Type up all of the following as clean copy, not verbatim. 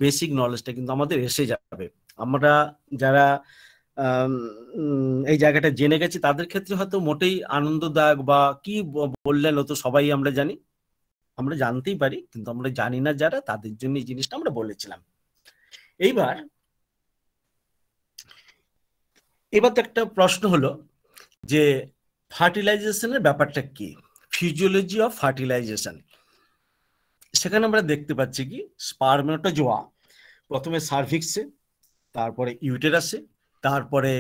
Basic নলেজটা কিন্তু আমাদের এসে যাবে। আমরা যারা এই জায়গাটা জেনে গেছি তাদের ক্ষেত্রে হয়তো মোটেই আনন্দদায়ক বা কি বললেন ও তো সবাই আমরা জানি, আমরা জানতেই পারি, কিন্তু আমরা জানি না যারা, তাদের জন্য এই জিনিসটা আমরা বলেছিলাম। এইবার তো একটা প্রশ্ন হলো যে ফার্টিলাইজেশনের ব্যাপারটা কি, ফিজিওলজি অফ ফার্টিলাইজেশন। সেখানে আমরা দেখতে পাচ্ছি কি স্পার্মেটোজোয়া প্রথমে সার্ভিক্সে, তারপরে ইউটেরাসে, তারপরে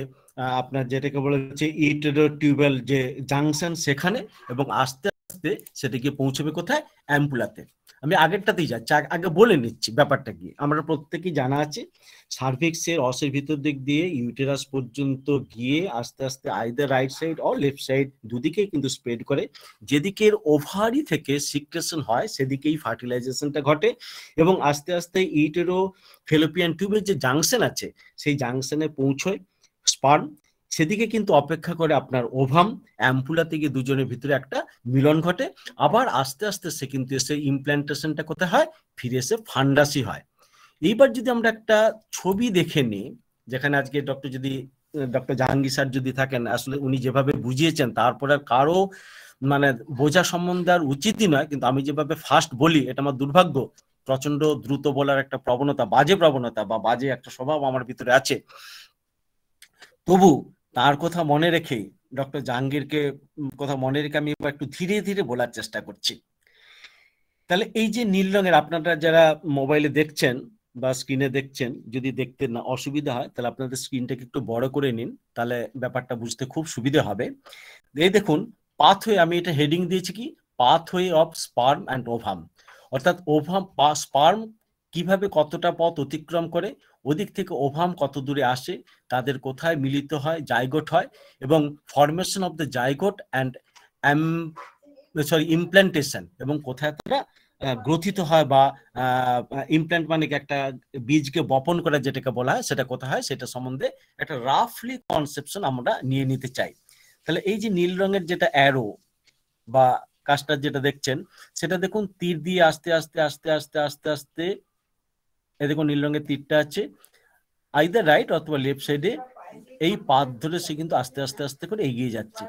আপনার যেটাকে বলা হচ্ছে ইউটেরোটিউবাল যে জাংশন সেখানে, এবং আস্তে আস্তে সেটা গিয়ে পৌঁছবে কোথায়, অ্যাম্পুলাতে। আমি আগেরটাতেই যাচ্ছি, আগে বলে নিচ্ছি ব্যাপারটা কি। আমরা প্রত্যেকেই জানা আছে সার্ভিক্সের অসের ভিতর দিক দিয়ে ইউটেরাস পর্যন্ত গিয়ে আস্তে আস্তে either right side or left side দুদিকেই কিন্তু স্প্রেড করে। যেদিকের ওভারি থেকে সিক্রেশন হয় সেদিকেই ফার্টিলাইজেশনটা ঘটে, এবং আস্তে আস্তে ইউটেরো ফেলোপিয়ান টিউবের যে জাংশন আছে সেই জাংশনে পৌঁছয় স্পার্ম, সেদিকে কিন্তু অপেক্ষা করে আপনার ওভাম, অ্যাম্পুলা থেকে দুজনের ভিতরে একটা মিলন ঘটে। আবার আস্তে আস্তে সে কিন্তু এসে ইমপ্ল্যান্টেশনটা কোথায় হয়, ফিরে এসে ফান্ডাসি হয়। এইবার যদি আমরা একটা ছবি দেখে নিই, যেখানে আজকে ডক্টর জাহাঙ্গীর স্যার যদি থাকেন, আসলে উনি যেভাবে বুঝিয়েছেন তারপরে কারো মানে বোঝা সম্বন্ধে আর উচিতই নয়, কিন্তু আমি যেভাবে ফার্স্ট বলি এটা আমার দুর্ভাগ্য, প্রচন্ড দ্রুত বলার একটা প্রবণতা, বাজে প্রবণতা বা বাজে একটা স্বভাব আমার ভিতরে আছে। তবু তার কথা মনে রেখে, ডক্টর জাহাঙ্গীরকে কথা মনে রেখে আমি একটু ধীরে ধীরে বলার চেষ্টা করছি। তাহলে এই যে নীল রঙের, আপনারা যারা মোবাইলে দেখছেন বা স্ক্রিনে দেখছেন, যদি দেখতে না অসুবিধা হয় তাহলে আপনাদের স্ক্রিনটাকে একটু বড় করে নিন, তাহলে ব্যাপারটা বুঝতে খুব সুবিধা হবে। এই দেখুন পাথওয়ে, আমি এটা হেডিং দিয়েছি কি pathway of sperm and ovum, অর্থাৎ ওভাম বা স্পার্ম কিভাবে কতটা পথ অতিক্রম করে, ওদিক থেকে ওভাম কত দূরে আসে, তাদের কোথায় মিলিত হয়, জাইগোট হয়, এবং formation of the zygote and implantation, এবং কোথায় তারা গ্রথিত হয় বা ইমপ্ল্যান্ট মানে একটা বীজকে বপন করা যেটাকে বলা হয় সেটা কোথায় হয়, সেটা সম্বন্ধে একটা রাফলি কনসেপশন আমরা নিয়ে নিতে চাই। তাহলে এই যে নীল রঙের যেটা অ্যারো বা কাজটা যেটা দেখছেন, সেটা দেখুন তীর দিয়ে আস্তে আস্তে আস্তে আস্তে আস্তে আস্তে, এই দেখুন নীল রঙের তীরটা আছে আইদার রাইট অথবা লেফট সাইডে, এই পাথ ধরে সে কিন্তু আস্তে আস্তে আস্তে করে এগিয়ে যাচ্ছে।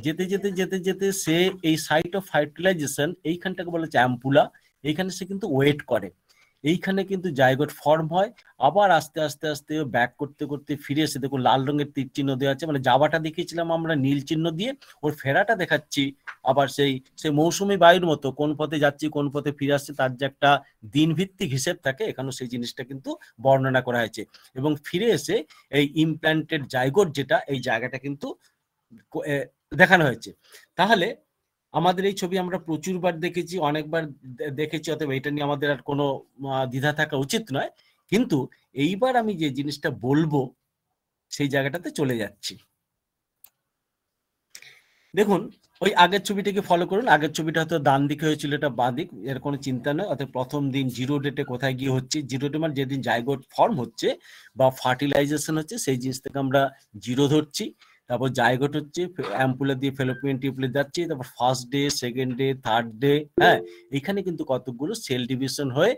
যেতে যেতে যেতে যেতে সে এই সাইট অফ ফার্টিলাইজেশন, এইখানটাকে বলা হচ্ছে অ্যাম্পুলা, এইখানে সে কিন্তু ওয়েট করে, এইখানে কিন্তু জাইগোট ফর্ম হয়। আবার আস্তে আস্তে আস্তে ব্যাক করতে করতে ফিরে এসে দেখুন লাল রঙের তীর চিহ্ন দেওয়া আছে, মানে যাওয়াটা দেখিয়েছিলাম আমরা নীল চিহ্ন দিয়ে, ওর ফেরাটা দেখাচ্ছি আবার সেই মৌসুমী বায়ুর মতো কোন পথে যাচ্ছি কোন পথে ফিরে আসছে তার যে একটা দিন ভিত্তিক হিসেব থাকে, এখানে সেই জিনিসটা কিন্তু বর্ণনা করা হয়েছে। এবং ফিরে এসে এই ইমপ্ল্যান্টেড জাইগোট যেটা, এই জায়গাটা কিন্তু দেখানো হয়েছে। তাহলে আমাদের এই ছবি আমরা প্রচুরবার দেখেছি, অনেকবার দেখেছি, অতএব এটা নিয়ে আমাদের আর কোনো দ্বিধা থাকা উচিত নয়। কিন্তু এইবার আমি যে জিনিসটা বলবো সেই জায়গাটাতে চলে যাচ্ছি। দেখুন ওই আগের ছবিটাকে ফলো করুন, আগের ছবিটা হয়তো ডান দিকে হয়েছিল, এটা বাঁ দিক, এর কোনো চিন্তা নয়। অর্থাৎ প্রথম দিন জিরো ডেটে কোথায় গিয়ে হচ্ছে, জিরো ডে মানে যেদিন জাইগোট ফর্ম হচ্ছে বা ফার্টিলাইজেশন হচ্ছে সেই জিনিস থেকে আমরা জিরো ধরছি। তারপর জাইগোট হচ্ছে, অ্যাম্পুলা দিয়ে ফেলোপিয়ান টিউবলে যাচ্ছে, তারপর first day, second day, third day, হ্যাঁ, এখানে কিন্তু কতগুলো সেল ডিভিশন হয়ে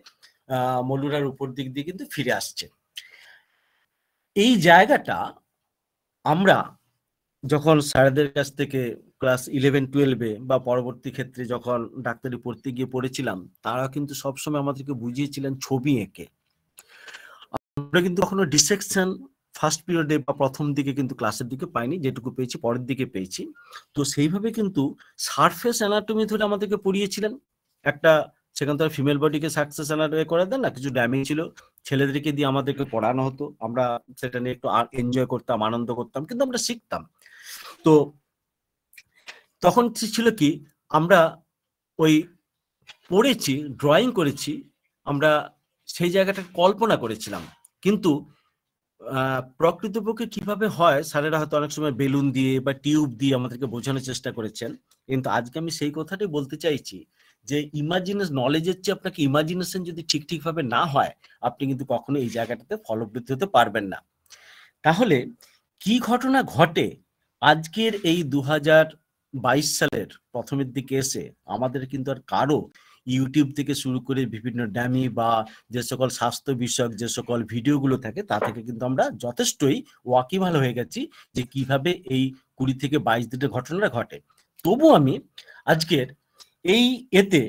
মলুরার উপর দিক দিয়ে কিন্তু ফিরে আসছে। এই জায়গাটা আমরা যখন স্যারদের কাছ থেকে ক্লাস 11-12 বা পরবর্তী ক্ষেত্রে যখন ডাক্তারি পড়তে গিয়ে পড়েছিলাম, তারা কিন্তু সবসময় আমাদেরকে বুঝিয়েছিলেন ছবি এঁকে। আমরা কিন্তু কখনো ডিসেকশন ফার্স্ট পিরিয়ডে বা প্রথম দিকে কিন্তু ক্লাসের দিকে পাইনি, যেটুকু পেয়েছি পরের দিকে পেয়েছি। তো সেইভাবে কিন্তু সারফেস অ্যানাটমি ধরে আমাদেরকে পড়িয়েছিলেন। একটা সেখান থেকে ফিমেল বডিকে সাকসেস অ্যানাটমি করে দেন না, কিছু ড্যামেজ ছিল, ছেলেদেরকে দিয়ে আমাদেরকে পড়ানো হতো, আমরা সেটা নিয়ে একটু এনজয় করতাম, আনন্দ করতাম, কিন্তু আমরা শিখতাম। তো তখন ছিল কি, আমরা ওই পড়েছি, ড্রয়িং করেছি, আমরা সেই জায়গাটা কল্পনা করেছিলাম, কিন্তু প্রকৃতপক্ষে কিভাবে হয় স্যারেরা হয়তো অনেক সময় বেলুন দিয়ে বা টিউব দিয়ে আমাদেরকে বোঝানোর চেষ্টা করেছেন। কিন্তু আজকে আমি সেই কথাটাই বলতে চাইছি যে নলেজের চেয়ে আপনাকে ইমাজিনেশন যদি ঠিকভাবে না হয়, আপনি কিন্তু কখনো এই জায়গাটাতে ফলবৃদ্ধি হতে পারবেন না। তাহলে কি ঘটনা ঘটে আজকের এই 2022 সালের প্রথমের দিকে এসে, আমাদের কিন্তু আর কারো ইউটিউব থেকে শুরু করে বিভিন্ন ড্যামি বা যে সকল স্বাস্থ্য বিষয়ক যে সকল ভিডিওগুলো থাকে তা থেকে কিন্তু আমরা যথেষ্টই ওয়াকিবহাল হয়ে গেছি যে কিভাবে এই 20 থেকে 22 দিনের ঘটনাটা ঘটে। তবু আমি আজকের এই এতে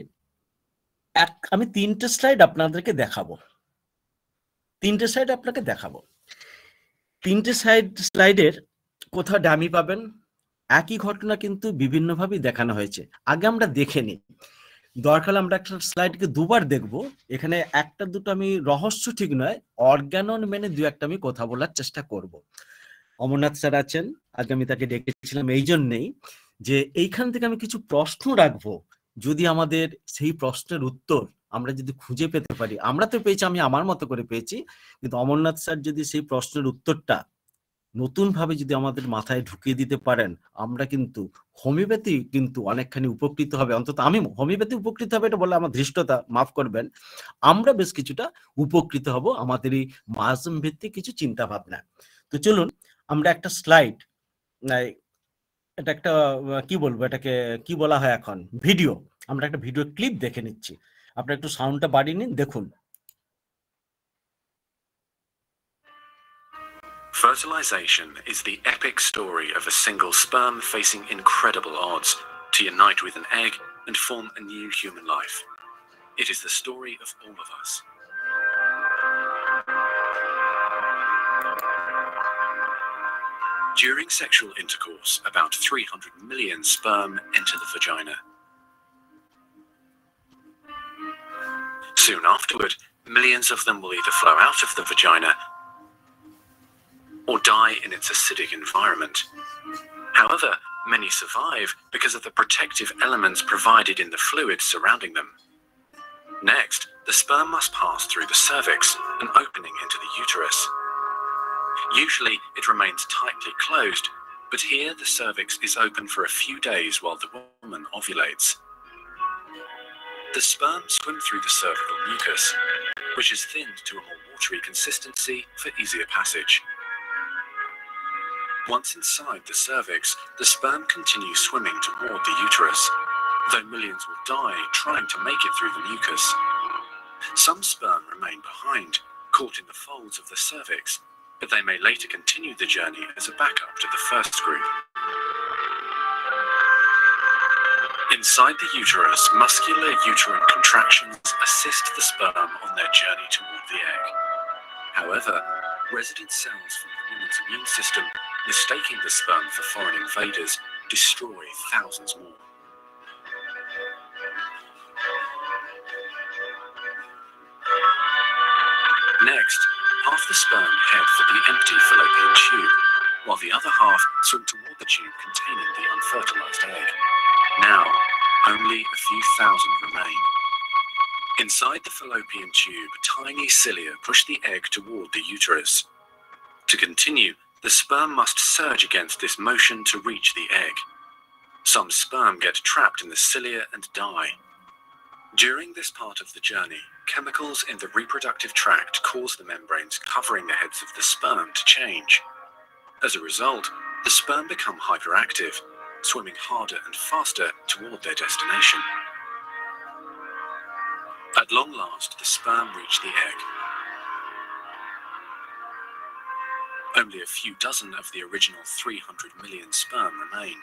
আমি 3টে স্লাইড আপনাদেরকে দেখাবো। 3টে স্লাইড আপনাকে দেখাবো। 3টে স্লাইডের কোথাও ডামি পাবেন, একই ঘটনা কিন্তু বিভিন্নভাবেই দেখানো হয়েছে। আগে আমরা দেখে নিই, দরকার আমরা একটা স্লাইডকে দুবার দেখব। এখানে একটা দুটো আমি রহস্য ঠিক নয়, অর্গানন মেনে দু একটা আমি কথা বলার চেষ্টা করব। অমরনাথ স্যার আছেন, আগে আমি তাকে ডেকেছিলাম এই জন্যেই যে এইখান থেকে আমি কিছু প্রশ্ন রাখবো, যদি আমাদের সেই প্রশ্নের উত্তর আমরা যদি খুঁজে পেতে পারি, আমরা তো পেয়েছি, আমি আমার মতো করে পেয়েছি, কিন্তু অমরনাথ স্যার যদি সেই প্রশ্নের উত্তরটা নতুন ভাবে যদি আমাদের মাথায় ঢুকিয়ে দিতে পারেন, আমরা কিন্তু হোমিওপ্যাথি কিন্তু অনেকখানি উপকৃত হবে। অন্তত আমি হোমিওপ্যাথি উপকৃত হবে এটা বলে আমার ধৃষ্টতা, মাফ করবেন, আমরা বেশ কিছুটা উপকৃত হব আমাদের এই মাসুম ভিত্তিক কিছু চিন্তা ভাবনা। তো চলুন আমরা একটা স্লাইড, এটা একটা কি বলবো, এটাকে কি বলা হয় এখন, ভিডিও, আমরা একটা ভিডিও ক্লিপ দেখে নিচ্ছি। আপনারা একটু সাউন্ডটা বাড়িয়ে নিন, দেখুন। Fertilization is the epic story of a single sperm facing incredible odds to unite with an egg and form a new human life. It is the story of all of us. During sexual intercourse, about 300 million sperm enter the vagina. Soon afterward, millions of them will either flow out of the vagina or die in its acidic environment. However, many survive because of the protective elements provided in the fluid surrounding them. Next, the sperm must pass through the cervix, an opening into the uterus. Usually, it remains tightly closed, but here the cervix is open for a few days while the woman ovulates. The sperm swim through the cervical mucus, which is thinned to a more watery consistency for easier passage. Once inside the cervix, the sperm continues swimming toward the uterus, though millions will die trying to make it through the mucus. Some sperm remain behind, caught in the folds of the cervix, but they may later continue the journey as a backup to the first group. Inside the uterus, muscular uterine contractions assist the sperm on their journey toward the egg. However, resident cells from the woman's immune system, mistaking the sperm for foreign invaders, destroy thousands more. Next, half the sperm head for the empty fallopian tube, while the other half swim toward the tube containing the unfertilized egg. Now, only a few thousand remain. Inside the fallopian tube, tiny cilia push the egg toward the uterus. To continue, the sperm must surge against this motion to reach the egg. Some sperm get trapped in the cilia and die. During this part of the journey, chemicals in the reproductive tract cause the membranes covering the heads of the sperm to change. As a result, the sperm become hyperactive, swimming harder and faster toward their destination. At long last, the sperm reach the egg. Only a few dozen of the original 300 million sperm remain.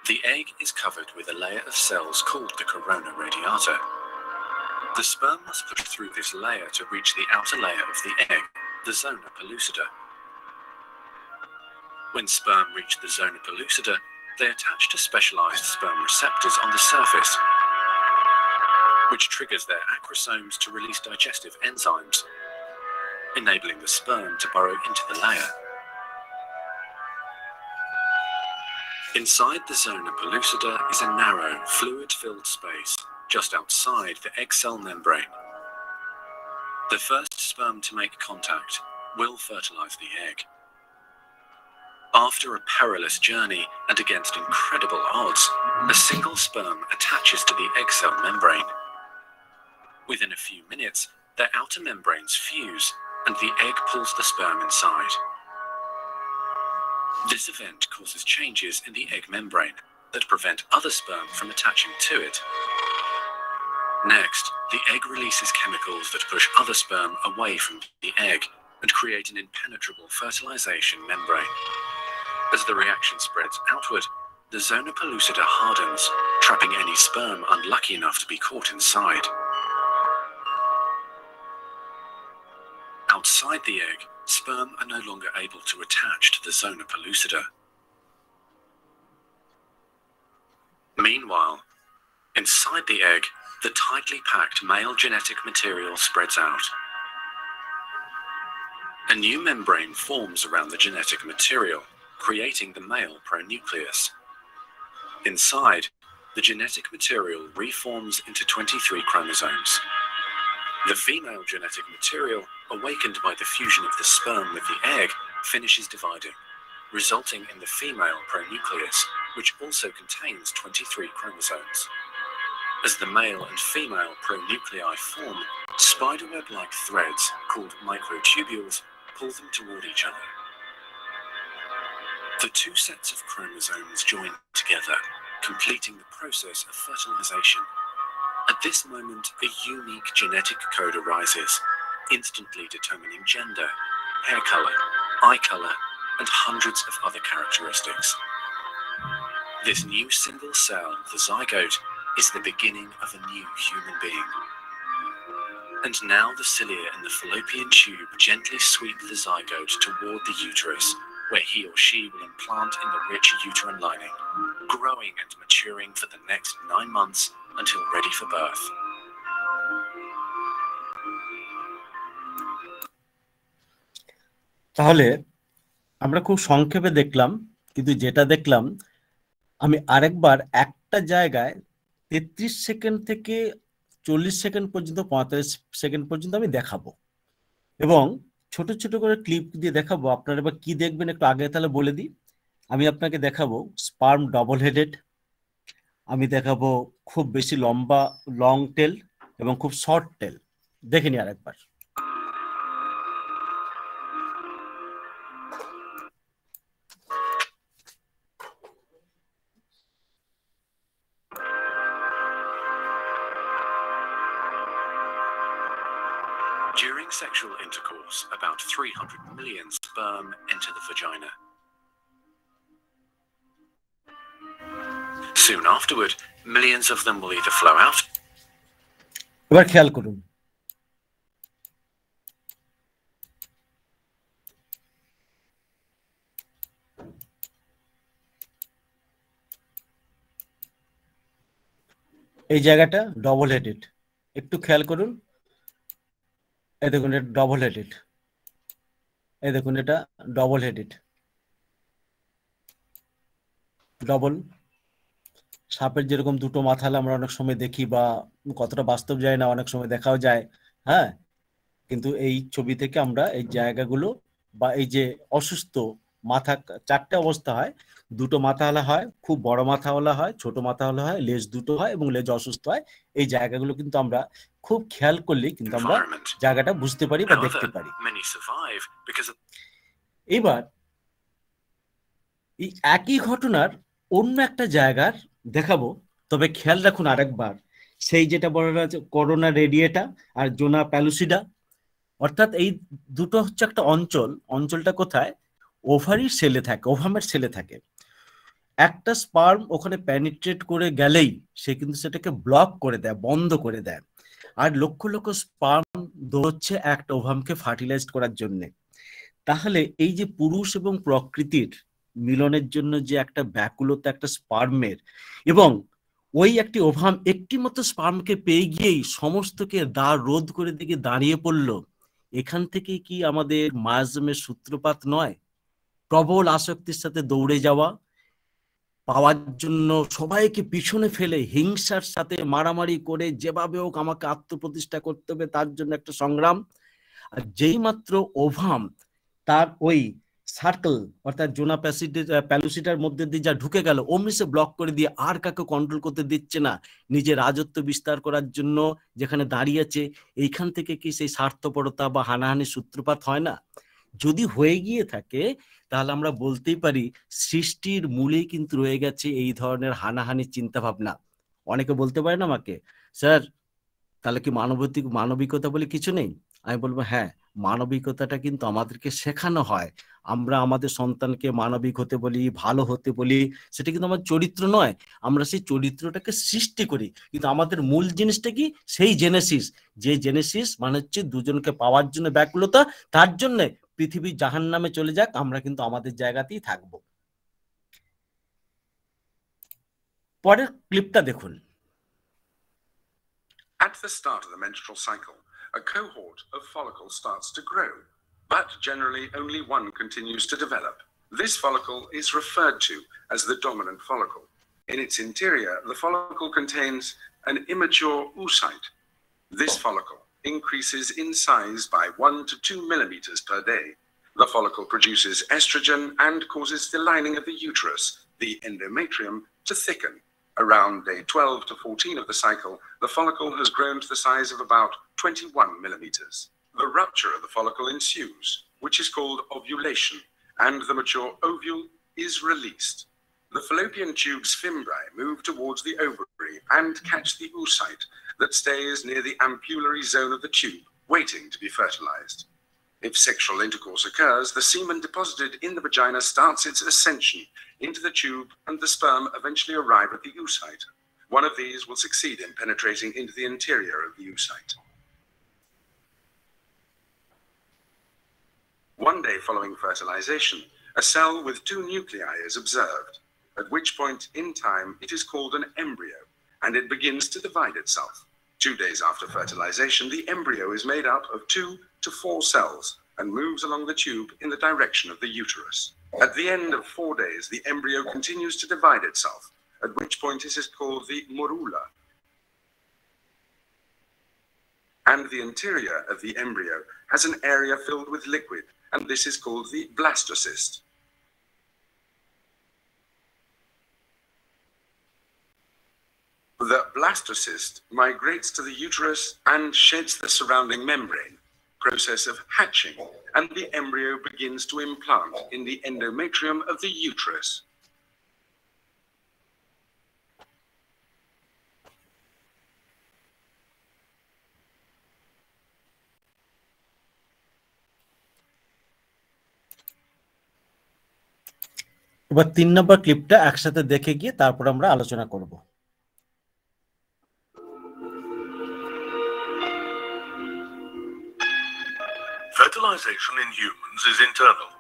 The egg is covered with a layer of cells called the corona radiata. The sperm must push through this layer to reach the outer layer of the egg, the zona pellucida. When sperm reach the zona pellucida, they attach to specialized sperm receptors on the surface, which triggers their acrosomes to release digestive enzymes, enabling the sperm to burrow into the layer. Inside the zona pellucida is a narrow, fluid-filled space just outside the egg cell membrane. The first sperm to make contact will fertilize the egg. After a perilous journey and against incredible odds, a single sperm attaches to the egg cell membrane. Within a few minutes, their outer membranes fuse and the egg pulls the sperm inside. This event causes changes in the egg membrane that prevent other sperm from attaching to it. Next, the egg releases chemicals that push other sperm away from the egg and create an impenetrable fertilization membrane. As the reaction spreads outward, the zona pellucida hardens, trapping any sperm unlucky enough to be caught inside. Outside the egg, sperm are no longer able to attach to the zona pellucida. Meanwhile, inside the egg, the tightly packed male genetic material spreads out. A new membrane forms around the genetic material, creating the male pronucleus. Inside, the genetic material reforms into 23 chromosomes. The female genetic material, awakened by the fusion of the sperm with the egg, finishes dividing, resulting in the female pronucleus, which also contains 23 chromosomes. As the male and female pronuclei form, spiderweb-like threads, called microtubules, pull them toward each other. The two sets of chromosomes join together, completing the process of fertilization. At this moment, a unique genetic code arises, instantly determining gender, hair color, eye color, and hundreds of other characteristics. This new single cell, the zygote, is the beginning of a new human being. And now the cilia in the fallopian tube gently sweep the zygote toward the uterus, where he or she will implant in the rich uterine lining, growing and maturing for the next 9 months until ready for birth. তাহলে আমরা খুব সংক্ষেপে দেখলাম, কিন্তু যেটা দেখলাম আমি আরেকবার একটা জায়গায় 33 সেকেন্ড থেকে 40 সেকেন্ড পর্যন্ত 45 সেকেন্ড পর্যন্ত আমি দেখাবো এবং ছোট ছোট করে ক্লিপ দিয়ে দেখাবো। আপনারা এবার কি দেখবেন একটু আগে তাহলে বলে দিই। আমি আপনাকে দেখাবো স্পার্ম ডবল হেডেড, আমি দেখাবো খুব বেশি লম্বা লং টেল এবং খুব শর্ট টেল। দেখে নি আরেকবার। During sexual intercourse, about 300 million sperm enter the vagina. Soon afterward, millions of them will either flow out. এবার খেয়াল করুন, এই জায়গাটা ডবল হেডেড, একটু খেয়াল করুন। এই দেখুন এটা ডবল হেডেড, এই দেখুন এটা ডবল হেডেড, ডবল। সাপের যেরকম দুটো মাথা আমরা অনেক সময় দেখি বা কতটা বাস্তব যায় না, অনেক সময় দেখাও যায়, হ্যাঁ। কিন্তু এই ছবি থেকে আমরা এই জায়গাগুলো বা এই যে অসুস্থ মাথা, চারটে অবস্থা হয়, দুটো মাথাওয়ালা হয়, খুব বড় মাথাওয়ালা হয়, ছোট মাথাওয়ালা হয়, লেজ দুটো হয় এবং লেজ অসুস্থ হয়। এই জায়গাগুলো কিন্তু আমরা খুব খেয়াল করলে কিন্তু আমরা জায়গাটা বুঝতে পারি বা দেখতে পারি। এবার এই একই ঘটনার অন্য একটা জায়গার দেখাবো, তবে খেয়াল রাখুন আরেকবার, সেই যেটা বলা আছে করোনা রেডিয়েটা আর জোনা প্যালুসিডা, অর্থাৎ এই দুটো হচ্ছে একটা অঞ্চল। অঞ্চলটা কোথায়? ওভারির সেলে থাকে, ওভামের সেলে থাকে। একটা স্পার্ম ওখানে পেনিট্রেট করে গেলেই সে কিন্তু সেটাকে ব্লক করে দেয়, বন্ধ করে দেয়। আর লক্ষ লক্ষ স্পার্ম দৌড়চ্ছে একটা ওভামকে ফার্টিলাইজ করার জন্য। তাহলে এই যে পুরুষ এবং প্রকৃতির মিলনের জন্য যে একটা ব্যাকুলতা একটা স্পার্মের, এবং ওই একটি ওভাম একটি মতো স্পার্মকে পেয়ে গিয়েই সমস্তকে রোধ করে দিকে দাঁড়িয়ে পড়লো, এখান থেকে কি আমাদের মায়াজমের সূত্রপাত নয়? প্রবল আসক্তির সাথে দৌড়ে যাওয়া, পাওয়ার জন্য সবাইকে পিছনে ফেলে হিংসার সাথে মারামারি করে যেভাবে হোক আমাকে আত্মপ্রতিষ্ঠা করতে হবে, তার জন্য একটা সংগ্রাম। আর যেই মাত্র ওভাম তার ওই সার্কেল অর্থাৎ জোনা প্যালুসিডার মধ্যে দিয়ে যা ঢুকে গেল, অমনি সে ব্লক করে দিয়ে আর কাকে কন্ট্রোল করতে দিচ্ছে না, নিজের রাজত্ব বিস্তার করার জন্য যেখানে দাঁড়িয়েছে। এইখান থেকে কি সেই স্বার্থপরতা বা হানাহানির সূত্রপাত হয় না? যদি হয়ে গিয়ে থাকে তাহলে আমরা বলতেই পারি সৃষ্টির মূলেই কিন্তু রয়ে গেছে এই ধরনের হানাহানির চিন্তা ভাবনা। অনেকে বলতে পারে না আমাকে, স্যার তাহলে কি মানবিকতা বলে কিছু নেই? আমি বলবো হ্যাঁ, মানবিকতাটা কিন্তু আমাদেরকে শেখানো হয়। আমরা আমাদের সন্তানকে মানবিক হতে বলি, ভালো হতে বলি, সেটা কিন্তু আমার চরিত্র নয়। আমরা সেই চরিত্রটাকে সৃষ্টি করি। কিন্তু আমাদের মূল জিনিসটা কি? সেই জেনেসিস। যে জেনেসিস মানে হচ্ছে দুজনকে পাওয়ার জন্য ব্যাকুলতা, তার জন্যে পৃথিবী জাহান্নামে চলে যাক, আমরা কিন্তু আমাদের জায়গাতেই থাকবো। পরের ক্লিপটা দেখুন। At the start of the menstrual cycle, a cohort of follicles starts to grow, but generally only one continues to develop. This follicle is referred to as the dominant follicle. In its interior, the follicle contains an immature oocyte. This follicle increases in size by 1 to 2 millimeters per day. The follicle produces estrogen and causes the lining of the uterus, the endometrium, to thicken. Around day 12 to 14 of the cycle, the follicle has grown to the size of about 21 millimeters. The rupture of the follicle ensues, which is called ovulation, and the mature ovule is released. The fallopian tube's fimbriae move towards the ovary and catch the oocyte that stays near the ampullary zone of the tube, waiting to be fertilized. If sexual intercourse occurs, the semen deposited in the vagina starts its ascension into the tube, and the sperm eventually arrive at the oocyte. One of these will succeed in penetrating into the interior of the oocyte. One day following fertilization, a cell with 2 nuclei is observed, at which point in time it is called an embryo, and it begins to divide itself. 2 days after fertilization, the embryo is made up of 2 to 4 cells and moves along the tube in the direction of the uterus. At the end of 4 days, the embryo continues to divide itself, at which point it is called the morula. And the interior of the embryo has an area filled with liquid, and this is called the blastocyst. The blastocyst migrates to the uterus and sheds the surrounding membrane, process of hatching, and the embryo begins to implant in the endometrium of the uterus. এবার 3 নম্বর ক্লিপটা একসাথে দেখে গিয়ে তারপর আমরা আলোচনা করব। Fertilization in humans is internal.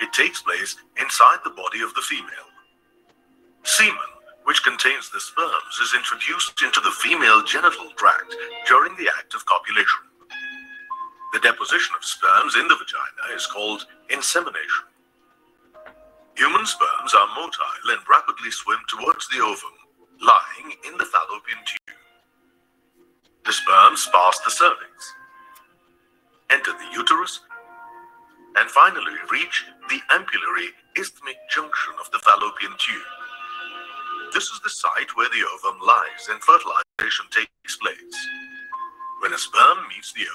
It takes place inside the body of the female. Semen, which contains the sperms, is introduced into the female genital tract during the act of copulation. The deposition of sperms in the vagina is called insemination. Human sperms are motile and rapidly swim towards the ovum, lying in the fallopian tube. The sperms pass the cervix, enter the uterus, and finally reach the ampullary isthmic junction of the fallopian tube. This is the site where the ovum lies and fertilization takes place. When a sperm meets the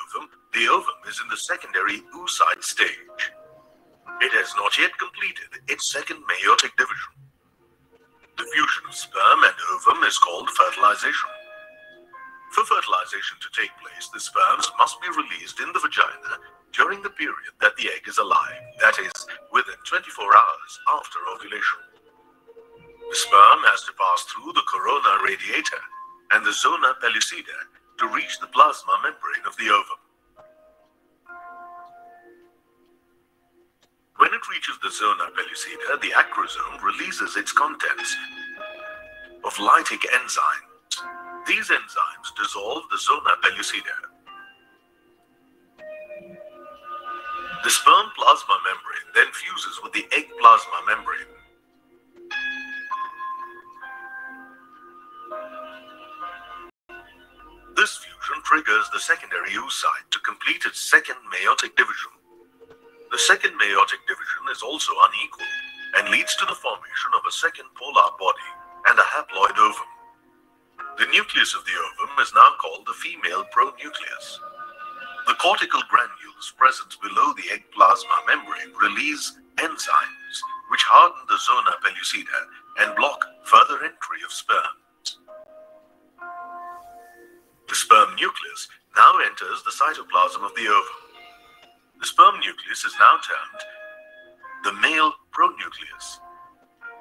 ovum is in the secondary oocyte stage. It has not yet completed its second meiotic division. The fusion of sperm and ovum is called fertilization. For fertilization to take place, the sperms must be released in the vagina during the period that the egg is alive, that is, within 24 hours after ovulation. The sperm has to pass through the corona radiata and the zona pellucida to reach the plasma membrane of the ovum. When it reaches the zona pellucida, the acrosome releases its contents of lytic enzymes. These enzymes dissolve the zona pellucida. The sperm plasma membrane then fuses with the egg plasma membrane. This fusion triggers the secondary oocyte to complete its second meiotic division. The second meiotic division is also unequal and leads to the formation of a second polar body and a haploid ovum. The nucleus of the ovum is now called the female pronucleus. The cortical granules present below the egg plasma membrane release enzymes which harden the zona pellucida and block further entry of sperms. The sperm nucleus now enters the cytoplasm of the ovum. The sperm nucleus is now termed the male pronucleus.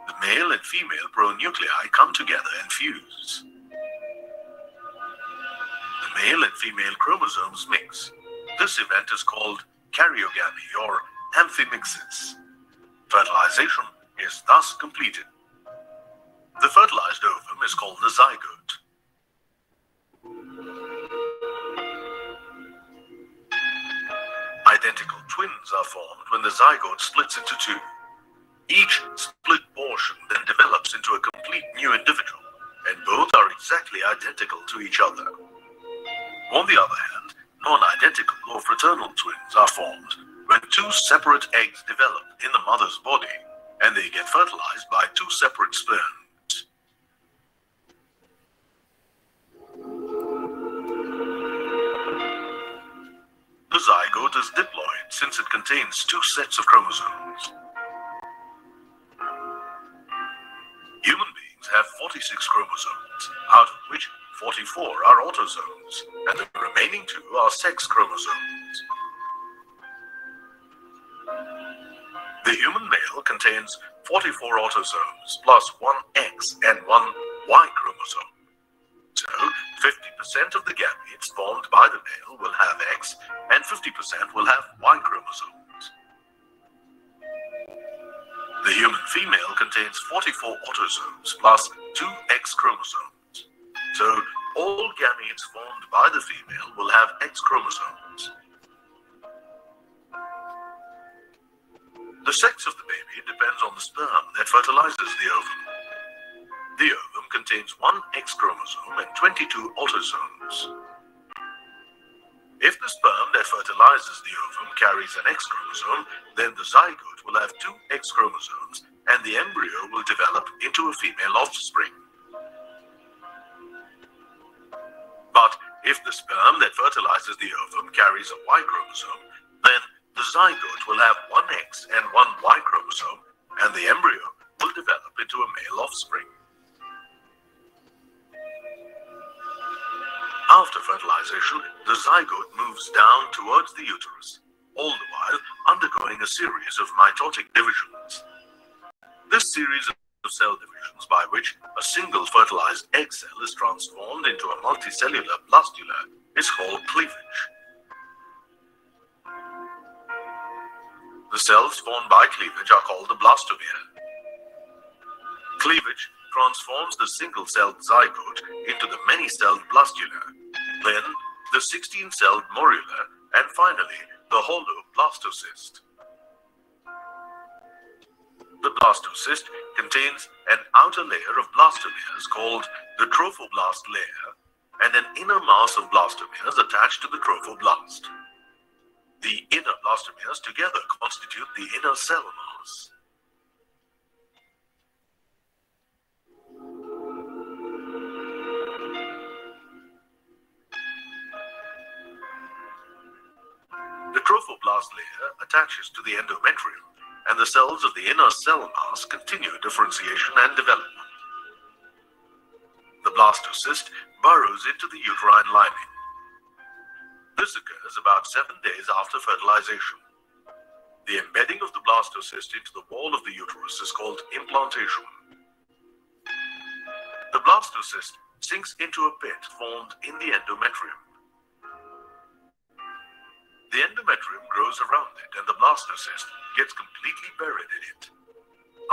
The male and female pronuclei come together and fuse. The male and female chromosomes mix. This event is called karyogamy or amphimixis. Fertilization is thus completed. The fertilized ovum is called the zygote. Identical twins are formed when the zygote splits into two. Each split portion then develops into a complete new individual, and both are exactly identical to each other. On the other hand, non-identical or fraternal twins are formed when two separate eggs develop in the mother's body, and they get fertilized by two separate sperms. The zygote is diploid since it contains two sets of chromosomes. Human beings have 46 chromosomes, out of which 44 are autosomes, and the remaining 2 are sex chromosomes. The human male contains 44 autosomes plus 1 X and 1 Y chromosome. So, 50% of the gametes formed by the male will have X, and 50% will have Y chromosomes. The human female contains 44 autosomes plus 2 X chromosomes. So, all gametes formed by the female will have X chromosomes. The sex of the baby depends on the sperm that fertilizes the ovum. The ovum contains 1 X chromosome and 22 autosomes. If the sperm that fertilizes the ovum carries an X chromosome, then the zygote will have 2 X chromosomes and the embryo will develop into a female offspring. But if the sperm that fertilizes the ovum carries a Y chromosome, then the zygote will have 1 X and 1 Y chromosome, and the embryo will develop into a male offspring. After fertilization, the zygote moves down towards the uterus, all the while undergoing a series of mitotic divisions. This series of cell divisions by which a single fertilized egg cell is transformed into a multicellular blastula is called cleavage. The cells formed by cleavage are called the blastomere. Cleavage transforms the single-celled zygote into the many-celled blastula, then the 16-celled morula, and finally the hollow blastocyst. The blastocyst contains an outer layer of blastomeres called the trophoblast layer and an inner mass of blastomeres attached to the trophoblast. The inner blastomeres together constitute the inner cell mass. The trophoblast layer attaches to the endometrium, and the cells of the inner cell mass continue differentiation and development. The blastocyst burrows into the uterine lining. This occurs about 7 days after fertilization. The embedding of the blastocyst into the wall of the uterus is called implantation. The blastocyst sinks into a pit formed in the endometrium. The endometrium grows around it and the blastocyst gets completely buried in it.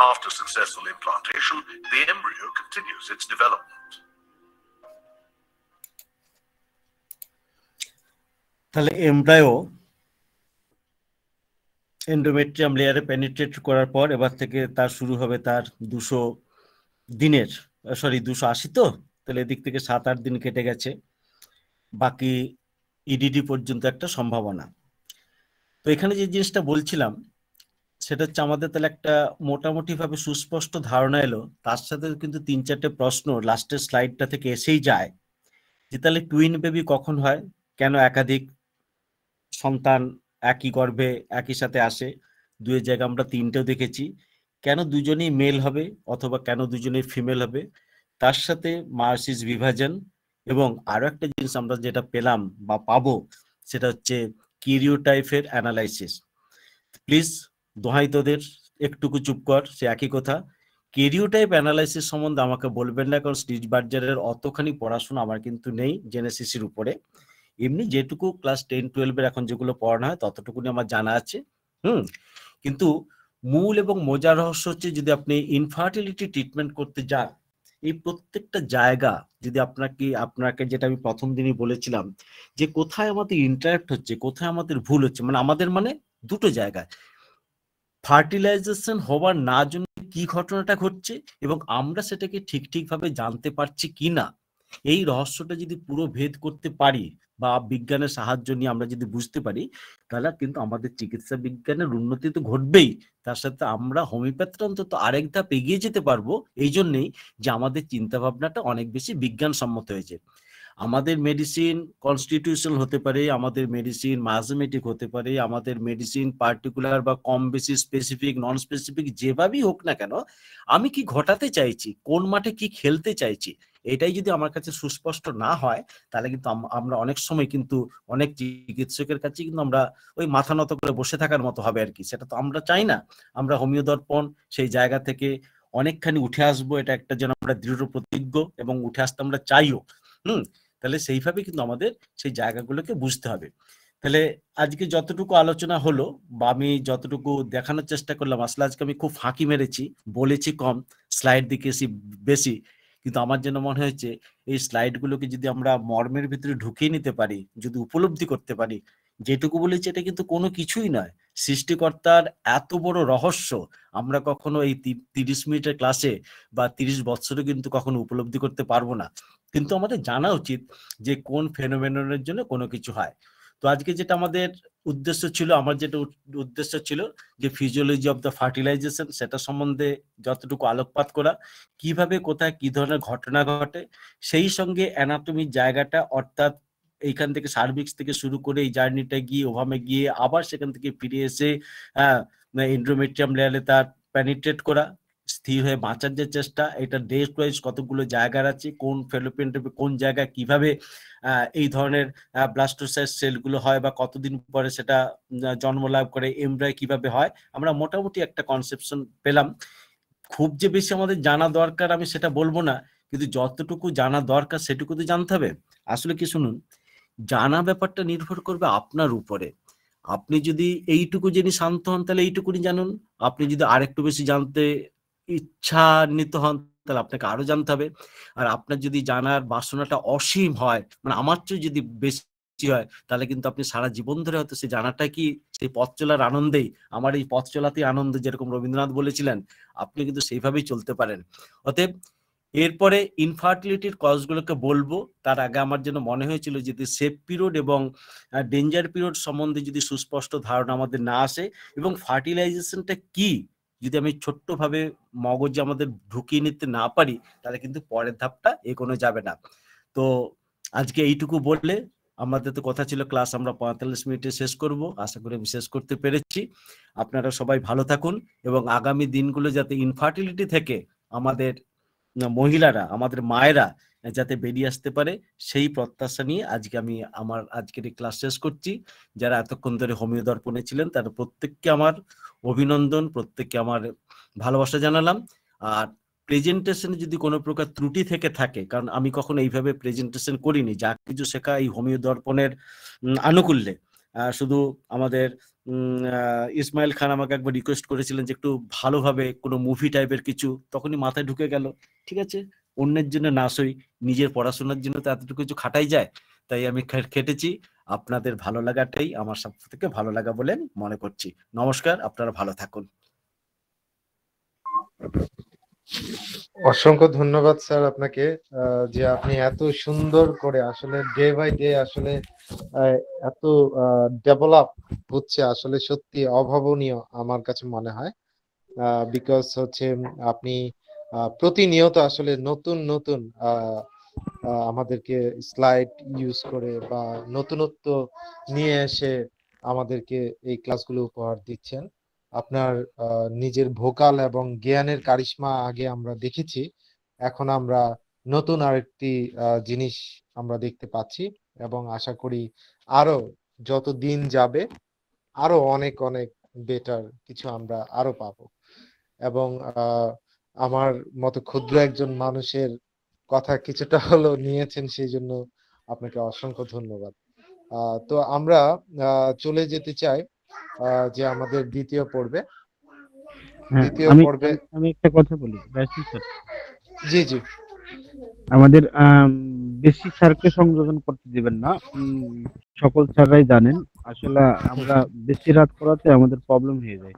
After successful implantation, the embryo continues its development. তাহলে embryo endometrium লেয়ারে penetrate করার পর এবার থেকে তার শুরু হবে তার 280 তো, তাহলে এদিক থেকে 7-8 দিন কেটে গেছে, বাকি ইডিডি পর্যন্ত একটা সম্ভাবনা। তো এখানে যে জিনিসটা বলছিলাম সেটা হচ্ছে আমাদের তাহলে একটা মোটামুটি ভাবে সুস্পষ্ট ধারণা এলো, তার সাথে কিন্তু 3-4টে প্রশ্ন লাস্টের স্লাইডটা থেকে এসেই যায় যে তাহলে টুইন বেবি কখন হয়, কেন একাধিক সন্তান একই গর্ভে একই সাথে আসে, 2 জায়গায় আমরা 3টেও দেখেছি, কেন দুজনেই মেল হবে অথবা কেন দুজনেই ফিমেল হবে, তার সাথে মায়োসিস বিভাজন এবং আরো একটা জিনিস আমরা যেটা পেলাম বা পাবো সেটা হচ্ছে কিরিওটাইপের অ্যানালাইসিস। প্লিজ দোহাই তোদের একটুকু চুপ কর, সে একই কথা। কেরিওটাইপ অ্যানালাইসিস সম্বন্ধে আমাকে বলবেন না, কারণ স্টিচবার্জারের অতখানি পড়াশোনা আমার কিন্তু নেই জেনেসিসের উপরে। এমনি যেটুকু ক্লাস 10-12 এখন যেগুলো পড়ানো হয় ততটুকুনি আমার জানা আছে। কিন্তু মূল এবং মজার রহস্য হচ্ছে যদি আপনি ইনফার্টিলিটি ট্রিটমেন্ট করতে যান, এই প্রত্যেকটা জায়গা যদি আপনাকে যেটা আমি প্রথম দিনই বলেছিলাম যে কোথায় আমাদের ইন্টারাক্ট হচ্ছে, কোথায় আমাদের ভুল হচ্ছে, মানে আমাদের মানে দুটো জায়গায় ফার্টিলাইজেশন হওয়ার না জন্য কি ঘটনাটা ঘটছে এবং আমরা সেটাকে ঠিকভাবে জানতে পারছি কিনা, এই রহস্যটা যদি পুরো ভেদ করতে পারি বা বিজ্ঞানের সাহায্য নিয়ে আমরা যদি বুঝতে পারি, তাহলে কিন্তু আমাদের চিকিৎসা বিজ্ঞানের উন্নতি তো ঘটবেই, তার সাথে আমরা হোমিওপ্যাথির অন্তত আরেক ধাপ এগিয়ে যেতে পারবো। এই জন্যেই যে আমাদের চিন্তা ভাবনাটা অনেক বেশি বিজ্ঞানসম্মত হয়েছে। আমাদের মেডিসিন কনস্টিটিউশন হতে পারে, আমাদের মেডিসিন ম্যাথমেটিক হতে পারে, আমাদের মেডিসিন পার্টিকুলার বা কম বেশি স্পেসিফিক নন স্পেসিফিক যেভাবেই হোক না কেন, আমি কি ঘটাতে চাইছি, কোন মাঠে কি খেলতে চাইছি, এটাই যদি আমার কাছে সুস্পষ্ট না হয়, তাহলে কিন্তু আমরা অনেক সময় কিন্তু অনেক চিকিৎসকের কাছে কিন্তু আমরা ওই মাথা নত করে বসে থাকার মতো হবে আর কি। সেটা তো আমরা চাই না। আমরা হোমিও দর্পণ সেই জায়গা থেকে অনেকখানি উঠে আসবো, এটা একটা যেন আমরা দৃঢ় প্রতিজ্ঞ এবং উঠে আসতে আমরা চাইও। তাহলে সেইভাবে কিন্তু আমাদের সেই জায়গাগুলোকে বুঝতে হবে। তাহলে আজকে যতটুকু আলোচনা হলো বা আমি যতটুকু দেখানোর চেষ্টা করলাম, আসলে আজকে আমি খুব ফাঁকি মেরেছি, বলেছি কম, স্লাইড দিকেছি বেশি, কিন্তু আমার যেন মনে হয়েছে এই স্লাইডগুলোকে যদি আমরা মর্মের ভিতরে ঢুকিয়ে নিতে পারি, যদি উপলব্ধি করতে পারি, যেটুকু বলেছি এটা কিন্তু কোনো কিছুই নয়, সৃষ্টিকর্তার এত বড় রহস্য আমরা কখনো এই 30 মিনিটের ক্লাসে বা 30 বছরে কিন্তু কখনো উপলব্ধি করতে পারবো না। কিন্তু আমাদের জানা উচিত যে কোন ফেনোমেননের জন্য কোনো কিছু হয়। তো আজকে যেটা আমাদের উদ্দেশ্য ছিল, আমার যেটা উদ্দেশ্য ছিল যে ফিজিওলজি অফ দ্য ফার্টিলাইজেশন, সেটা সম্বন্ধে যতটুকু আলোকপাত করা, কিভাবে কোথায় কি ধরনের ঘটনা ঘটে, সেই সঙ্গে অ্যানাটমির জায়গাটা, অর্থাৎ এইখান থেকে সার্ভিক্স থেকে শুরু করে এই জার্নিটা গিয়ে ওভামে গিয়ে আবার সেখান থেকে ফিরে এসে এন্ডোমেট্রিয়াম লেয়ারে তার পেনিট্রেট করা, স্থির হয়ে বাঁচার যে চেষ্টা, এটা ডেট ওয়াইজ কতগুলো জায়গার আছে, কোন ফেলোপিয়ান টিউবে কোন জায়গায় কিভাবে এই ধরনের ব্লাস্টোসাইট সেলগুলো হয় বা কতদিন পরে সেটা জন্ম লাভ করে, এমব্রায় কিভাবে হয়, আমরা মোটামুটি একটা কনসেপশন পেলাম। খুব যে বেশি আমাদের জানা দরকার আমি সেটা বলবো না, কিন্তু যতটুকু জানা দরকার সেটুকু তো জানতে হবে। আসলে কি শুনুন, জানা ব্যাপারটা নির্ভর করবে আপনার উপরে। আপনি যদি এইটুকু জেনে শান্ত হন তাহলে এইটুকুনি জানুন, আপনি যদি আরেকটু বেশি জানতে ইচ্ছান্বিত হন তাহলে আপনাকে আরো জানতে হবে। আর আপনার যদি জানার বাসনাটা অসীম হয়, মানে আমার চেয়ে যদি বেশি হয়, তাহলে কিন্তু আপনি সারা জীবন ধরে হয়তো সেই জানাটা কি, সেই পথ চলার আনন্দেই, আমার এই পথ চলাতেই আনন্দ, যেরকম রবীন্দ্রনাথ বলেছিলেন, আপনি কিন্তু সেইভাবেই চলতে পারেন। অতএব এরপরে ইনফার্টিলিটির কজগুলোকে বলবো, তার আগে আমার যেন মনে হয়েছিল যদি সেফ পিরিয়ড এবং ডেঞ্জার পিরিয়ড সম্বন্ধে যদি সুস্পষ্ট ধারণা আমাদের না আসে এবং ফার্টিলাইজেশনটা কি যদি আমি ছোট্টভাবে মগজে আমাদের ঢুকিয়ে নিতে না পারি, তাহলে কিন্তু পরের ধাপটা এগোনো যাবে না। তো আজকে এইটুকু বললে, আমাদের তো কথা ছিল ক্লাস আমরা 45 মিনিটে শেষ করব, আশা করি আমি শেষ করতে পেরেছি। আপনারা সবাই ভালো থাকুন এবং আগামী দিনগুলো যাতে ইনফার্টিলিটি থেকে আমাদের মহিলারা, আমাদের মায়েরা যাতে বেরিয়ে আসতে পারে, সেই প্রত্যাশা নিয়ে আজকে আমি আমার আজকের এই ক্লাস শেষ করছি। যারা এতক্ষণ ধরে হোমিও দর্পণে ছিলেন তারা প্রত্যেককে আমার অভিনন্দন, প্রত্যেককে আমার ভালোবাসা জানালাম। আর প্রেজেন্টেশনে যদি কোনো প্রকার ত্রুটি থেকে থাকে, কারণ আমি কখনো এইভাবে প্রেজেন্টেশন করিনি, যা কিছু শেখা এই হোমিও দর্পণের আনুকূল্যে। শুধু আমাদের ইসমাইল খান আমাকে একবার রিকোয়েস্ট করেছিলেন যে একটু ভালোভাবে কোনো মুভি টাইপের কিছু, তখনই মাথায় ঢুকে গেল, ঠিক আছে, অন্যের জন্য না সই, নিজের পড়াশোনার জন্য তো এতটুকু কিছু খাটাই যায়, তাই আমি খেটেছি। আপনাদের ভালো লাগাটাই আমার সব থেকে ভালো লাগা বলে মনে করছি। নমস্কার, আপনারা ভালো থাকুন। অসংখ্য ধন্যবাদ স্যার আপনাকে, যে আপনি এত সুন্দর করে আসলে ডে বাই ডে আসলে এত ডেভেলপ হচ্ছে, আসলে সত্যি অভাবনীয় আমার কাছে মনে হয়। বিকজ হচ্ছে আপনি প্রতিনিয়ত আসলে নতুন নতুন আমাদেরকে স্লাইড ইউজ করে বা নতুনত্ব নিয়ে এসে আমাদেরকে এই ক্লাসগুলো উপহার দিচ্ছেন। আপনার নিজের ভোকাল এবং জ্ঞানের কারিশমা আগে আমরা দেখেছি, এখন আমরা নতুন আরেকটি জিনিস আমরা দেখতে পাচ্ছি এবং আশা করি আরো যত দিন যাবে আরো অনেক অনেক বেটার কিছু আমরা আরো পাবো এবং আমার মতো ক্ষুদ্র একজন মানুষের কথা কিছুটা হলেও নিয়েছেন সেই জন্য আপনাকে অসংখ্য ধন্যবাদ। তো আমরা চলে যেতে চাই যে আমাদের দ্বিতীয় পর্বে। হ্যাঁ, দ্বিতীয় আমি পর্বে আমি আমি একটা কথা বলি ব্যাসি স্যার, জি জি আমাদের বেশি স্যারকে সংযোজন করতে দিবেন না। সকল স্যাররাই জানেন আসলে আমরা বেশি রাত করাতে আমাদের প্রবলেম হয়ে যায়।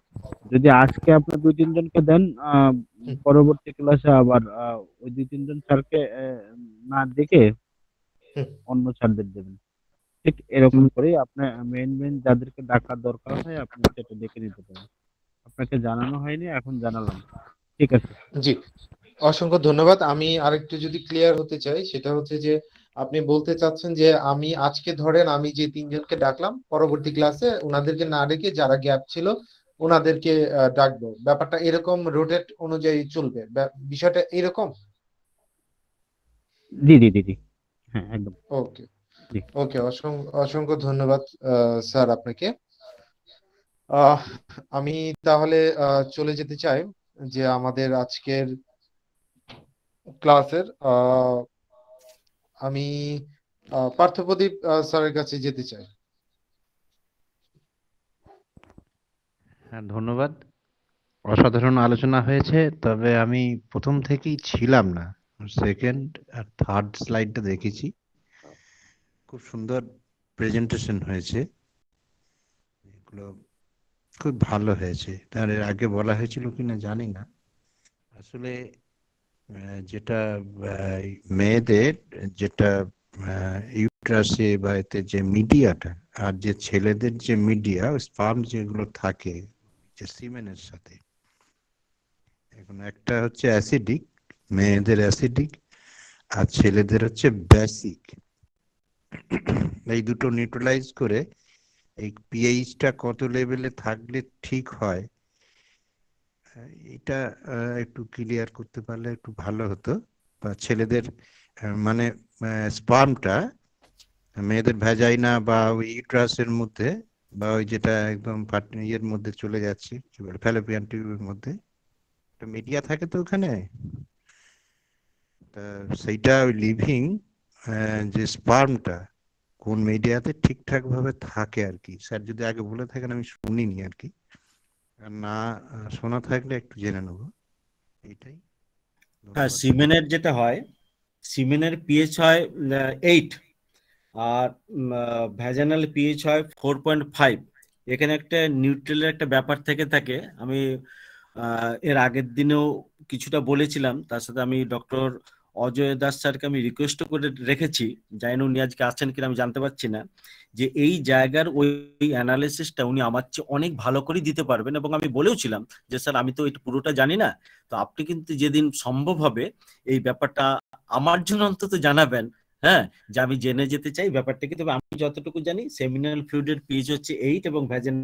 যদি আজকে আপনি 2-3 জনকে দেন, পরবর্তী ক্লাসে আবার ওই 2-3 জন স্যারকে না ডেকে অন্য স্যারদের দেবেন। ঠিক এরকম করেই আপনি মেন মেন যাদেরকে ডাকার দরকার হয় আপনি সেটা ডেকে নিতে পারেন। আপনাকে জানানো হয়নি, এখন জানালাম। ঠিক আছে। জি অসংখ্য ধন্যবাদ। আমি আরেকটু যদি ক্লিয়ার হতে চাই সেটা হচ্ছে যে আপনি বলতে চাচ্ছেন যে আমি আজকে ধরেন আমি যে 3 জনকে ডাকলাম পরবর্তী ক্লাসে ওনাদেরকে না ডেকে যারা গ্যাপ ছিল ওনাদেরকে ডাকবো, ব্যাপারটা এরকম রোটেট অনুযায়ী চলবে, বিষয়টা এরকম? জি জি জি জি, হ্যাঁ একদম। ওকে জি। ওকে, অসংখ্য ধন্যবাদ স্যার আপনাকে। আহ আমি তাহলে চলে যেতে চাই যে আমাদের আজকের ক্লাসের আমি পার্থপ্রদীপ স্যারের কাছে যেতে চাই। হ্যাঁ, ধন্যবাদ। অসাধারণ আলোচনা হয়েছে, তবে আমি প্রথম থেকেই ছিলাম না, সেকেন্ড আর থার্ড স্লাইডটা দেখেছি। খুব সুন্দর প্রেজেন্টেশন হয়েছে, এগুলো খুব ভালো হয়েছে। তার এর আগে বলা হয়েছিল কিনা জানি না। আসলে যেটা মেয়েদের যেটা ইউট্রাসে বা এতে যে মিডিয়াটা আর যে ছেলেদের যে মিডিয়া স্পার্ম যেগুলো থাকে যে সিমেনের সাথে, এখন একটা হচ্ছে অ্যাসিডিক, মেয়েদের অ্যাসিডিক আর ছেলেদের হচ্ছে বেসিক। এই দুটো নিউট্রালাইজ করে এই পিএইচটা কত লেভেলে থাকলে ঠিক হয় এটা একটু ক্লিয়ার করতে পারলে একটু ভালো হতো। বা ছেলেদের মানে স্পার্মটা মেয়েদের ভ্যাজাইনা বা ওই ইউট্রাসের মধ্যে বা ওই যেটা একদম ইয়ের মধ্যে চলে যাচ্ছে কি বলে ফ্যালোপিয়ান টিউবের মধ্যে একটা মিডিয়া থাকে তো ওখানে, সেইটা ওই লিভিং যে স্পার্মটা কোন মিডিয়াতে ঠিকঠাক ভাবে থাকে আর কি। স্যার যদি আগে বলে থাকেন আমি শুনিনি আর কি, আর না শোনা থাকলে একটু জেনে নেবো এইটাই। হ্যাঁ, সিমেনের যেটা হয়, সিমেনের পিএইচ হয় 8 আর ভ্যাজানাল পিএইচ হয় 4.5। এখানে একটা নিউট্রালের একটা ব্যাপার থেকে থাকে। আমি এর আগের দিনেও কিছুটা বলেছিলাম, তার সাথে আমি ডক্টর অজয় দাস স্যারকে আমি রিকোয়েস্ট করে রেখেছি, জানি না উনি আজকে আছেন কিনা আমি জানতে পারছি না, যে এই জায়গার ওই অ্যানালিসিসটা উনি আমার চেয়ে অনেক ভালো করে দিতে পারবেন। এবং আমি বলেওছিলাম যে স্যার আমি তো এটা পুরোটা জানি না, তো আপনি কিন্তু যেদিন সম্ভব হবে এই ব্যাপারটা আমার জন্য অন্তত জানাবেন। হ্যাঁ, যে আমি জেনে যেতে চাই ব্যাপারটা কি। তবে আমি যতটুকু জানি সেমিনাল ফ্লুইডের পিএইচ হচ্ছে 8 এবং ভ্যাজেন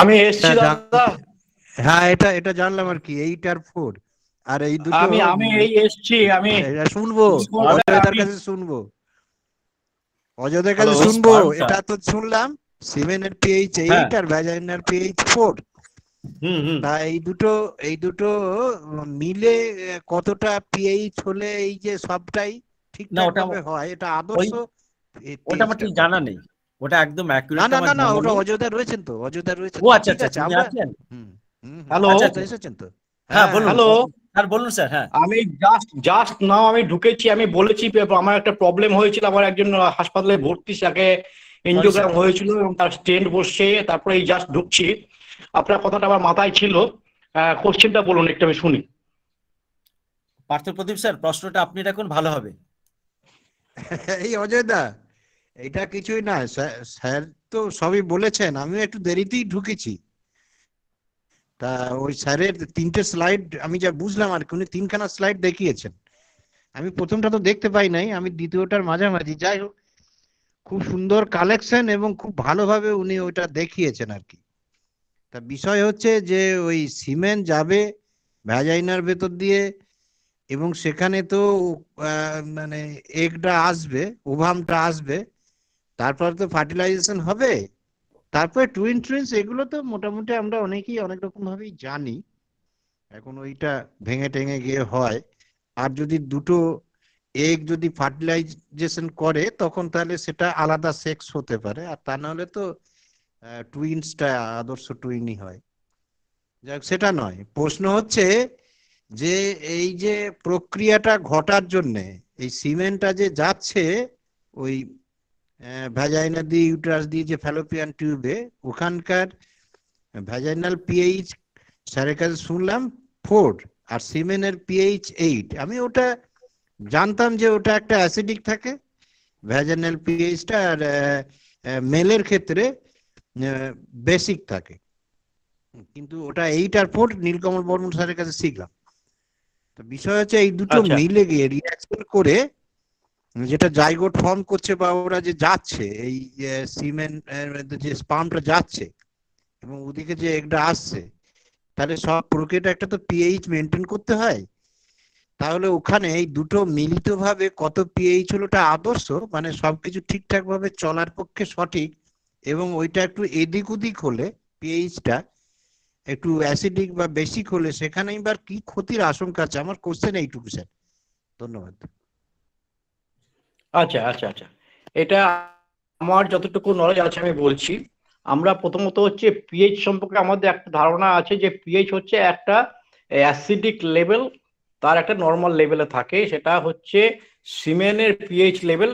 আমি এসছি দাদা। হ্যাঁ, এটা এটা জানলাম আর কি 8 আর 4 আর এই দুটো আমি এই এসছি, আমি এটা শুনবো অজয়দার কাছে শুনবো, অজয়দার কাছে হ্যালো, শুনবো। স্পার্মটা। এটা তো শুনলাম সিমেনের পিএইচ 8 আর ভ্যাজাইনার পিএইচ 4। তা এই দুটো মিলে কতটা পিএইচ হলে এই যে সবটাই ঠিকঠাক ভাবে হয়, এটা আদর্শ ওটা আমার ঠিক জানা নেই, ওটা একদম অ্যাকুরেট না না আমার না না জানা ওটা নেই। অজয়দা রয়েছেন তো, অজয়দা রয়েছেন। ও আচ্ছা ঠিক আচ্ছা, আছে, আপনি আমরা আছেন? হ্যালো, অজয়দা এসেছেন তো? হ্যাঁ বলুন। হ্যালো, স্যার বলুন স্যার। হ্যাঁ, আমি জাস্ট নাও আমি ঢুকেছি। আমি বলেছি আমার একটা প্রবলেম হয়েছিল, আমার একজন হাসপাতালে ভর্তি, তাকে এনজিওগ্রাম হয়েছিল এবং তার স্টেন্ট বসছে, তারপরে এই জাস্ট ঢুকছি। আপনার কথাটা আমার মাথায় ছিল, কোশ্চেনটা বলুন একটু আমি শুনি। পার্থপ্রদীপ স্যার, প্রশ্নটা আপনি রাখুন, ভালো হবে। এই অজয়দা, এটা কিছুই না, স্যার তো সবই বলেছেন, আমিও একটু দেরিতেই ঢুকেছি। তা ওই স্যারের 3টে স্লাইড আমি যা বুঝলাম আর কি, উনি 3খানা স্লাইড দেখিয়েছেন। আমি প্রথমটা তো দেখতে পাই নাই, আমি দ্বিতীয়টার মাঝামাঝি। যাই হোক, খুব সুন্দর কালেকশন এবং খুব ভালোভাবে উনি ওইটা দেখিয়েছেন আর কি। তা বিষয় হচ্ছে যে ওই সিমেন্ট যাবে ভ্যাজাইনার ভেতর দিয়ে, এবং সেখানে তো মানে এগটা আসবে, ওভামটা আসবে, তারপর তো ফার্টিলাইজেশন হবে, তারপরে টুইন্স এগুলো তো মোটামুটি আমরা অনেকেই অনেক রকম ভাবেই জানি। এখন ওইটা ভেঙে টেঙে গিয়ে হয়। আর যদি দুটো এগ যদি ফার্টিলাইজেশন করে তখন তাহলে সেটা আলাদা সেক্স হতে পারে, আর তা নাহলে তো টুইন্সটা আদর্শ টুইনই হয়। যাক, সেটা নয়, প্রশ্ন হচ্ছে যে এই যে প্রক্রিয়াটা ঘটার জন্যে এই সিমেন্টটা যে যাচ্ছে ওই ভ্যাজাইনা দিয়ে, ইউটারাস দিয়ে যে ফ্যালোপিয়ান টিউবে, ওখানকার ভ্যাজাইনাল পিএইচ স্যারের কাছে শুনলাম 4 আর সিমেনের পিএইচ 8। আমি ওটা জানতাম যে ওটা একটা অ্যাসিডিক থাকে ভ্যাজাইনাল পিএইচটা, আর মেলের ক্ষেত্রে বেসিক থাকে, কিন্তু ওটা 8 আর 4 নীলকমল বর্মন স্যারের কাছে শিখলাম। তো বিষয় হচ্ছে এই দুটো আচ্ছা। মিলে গিয়ে রিঅ্যাকশন করে যেটা জাইগোট ফর্ম করছে, বা ওরা যে যাচ্ছে এই সিমেন যে স্পামটা যাচ্ছে এবং ওদিকে যে এগটা আসছে, তাহলে সব প্রক্রিয়াটা একটা তো পিএইচ মেনটেন করতে হয়। তাহলে ওখানে এই দুটো মিলিতভাবে কত পিএইচ হলো ওটা আদর্শ, মানে সবকিছু ঠিকঠাক ভাবে চলার পক্ষে সঠিক, এবং ওইটা একটু এদিক ওদিক হলে পিএইচটা একটু অ্যাসিডিক বা বেসিক হলে সেখানে এবার কি ক্ষতির আশঙ্কা আছে? আমার কোশ্চেন এইটুকু স্যার, ধন্যবাদ। আচ্ছা আচ্ছা আচ্ছা, এটা আমার যতটুকু নলেজ আছে আমি বলছি। আমরা প্রথমত হচ্ছে পিএইচ সম্পর্কে আমাদের একটা ধারণা আছে যে পিএইচ হচ্ছে একটা অ্যাসিডিক লেভেল, তার একটা নর্মাল লেভেলে থাকে। সেটা হচ্ছে সিমেনের পিএইচ লেভেল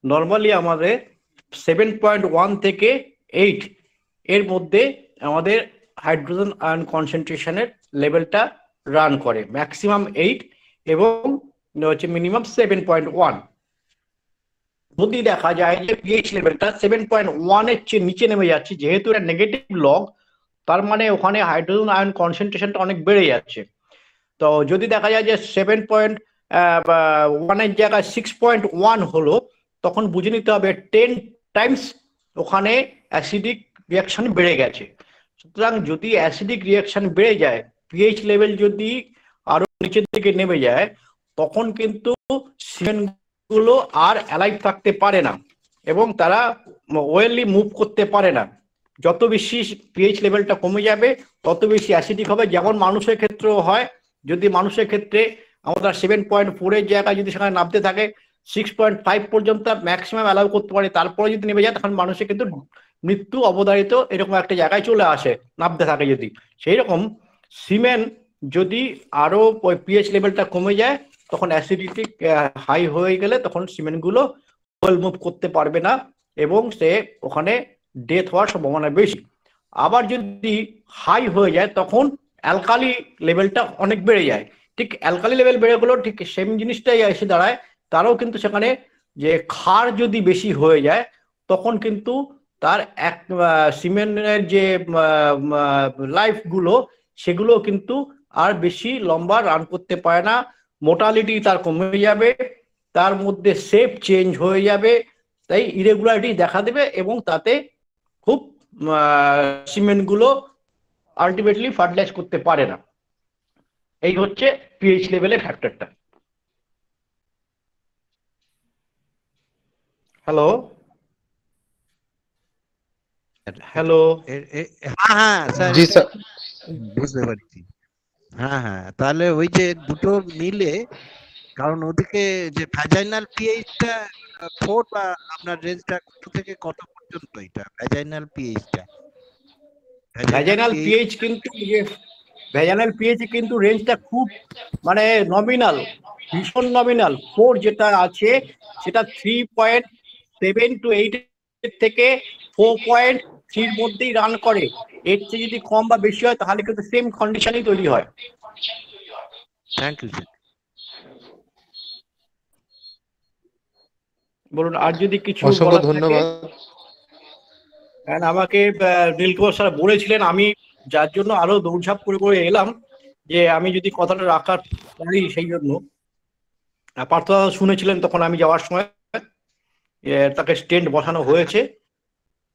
নর্মালি আমাদের 7.1 থেকে 8 এর মধ্যে আমাদের হাইড্রোজেন আয়ন কনসেন্ট্রেশনের লেভেলটা রান করে, ম্যাক্সিমাম 8 এবং হচ্ছে মিনিমাম 7.1। যদি দেখা যায় যে পিএইচ লেভেলটা 7.1 এর চেয়ে নিচে নেমে যাচ্ছে, যেহেতু এটা নেগেটিভ লগ, তার মানে ওখানে হাইড্রোজেন আয়ন কনসেন্ট্রেশনটা অনেক বেড়ে যাচ্ছে। তো যদি দেখা যায় যে 7.1 এর জায়গায় 6.1 হলো, তখন বুঝে নিতে হবে 10 টাইমস ওখানে অ্যাসিডিক রিয়াকশন বেড়ে গেছে। সুতরাং যদি অ্যাসিডিক রিয়াকশন বেড়ে যায়, পিএইচ লেভেল যদি আরো নিচের দিকে নেমে যায়, তখন কিন্তু সিমেন্টগুলো আর অ্যালাইভ থাকতে পারে না এবং তারা ওয়েললি মুভ করতে পারে না। যত বেশি পিএইচ লেভেলটা কমে যাবে তত বেশি অ্যাসিডিক হবে, যেমন মানুষের ক্ষেত্রেও হয়। যদি মানুষের ক্ষেত্রে আমাদের 7.4 এর জায়গায় যদি সেখানে নামতে থাকে, 6.5 পর্যন্ত ম্যাক্সিমাম অ্যালাউ করতে পারে, তারপরে যদি নেমে যায় তখন মানুষের কিন্তু মৃত্যু অবধারিত এরকম একটা জায়গায় চলে আসে, নামতে থাকে যদি। সেই রকম সিমেন্ট যদি আরো পিএইচ লেভেলটা কমে যায়, তখন অ্যাসিডিটি হাই হয়ে গেলে তখন সিমেন্টগুলো ওয়েল মুভ করতে পারবে না এবং সে ওখানে ডেথ হওয়ার সম্ভাবনা বেশি। আবার যদি হাই হয়ে যায় তখন অ্যালকালি লেভেলটা অনেক বেড়ে যায়। ঠিক অ্যালকালি লেভেল বেড়ে গেলেও ঠিক সেম জিনিসটাই এসে দাঁড়ায়, তারও কিন্তু সেখানে যে ক্ষার যদি বেশি হয়ে যায় তখন কিন্তু তার এক সিমেন্টের যে লাইফগুলো সেগুলো কিন্তু আর বেশি লম্বা রান করতে পারে না, মোটালিটি তার কমে যাবে, তার মধ্যে শেপ চেঞ্জ হয়ে যাবে, তাই ইরেগুলারিটি দেখা দেবে এবং তাতে খুব সিমেন্টগুলো আলটিমেটলি ফার্টিলাইজ করতে পারে না। এই হচ্ছে পিএইচ লেভেলের ফ্যাক্টরটা। হ্যালো হ্যালো হ্যাঁ হ্যাঁ স্যার, জি স্যার। বুঝতে পারছি। হ্যাঁ হ্যাঁ, তাহলে ওই যে দুটো মিলে, কারণ ওদিকে যে ভ্যাজাইনাল পিএইচটা 4 বা আপনার রেঞ্জটা কত থেকে কত পর্যন্ত? এটা ভ্যাজাইনাল পিএইচটা, ভ্যাজাইনাল পিএইচ কিন্তু ভ্যাজাইনাল পিএইচ কিন্তু রেঞ্জটা খুব মানে নমিনাল, ভীষণ নমিনাল। 4 যেটা আছে সেটা 3.7 to 8 থেকে 4.3 এর মধ্যেই রান করে। এর চেয়ে যদি কম বা বেশি হয় তাহলে কিন্তু সেম কন্ডিশনই তৈরি হয়। Thank you sir. বলুন আর যদি কিছু অসংখ্য বলার থাকে। ধন্যবাদ। আমাকে নীলকমল স্যার বলেছিলেন, আমি যার জন্য আরো দৌড়ঝাঁপ করে করে এলাম যে আমি যদি কথাটা রাখার পারি, সেই জন্য। পার্থ শুনেছিলেন তখন আমি যাওয়ার সময় তাকে স্টেন্ট বসানো হয়েছে।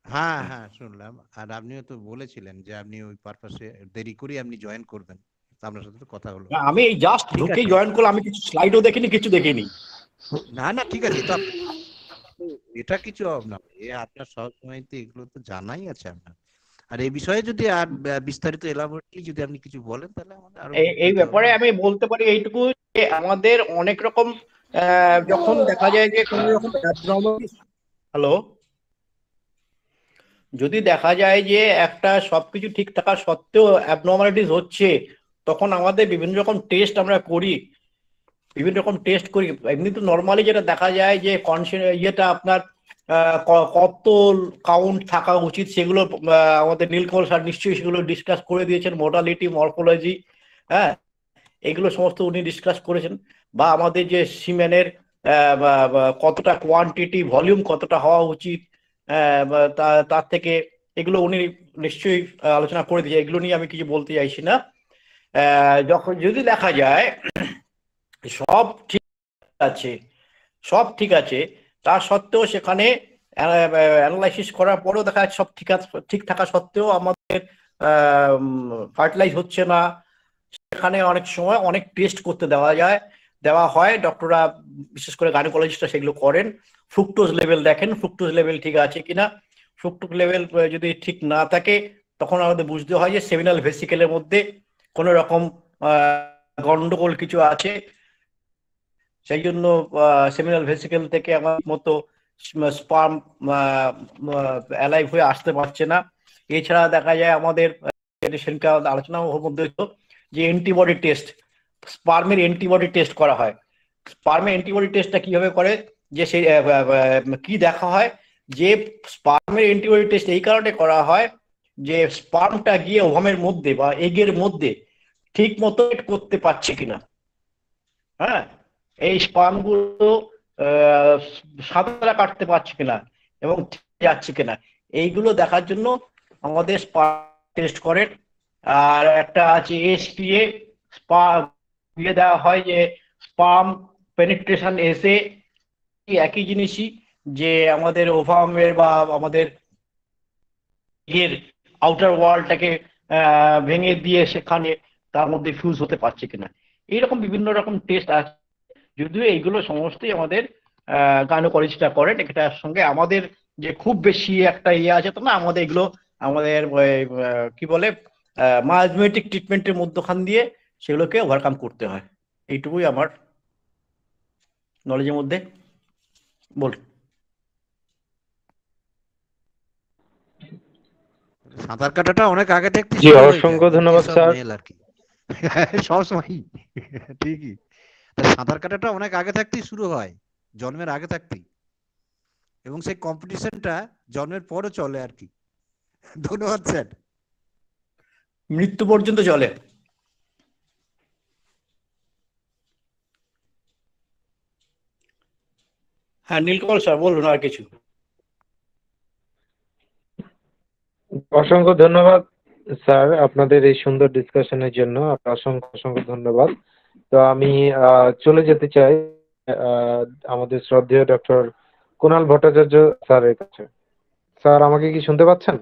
হ্যাঁ হ্যাঁ শুনলাম, আর আপনিও তো বলেছিলেন যে আপনি ওই পারপাসে দেরি করে আপনি জয়েন করবেন আপনার সাথে তো কথা হলো। আমি এই জাস্ট ঠিক ঢুকে আছে। জয়েন করলাম, আমি কিছু স্লাইডও দেখিনি, কিছু দেখিনি। না না ঠিক আছে, এটা কিছু না, আপনার সবসময়তে এগুলো তো জানাই আছে আপনার। আর এই বিষয়ে যদি আর বিস্তারিত এলাবোরেটলি যদি আপনি কিছু বলেন তাহলে আমাদের আরো এই ব্যাপারে আমি বলতে পারি এইটুকু যে আমাদের অনেক রকম যখন দেখা যায় যে কোনো রকম হ্যালো, যদি দেখা যায় যে একটা সবকিছু ঠিক থাকা সত্ত্বেও অ্যাবনর্মালিটিস হচ্ছে, তখন আমাদের বিভিন্ন রকম টেস্ট আমরা করি, বিভিন্ন রকম টেস্ট করি। এমনি তো নর্মালি যেটা দেখা যায় যে ইয়েটা আপনার কত কাউন্ট থাকা উচিত সেগুলো আমাদের নীলকমল স্যার নিশ্চয়ই সেগুলো ডিসকাস করে দিয়েছেন, মোডালিটি, মরফোলজি, হ্যাঁ, এগুলো সমস্ত উনি ডিসকাস করেছেন। বা আমাদের যে সিমেনের কতটা কোয়ান্টিটি, ভলিউম কতটা হওয়া উচিত, তার থেকে এগুলো উনি নিশ্চয়ই আলোচনা করে দিয়েছে। এগুলো নিয়ে আমি কিছু বলতে চাইছি না। যখন যদি দেখা যায় সব ঠিক আছে, সব ঠিক আছে, তা সত্ত্বেও সেখানে অ্যানালাইসিস করার পরেও দেখা যাচ্ছে সব ঠিক থাকা সত্ত্বেও আমাদের ফার্টিলাইজ হচ্ছে না, সেখানে অনেক সময় অনেক টেস্ট করতে দেওয়া হয়। ডক্টররা বিশেষ করে গাইনোকোলজিস্টরা সেগুলো করেন, ফ্রুক্টোজ লেভেল দেখেন, ফ্রুক্টোজ লেভেল ঠিক আছে কিনা। ফ্রুক্টোজ লেভেল যদি ঠিক না থাকে তখন আমাদের বুঝতে হয় যে সেমিনাল ভেসিকেলের মধ্যে কোনো রকম গন্ডগোল কিছু আছে। সেই জন্য সেমিনাল ভেসিকেল থেকে আমার মতো স্পার্ম অ্যালাইভ হয়ে আসতে পারছে না। এছাড়া দেখা যায় আমাদের সেদিনকে আলোচনা মধ্যে যে অ্যান্টিবডি টেস্ট, স্পার্মের অ্যান্টিবডি টেস্ট করা হয়। স্পার্মের অ্যান্টিবডি টেস্টটা কিভাবে করে, যে সেই কি দেখা হয় যে স্পার্মের অ্যান্টিবডি টেস্ট এই কারণে করা হয় যে স্পার্মটা গিয়ে ওভামের মধ্যে বা এগের মধ্যে ঠিক মতো করতে পারছে কিনা। হ্যাঁ, এই স্পার্মগুলো সাঁতারা কাটতে পারছে কিনা এবং যাচ্ছে কিনা, এইগুলো দেখার জন্য আমাদের স্পার্ম টেস্ট করেন। আর একটা আছে এসপিএ, স্পার্ম দিয়ে দেওয়া হয় যে স্পার্ম পেনিট্রেশন এসে, একই জিনিসই যে আমাদের ওভামের বা আমাদের এর আউটার ওয়ালটাকে ভেঙে দিয়ে সেখানে তার মধ্যে ফিউজ হতে পারছে কিনা। এইরকম বিভিন্ন রকম টেস্ট আছে, যদিও এইগুলো সমস্তই আমাদের গাইনোকোলজিস্টরা করেন। এটার সঙ্গে আমাদের যে খুব বেশি একটা ইয়ে আছে তো না, আমাদের এগুলো আমাদের কি বলে মায়োজমেটিক ট্রিটমেন্টের মধ্যখান দিয়ে সেগুলোকে ওভারকাম করতে হয়। এইটুকুই আমার নলেজের মধ্যে বল। সাঁতার কাটাটা অনেক আগে থেকে জি, অসংখ্য ধন্যবাদ স্যার। আর কি সবসময় ঠিকই, সাঁতার কাটাটা অনেক আগে থাকতেই শুরু হয়, জন্মের আগে থাকতেই, এবং সেই কম্পিটিশনটা জন্মের পরও চলে আর কি। ধন্যবাদ স্যার। মৃত্যু পর্যন্ত চলে। হ্যাঁ নীলকমল স্যার বলুন আর কিছু। অসংখ্য ধন্যবাদ স্যার আপনাদের এই সুন্দর ডিসকাশনের জন্য, অসংখ্য অসংখ্য ধন্যবাদ। তো আমি চলে যেতে চাই আমাদের শ্রদ্ধেয় ডক্টর কুণাল ভট্টাচার্য স্যারের কাছে। স্যার আমাকে কি শুনতে পাচ্ছেন?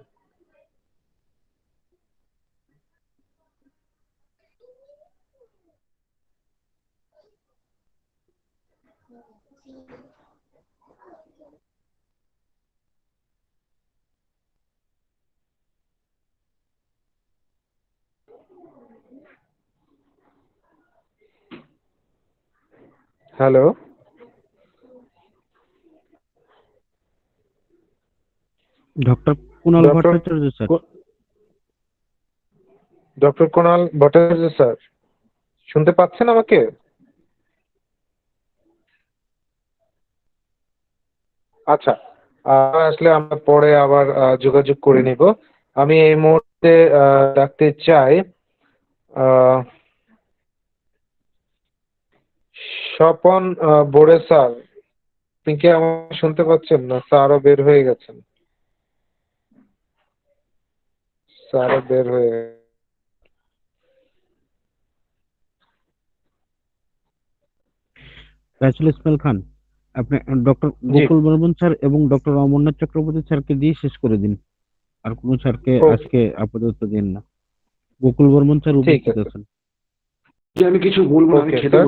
Hello doctor Kunal Bhattacharya sir. Doctor Kunal Bhattacharya sir শুনতে পাচ্ছেন আমাকে? আচ্ছা, আসলে আমরা পরে আবার যোগাযোগ করে নিব। আমি এই মুহূর্তে ডাকতে চাই স্বপন বোরে স্যার। আপনি কি আমাকে শুনতে পাচ্ছেন না? স্যারও বের হয়ে গেছেন। স্যারও বের হয়ে রাইসুল ইসমাইল খান, আপনি ডক্টর গোকুল বর্মন স্যার এবং ডক্টর অমরনাথ চক্রবর্তী স্যারকে দিয়ে শেষ করে দিন। আর কোনো স্যারকে আজকে আপাতত দিন না। গোকুল বর্মন স্যার উপস্থিত আছেন। যে আমি কিছু বলবো না, ওকে স্যার।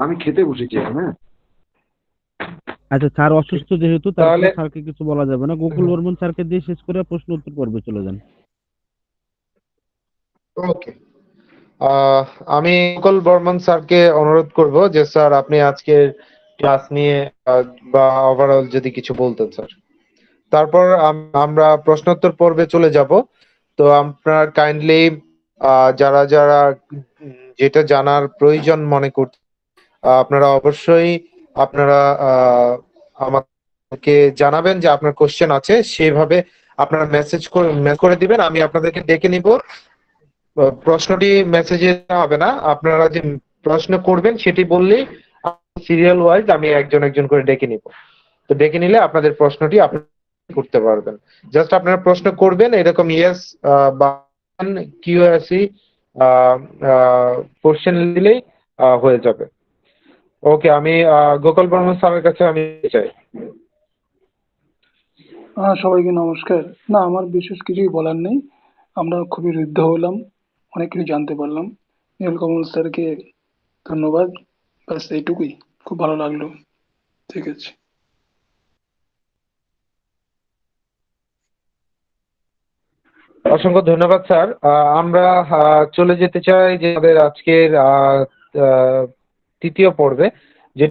আমি খেতে বসেছি হ্যাঁ। আচ্ছা, স্যার অসুস্থ যেহেতু তারপরে তাহলে স্যারকে কিছু বলা যাবে না। গোকুল বর্মন স্যারকে দিয়ে শেষ করে প্রশ্ন উত্তর পর্বে চলে যান। ওকে, আমি গোকুল বর্মন স্যারকে অনুরোধ করব যে স্যার আপনি আজকের ক্লাস নিয়ে বা ওভারঅল যদি কিছু বলতেন স্যার। তারপর আমরা প্রশ্নোত্তর পর্বে চলে যাব। তো আপনার কাইন্ডলি যারা যারা যেটা জানার প্রয়োজন মনে করছেন আপনারা অবশ্যই আপনারা আমাকে জানাবেন যে আপনার কোশ্চেন আছে, সেইভাবে আপনারা মেসেজ করে দিবেন, আমি আপনাদেরকে ডেকে নিব। প্রশ্নটি মেসেজে হবে না, আপনারা যে প্রশ্ন করবেন সেটি বললেই সিরিয়াল ওয়াইজ আমি একজন একজন করে ডেকে নিব। তো ডেকে নিলে আপনাদের প্রশ্নটি আপনি করতে পারবেন। জাস্ট আপনারা প্রশ্ন করবেন, এরকম ইয়েস বা কিউএসি কোশ্চেন দিলেই হয়ে যাবে। ওকে, আমি গোকুল বর্মন স্যারের কাছে আমি চাই। সবাইকে নমস্কার। না, আমার বিশেষ কিছুই বলার নেই। আমরা খুবই ঋদ্ধ হলাম, অনেক কিছু জানতে পারলাম। নীলকমল স্যারকে ধন্যবাদ, ব্যাস এইটুকুই। খুব ভালো লাগলো। ঠিক আছে। অসংখ্য ধন্যবাদ স্যার। আমরা চলে যেতে চাই যে আমাদের আজকের তৃতীয় পর্বে, যে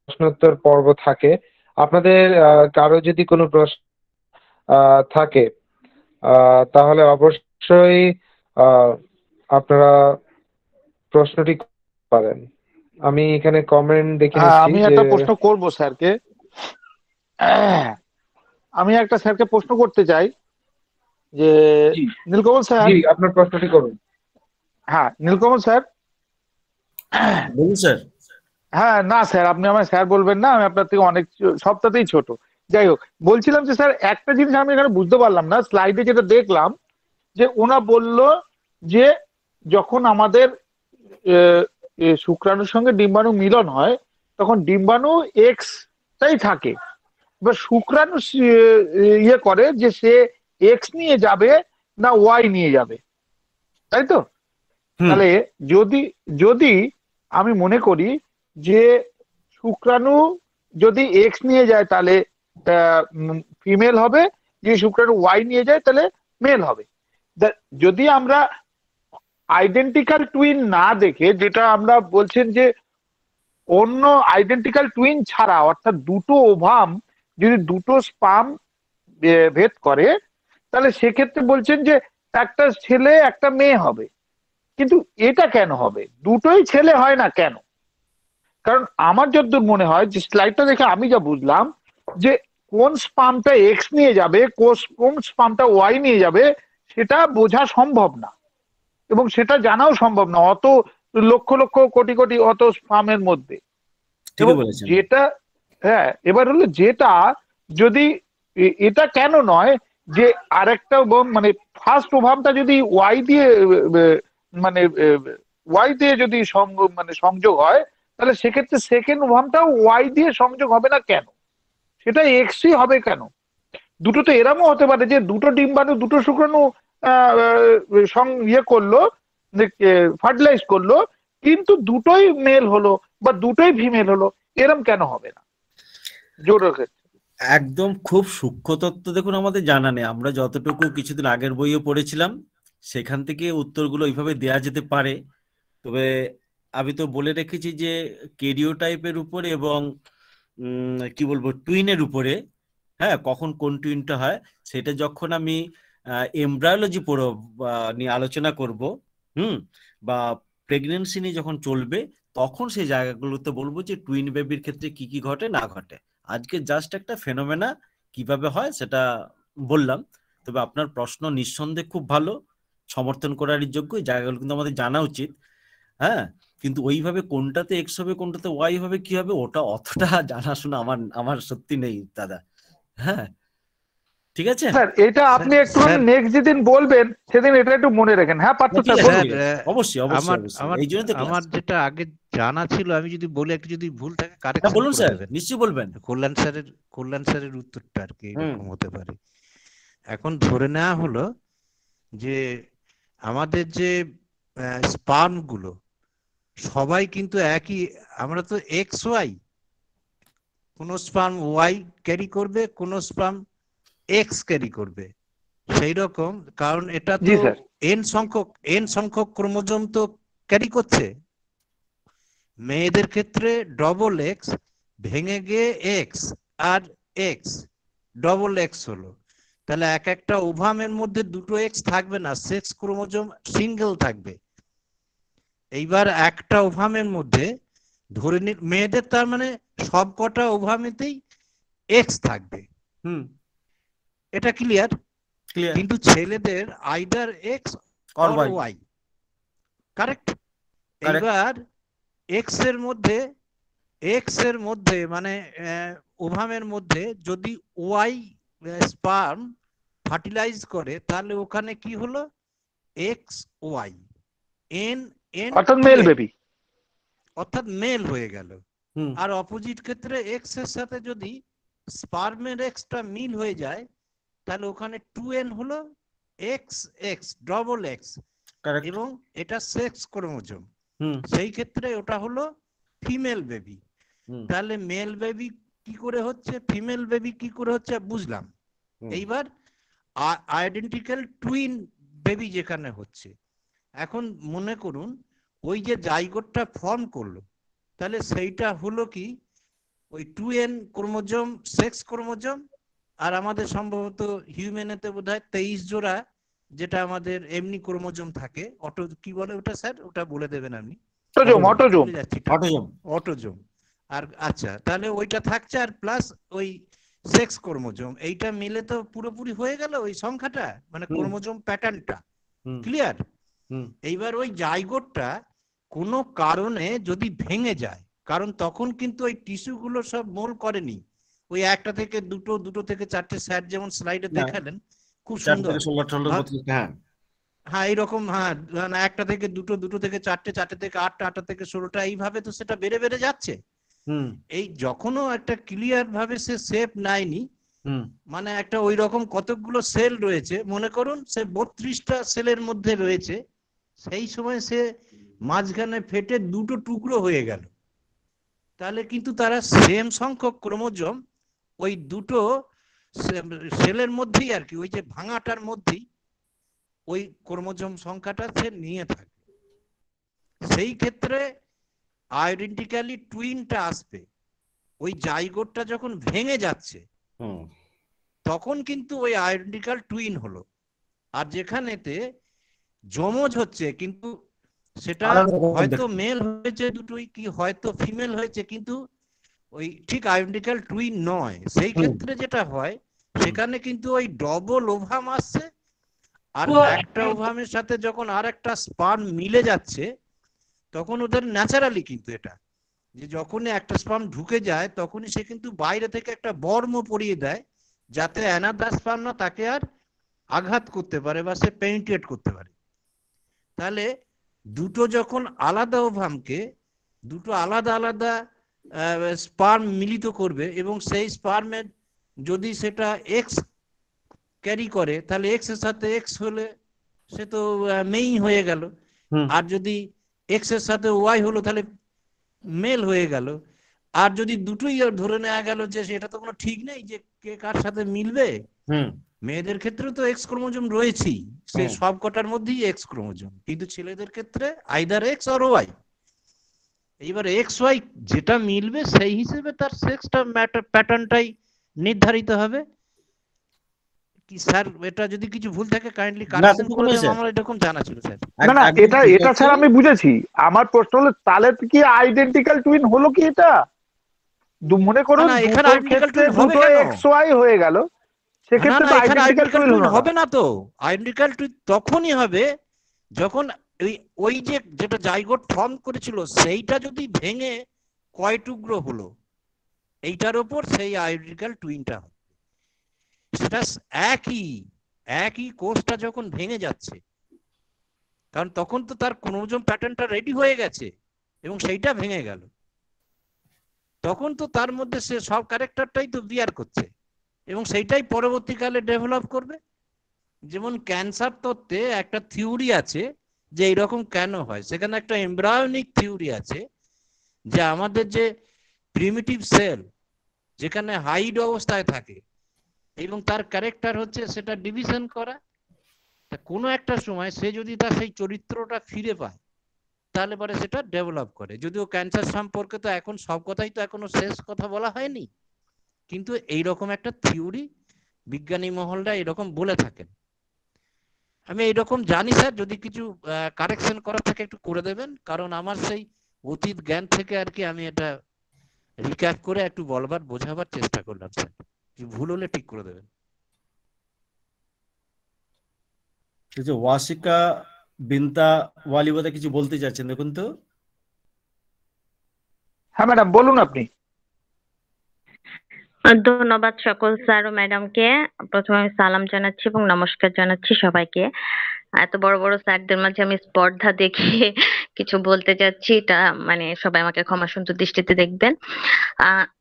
প্রশ্নোত্তর পর্ব থাকে। আপনাদের কারো যদি কোনো প্রশ্ন থাকে তাহলে অবশ্যই আপনারা প্রশ্নটি করতে পারেন। আমি এখানে কমেন্ট দেখে নিচ্ছি। আমি একটা প্রশ্ন করব স্যারকে। আমি একটা স্যারকে প্রশ্ন করতে চাই যে নীলকমল স্যার। জি, আপনার প্রশ্নটি করুন। হ্যাঁ, নীলকমল স্যার। বলুন স্যার। হ্যাঁ, না স্যার, আপনি আমায় স্যার বলবেন না, আমি আপনার থেকে অনেক সবটাতেই ছোট। যাই হোক, বলছিলাম যে স্যার একটা জিনিস আমি এখানে বুঝতে পারলাম না, স্লাইডে যেটা দেখলাম যে ওনা বলল যে যখন আমাদের শুক্রাণুর সঙ্গে ডিম্বাণু মিলন হয় তখন ডিম্বাণু এক্স টাই থাকে। এবার শুক্রাণু ইয়ে করে যে সে এক্স নিয়ে যাবে না ওয়াই নিয়ে যাবে, তাই তো? তাহলে যদি আমি মনে করি যে শুক্রাণু যদি এক্স নিয়ে যায় তাহলে ফিমেল হবে, যে শুক্রাণু ওয়াই নিয়ে যায় তাহলে মেল হবে। যদি আমরা আইডেন্টিক্যাল টুইন না দেখে, যেটা আমরা বলছেন যে অন্য আইডেন্টিক্যাল টুইন ছাড়া, অর্থাৎ দুটো ওভাম যদি দুটো স্পাম ভেদ করে তাহলে সেক্ষেত্রে বলছেন যে একটা ছেলে একটা মেয়ে হবে। কিন্তু এটা কেন হবে? দুটোই ছেলে হয় না কেন? কারণ আমার যতদূর মনে হয় যে স্লাইডটা দেখে আমি যা বুঝলাম যে কোন স্পামটা এক্স নিয়ে যাবে কোন স্পামটা ওয়াই নিয়ে যাবে সেটা বোঝা সম্ভব না, এবং সেটা জানাও সম্ভব না অত লক্ষ লক্ষ কোটি কোটি অত স্পামের মধ্যে। এবং যেটা এবার হলো যেটা যদি এটা কেন নয় যে আরেকটা মানে ফার্স্ট ওভামটা যদি ওয়াই দিয়ে মানে ওয়াই দিয়ে যদি সংযোগ হয় তাহলে সেক্ষেত্রে সেকেন্ড ওভামটাও ওয়াই দিয়ে সংযোগ হবে না কেন? সেটা এক্সই হবে কেন? দুটো তো এরমও হতে পারে যে দুটো ডিম্বাণু দুটো শুক্রাণু ইয়ে করলো, ফার্টিলাইজ করলো, কিন্তু দুটোই মেল হলো বা দুটোই ফিমেল হলো, এরম কেন হবে না? জোরের ক্ষেত্রে একদম খুব সূক্ষ্ম তত্ত্ব দেখুন আমাদের জানা নেই। আমরা যতটুকু কিছুদিন আগের বইও পড়েছিলাম সেখান থেকে উত্তরগুলো এইভাবে দেয়া যেতে পারে। তবে আমি তো বলে রেখেছি যে কেরিওটাইপের উপরে এবং কি বলবো টুইনের উপরে, হ্যাঁ, কখন কোন টুইনটা হয় সেটা যখন আমি এমব্রায়োলজি নিয়ে আলোচনা করব, বা প্রেগনেন্সি নিয়ে যখন চলবে তখন সেই জায়গাগুলোতে বলবো যে টুইন বেবির ক্ষেত্রে কি কি ঘটে না ঘটে। আজকে জাস্ট একটা ফেনোমেনা কিভাবে হয় সেটা বললাম। তবে আপনার প্রশ্ন নিঃসন্দেহে খুব ভালো, সমর্থন করার যোগ্য। এই জায়গাগুলো কিন্তু আমাদের জানা উচিত। হ্যাঁ, কিন্তু ওইভাবে কোনটাতে এক্স হবে কোনটাতে ওয়াই হবে কি হবে ওটা অতটা জানাশোনা আমার সত্যি নেই দাদা। হ্যাঁ, ঠিক আছে স্যার, এটা আপনি একটু নেক্সট যেদিন বলবেন সেদিন এটা একটু মনে রাখেন। হ্যাঁ পার্থ স্যার বলুন। অবশ্যই এই জন্য তো আমার যেটা আগে জানা ছিল আমি যদি বলি একটু যদি ভুল থাকে কারেকশন বলুন করে স্যার, দেবেন। নিশ্চয়ই বলবেন। কল্যাণ স্যারের উত্তরটা আর কি এরকম হতে পারে। এখন ধরে নেওয়া হলো যে আমাদের যে স্পার্ম গুলো সবাই কিন্তু একই, আমরা তো এক্স ওয়াই, কোন স্পার্ম ওয়াই ক্যারি করবে, কোন স্পার্ম এক্স ক্যারি করবে, সেই রকম। কারণ এটা জি তো স্যার। এন সংখ্যক ক্রোমোজোম তো ক্যারি করছে। মেয়েদের ক্ষেত্রে ডবল এক্স ভেঙে গিয়ে এক্স আর এক্স, ডবল এক্স হলো। তাহলে এক একটা ওভামের মধ্যে দুটো এক্স থাকবে না, সেক্স ক্রোমোজোম সিঙ্গেল থাকবে। এইবার একটা ওভামের মধ্যে ধরে নি মেয়েদের, তার মানে সব কটা ওভামেতেই এক্স থাকবে। এটা ক্লিয়ার? ক্লিয়ার। কিন্তু ছেলেদের either X or or Y, correct? এইবার এক্স এর মধ্যে মানে ওভামের মধ্যে যদি ওয়াই স্পার্ম ফার্টিলাইজ করে, তাহলে ওখানে কি হলো, এক্স ওয়াই এন এন, অর্থাৎ মেল বেবি, অর্থাৎ মেল হয়ে গেল। আর অপোজিট ক্ষেত্রে এক্স এর সাথে যদি স্পার্মের এক্সটা মিল হয়ে যায়, তাহলে ওখানে 2n হলো এক্স এক্স, ডবল এক্স, এবং এটা সেক্স ক্রোমোজোম, সেই ক্ষেত্রে ওটা হলো ফিমেল বেবি। তাহলে মেল বেবি কি করে হচ্ছে, ফিমেল বেবি কি করে হচ্ছে বুঝলাম। এইবার আইডেন্টিক্যাল টুইন বেবি যেখানে হচ্ছে, এখন মনে করুন ওই যে জাইগোটটা ফর্ম করলো, তাহলে সেইটা হলো কি ওই 2n ক্রোমোজোম সেক্স ক্রোমোজোম, আর আমাদের সম্ভবত হিউম্যানেতে বোধহয় 23 জোড়া যেটা আমাদের এমনি ক্রোমোজোম থাকে, অটো কি বলে ওটা স্যার, ওটা বলে দেবেন আপনি। অটোজোম। আর আচ্ছা, তাহলে ওইটা থাকছে, আর প্লাস ওই সেক্স ক্রোমোজোম, এইটা মিলে তো পুরোপুরি হয়ে গেল ওই সংখ্যাটা, মানে ক্রোমোজোম প্যাটার্নটা ক্লিয়ার। এইবার ওই জাইগোটটা কোনো কারণে যদি ভেঙে যায়, কারণ তখন কিন্তু ওই টিস্যু গুলো সব মোল করেনি, ওই একটা থেকে দুটো, দুটো থেকে চারটে, স্যার যেমন স্লাইডে দেখালেন খুব সুন্দর, হ্যাঁ এইরকম, হ্যাঁ একটা থেকে দুটো, দুটো থেকে চারটে, চারটে থেকে আটটা, আটটা থেকে 16টা, এইভাবে তো সেটা বেড়ে বেড়ে যাচ্ছে। এই যখনও একটা ক্লিয়ার ভাবে সে শেপ নেয়নি, মানে একটা ওই রকম কতগুলো সেল রয়েছে, মনে করুন সে 32টা সেলের মধ্যে রয়েছে, সেই সময় সে মাঝখানে ফেটে দুটো টুকরো হয়ে গেল, তাহলে কিন্তু তারা সেম সংখ্যক ক্রোমোজোম ওই দুটো সেলের মধ্যেই আর কি, ওই যে ভাঙাটার মধ্যেই ওই ক্রোমোজোম সংখ্যাটা সে নিয়ে থাকে। সেই ক্ষেত্রে আইডেন্টিক্যালি টুইনটা আসবে, ওই জাইগোটটা যখন ভেঙে যাচ্ছে তখন কিন্তু ওই আইডেন্টিক্যাল টুইন হলো। আর যেখানেতে যমজ হচ্ছে কিন্তু সেটা হয়তো মেল হয়েছে দুটোই, কি হয়তো ফিমেল হয়েছে, কিন্তু ওই ঠিক আইডেন্টিক্যাল টুইন নয়, সেই ক্ষেত্রে যেটা হয় সেখানে কিন্তু ওই ডবল ওভাম আসছে, আর একটা ওভামের সাথে যখন আর একটা স্পার্ম মিলে যাচ্ছে, তখন ওদের ন্যাচারালি কিন্তু এটা যে যখনই একটা স্পার্ম ঢুকে যায় তখনই সে কিন্তু বাইরে থেকে একটা বর্ম পরিয়ে দেয়, যাতে অ্যানাদার স্পার্ম না তাকে আর আঘাত করতে পারে বা সে পেনিট্রেট করতে পারে। তাহলে দুটো যখন আলাদা ওভামকে দুটো আলাদা আলাদা স্পার্ম মিলিত করবে, এবং সেই স্পার্মের যদি সেটা এক্স ক্যারি করে, তাহলে এক্স এর সাথে এক্স হলে সে তো মেই হয়ে গেল, আর যদি এক্স এর সাথে ওয়াই হলো তাহলে মেল হয়ে গেল। আর যদি দুটোই ধরে নেওয়া গেল যে সেটা তো কোনো ঠিক নেই যে কে কার সাথে মিলবে, মেয়েদের ক্ষেত্রে তো এক্স ক্রোমোজোম রয়েছেই, সে সব কটার মধ্যেই এক্স ক্রোমোজোম, কিন্তু ছেলেদের ক্ষেত্রে আইদার এক্স অর ওয়াই। এইবার এক্স ওয়াই যেটা মিলবে সেই হিসেবে তার সেক্সটা প্যাটার্নটাই নির্ধারিত হবে। কি স্যার এটা যদি কিছু ভুল থাকে কাইন্ডলি কারেকশন করে দেন, আমার এরকম জানা ছিল স্যার। না না, এটা স্যার আমি বুঝেছি, আমার প্রশ্ন হলো তাহলে কি আইডেন্টিক্যাল টুইন হলো কি এটা? মনে করুন এখানে আইডেন্টিক্যাল টুইন হবে কেন, এক্স ওয়াই হয়ে গেল, সেক্ষেত্রে তো আইডেন্টিক্যাল টুইন হবে না। তো আইডেন্টিক্যাল টুইন তখনই হবে যখন ওই যে যেটা জাইগোট ফর্ম করেছিল সেইটা যদি ভেঙে কয় টুকরো হলো, এইটার উপর সেই আইডেন্টিক্যাল টুইনটা হবে। সেটা একই কোষটা যখন ভেঙে যাচ্ছে, কারণ তখন তো তার ক্রোমোজোম প্যাটার্নটা রেডি হয়ে গেছে এবং সেইটা ভেঙে গেল, তখন তো তার মধ্যে সে সব ক্যারেক্টারটাই তো বিয়ার করছে এবং সেইটাই পরবর্তীকালে ডেভেলপ করবে। যেমন ক্যান্সার তত্ত্বে একটা থিওরি আছে যে এইরকম কেন হয়। সেখানে একটা এমব্রায়োনিক থিওরি আছে যে আমাদের যে প্রিমিটিভ সেল যেখানে হাইড অবস্থায় থাকে এবং তার ক্যারেক্টার হচ্ছে সেটা ডিভিশন করা, তা কোনো একটা সময় সে যদি তার সেই চরিত্রটা ফিরে পায় তাহলে পরে সেটা ডেভেলপ করে। যদিও ক্যান্সার সম্পর্কে তো এখন সব কথাই তো এখনো শেষ কথা বলা হয়নি, কিন্তু এইরকম একটা থিওরি বিজ্ঞানী মহলরা এরকম বলে থাকেন। আমি এইরকম জানি স্যার, যদি কিছু কারেকশন করা থাকে একটু করে দেবেন, কারণ আমার সেই অতীত জ্ঞান থেকে আর কি আমি এটা রিক্যাপ করে একটু বলবার বোঝাবার চেষ্টা করলাম স্যার, ভুল হলে ঠিক করে দেবেন। ওয়াসিকা বিনতা ওয়ালি বোধহয় কিছু বলতে চাচ্ছেন, দেখুন তো। হ্যাঁ ম্যাডাম বলুন আপনি। ধন্যবাদ সকল স্যার ও ম্যাডামকে। প্রথমে আমি সালাম জানাচ্ছি এবং নমস্কার জানাচ্ছি সবাইকে। এত বড় বড় স্যারদের মাঝে আমি স্পর্ধা দেখিয়ে কিছু বলতে যাচ্ছি, এটা মানে সবাই আমাকে ক্ষমা সুন্দর দৃষ্টিতে দেখবেন।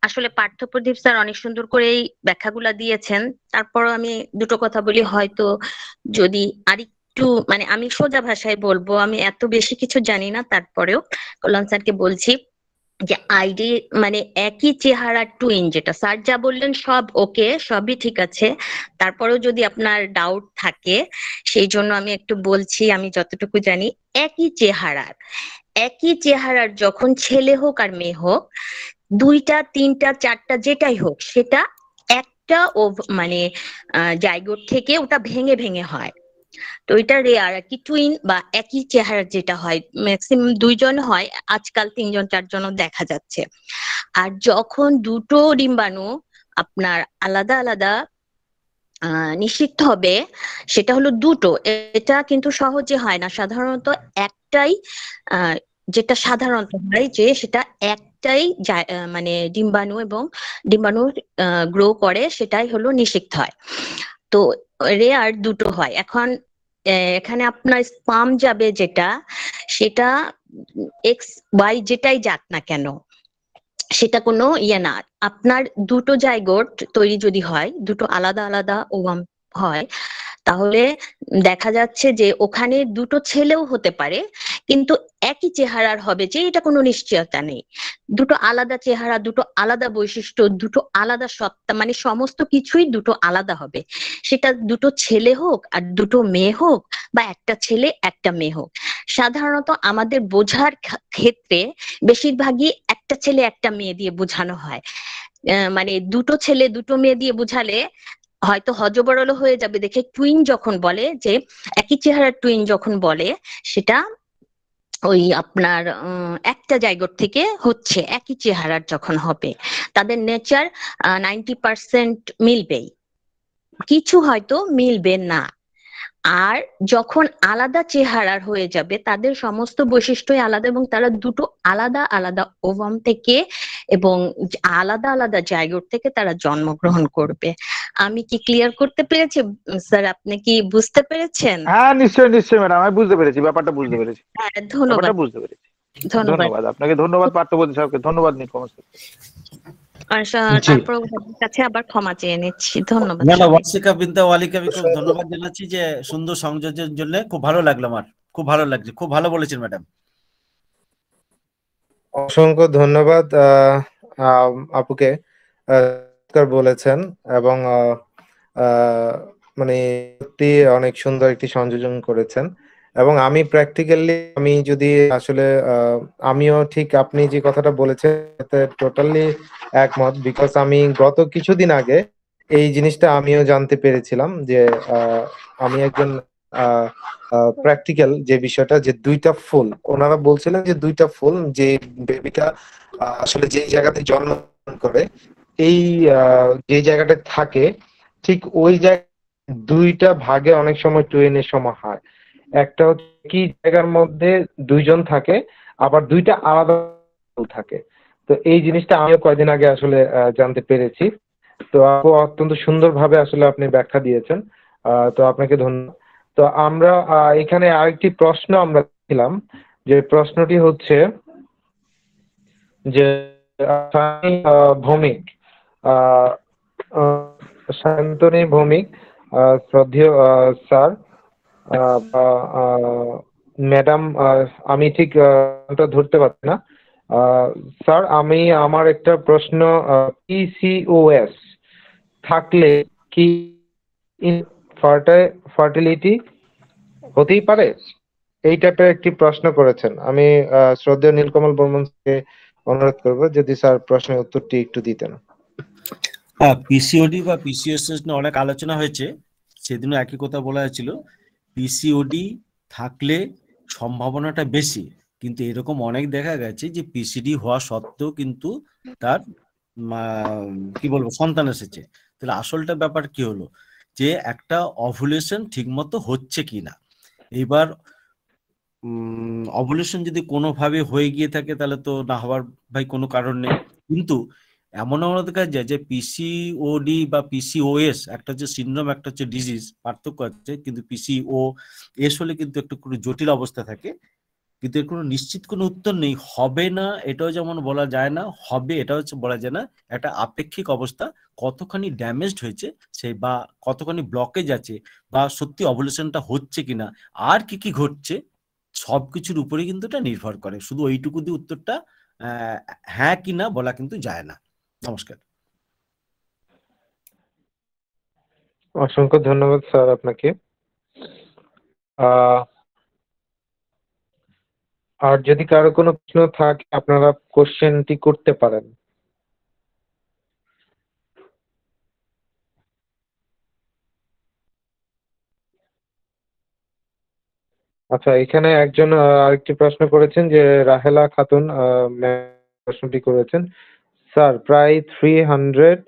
আসলে পার্থপ্রদীপ স্যার অনেক সুন্দর করে এই ব্যাখ্যাগুলা দিয়েছেন। তারপরও আমি দুটো কথা বলি, হয়তো যদি আরেকটু মানে আমি সোজা ভাষায় বলবো, আমি এত বেশি কিছু জানি না, তারপরেও কল্যাণ স্যারকে বলছি যে আইডি মানে একই চেহারা টুইন, যেটা স্যার যা বললেন সব ওকে, সবই ঠিক আছে। তারপরেও যদি আপনার ডাউট থাকে সেই জন্য আমি একটু বলছি, আমি যতটুকু জানি একই চেহারার যখন ছেলে হোক আর মেয়ে হোক, দুইটা তিনটা চারটা যেটাই হোক, সেটা একটা মানে জাইগোট থেকে ওটা ভেঙে ভেঙে হয়। তো এটা রেয়ার আর কি, টুইন বা একই চেহারা যেটা হয় ম্যাক্সিমাম দুইজন হয়, আজকাল 3জন 4জনও দেখা যাচ্ছে। আর যখন দুটো ডিম্বাণু আপনার আলাদা আলাদা নিষিক্ত হবে, সেটা হলো দুটো, এটা কিন্তু সহজে হয় না। সাধারণত একটাই যেটা সাধারণত হয় যে সেটা একটাই মানে ডিম্বাণু এবং ডিম্বাণু গ্রো করে, সেটাই হলো নিষিক্ত হয়। তো রেয়ার দুটো হয়। এখন এখানে আপনার স্পাম যাবে যেটা, সেটা এক্স ওয়াই যেটাই যাক না কেন, সেটা কোনো ইয়ে না। আপনার দুটো জাইগোট তৈরি যদি হয়, দুটো আলাদা আলাদা ওভাম হয়, তাহলে দেখা যাচ্ছে যে ওখানে দুটো ছেলেও হতে পারে, কিন্তু একই চেহারার হবে যে এটা কোনো নিশ্চয়তা নেই। দুটো আলাদা চেহারা, দুটো আলাদা বৈশিষ্ট্য, দুটো আলাদা সত্তা, মানে সমস্ত কিছুই দুটো আলাদা হবে। সেটা দুটো ছেলে হোক আর দুটো মেয়ে হোক, বা একটা ছেলে একটা মেয়ে হোক। সাধারণত আমাদের বোঝার ক্ষেত্রে বেশিরভাগই একটা ছেলে একটা মেয়ে দিয়ে বোঝানো হয়। মানে দুটো ছেলে দুটো মেয়ে দিয়ে বোঝালে হয়তো হজবরল হয়ে যাবে দেখে টুইন যখন বলে, যে একই চেহারার টুইন যখন বলে, সেটা ওই আপনার একটা জায়গা থেকে হচ্ছে, একই চেহারার যখন হবে তাদের নেচার 90% মিলবেই, কিছু হয়তো মিলবে না। আর যখন আলাদা চেহারার হয়ে যাবে, তাদের সমস্ত বৈশিষ্ট্যই আলাদা এবং তারা দুটো আলাদা আলাদা ওভাম থেকে এবং আলাদা আলাদা জায়গা থেকে তারা জন্মগ্রহণ করবে। আমি কি ক্লিয়ার করতে পেরেছি স্যার? আপনি কি বুঝতে পেরেছেন? হ্যাঁ নিশ্চয়ই নিশ্চয়ই ম্যাডাম, আমি বুঝতে পেরেছি, ব্যাপারটা বুঝতে পেরেছি, হ্যাঁ ধন্যবাদ। ব্যাপারটা বুঝতে পেরেছি। ধন্যবাদ আপনাকে, ধন্যবাদ পার্থপ্রদীপ সাহেবকে, ধন্যবাদ নীলকমল স্যার। তারপর কাছে আবার ক্ষমা চেয়ে নিচ্ছি। ধন্যবাদ। না ওয়াসিকা বিনতা ওয়ালিকে আমি খুব ধন্যবাদ জানাচ্ছি যে সুন্দর সংযোজনের জন্য। খুব ভালো লাগলো, আমার খুব ভালো লাগছে, খুব ভালো বলেছেন ম্যাডাম। অসংখ্য ধন্যবাদ আপুকে, বলেছেন এবং মানে সত্যি অনেক সুন্দর একটি সংযোজন করেছেন। এবং আমি প্র্যাকটিক্যালি আমি যদি আসলে আমিও ঠিক আপনি যে কথাটা বলেছেন তাতে টোটালি একমত, বিকজ আমি গত কিছুদিন আগে এই জিনিসটা আমিও জানতে পেরেছিলাম যে আমি একজন প্র্যাকটিক্যাল যে বিষয়টা, যে দুইটা ফুল ওনারা বলছিলেন যে দুইটা ফুল যে বেবিটা আসলে যেই জায়গাতে জন্মগ্রহণ করে, এই যে জায়গাটা থাকে ঠিক ওই জায়গা দুইটা ভাগে অনেক সময় টুইনের সময় হয়। একটা হচ্ছে কি জায়গার মধ্যে দুইজন থাকে, আবার দুইটা আলাদা থাকে। তো এই জিনিসটা আমিও কয়েকদিন আগে আসলে জানতে পেরেছি। তো আপু অত্যন্ত সুন্দরভাবে আসলে আপনি ব্যাখ্যা দিয়েছেন, তো আপনাকে ধন্যবাদ। তো আমরা এখানে আরেকটি প্রশ্ন আমরা ছিলাম, যে প্রশ্নটি হচ্ছে যে ভৌমিক শান্তনী ভৌমিক শ্রদ্ধেয় স্যার ম্যাডাম, আমি ঠিক ওটা ধরতে পারছি না। স্যার, আমি আমার একটা প্রশ্ন, পিসিওএস থাকলে কি ফার্টিলিটি হতেই পারে? এই টাইপের একটি প্রশ্ন করেছেন। আমি শ্রদ্ধেয় নীলকমল বর্মনকে অনুরোধ করবো যদি স্যার প্রশ্নের উত্তরটি একটু দিতেন। হ্যাঁ, পিসিওডি বা পিসিওএস নিয়ে অনেক আলোচনা হয়েছে। সেদিনও একই কথা বলা হয়েছিল, পিসিওডি থাকলে সম্ভাবনাটা বেশি, কিন্তু এরকম অনেক দেখা গেছে যে পিসিডি হওয়া সত্ত্বেও কিন্তু তার কি বলবো সন্তান এসেছে। তাহলে আসলটা ব্যাপার কি হলো, যে একটা অভুলেশন ঠিক মতো হচ্ছে কিনা। এইবার অভুলেশন যদি কোনোভাবে হয়ে গিয়ে থাকে তাহলে তো না হওয়ার ভাই কোনো কারণ নেই। কিন্তু এমন দেখা যায় যে পিসিওডি বা পিসিওএস একটা হচ্ছে সিনড্রোম, একটা হচ্ছে ডিজিজ, পার্থক্য আছে। কিন্তু পিসিওএস হলে কিন্তু একটু জটিল অবস্থা থাকে, কিন্তু এর কোনো নিশ্চিত কোনো উত্তর নেই। হবে না এটাও যেমন বলা যায় না, হবে এটাও হচ্ছে বলা যায় না। একটা আপেক্ষিক অবস্থা, কতখানি ড্যামেজড হয়েছে সেই বা কতখানি ব্লকেজ আছে বা সত্যি অভুলেশনটা হচ্ছে কিনা, আর কি কি ঘটছে, সবকিছুর উপরে কিন্তু এটা নির্ভর করে। শুধু ওইটুকু দিয়ে উত্তরটা হ্যাঁ কি না বলা কিন্তু যায় না। নমস্কার। অসংখ্য ধন্যবাদ স্যার আপনাকে। আর যদি কারো কোনো প্রশ্ন থাকে আপনারা কোশ্চেনটি করতে পারেন। আচ্ছা, এখানে একজন আরেকটি প্রশ্ন করেছেন যে রাহেলা খাতুন প্রশ্নটি করেছেন, স্যার প্রায় 300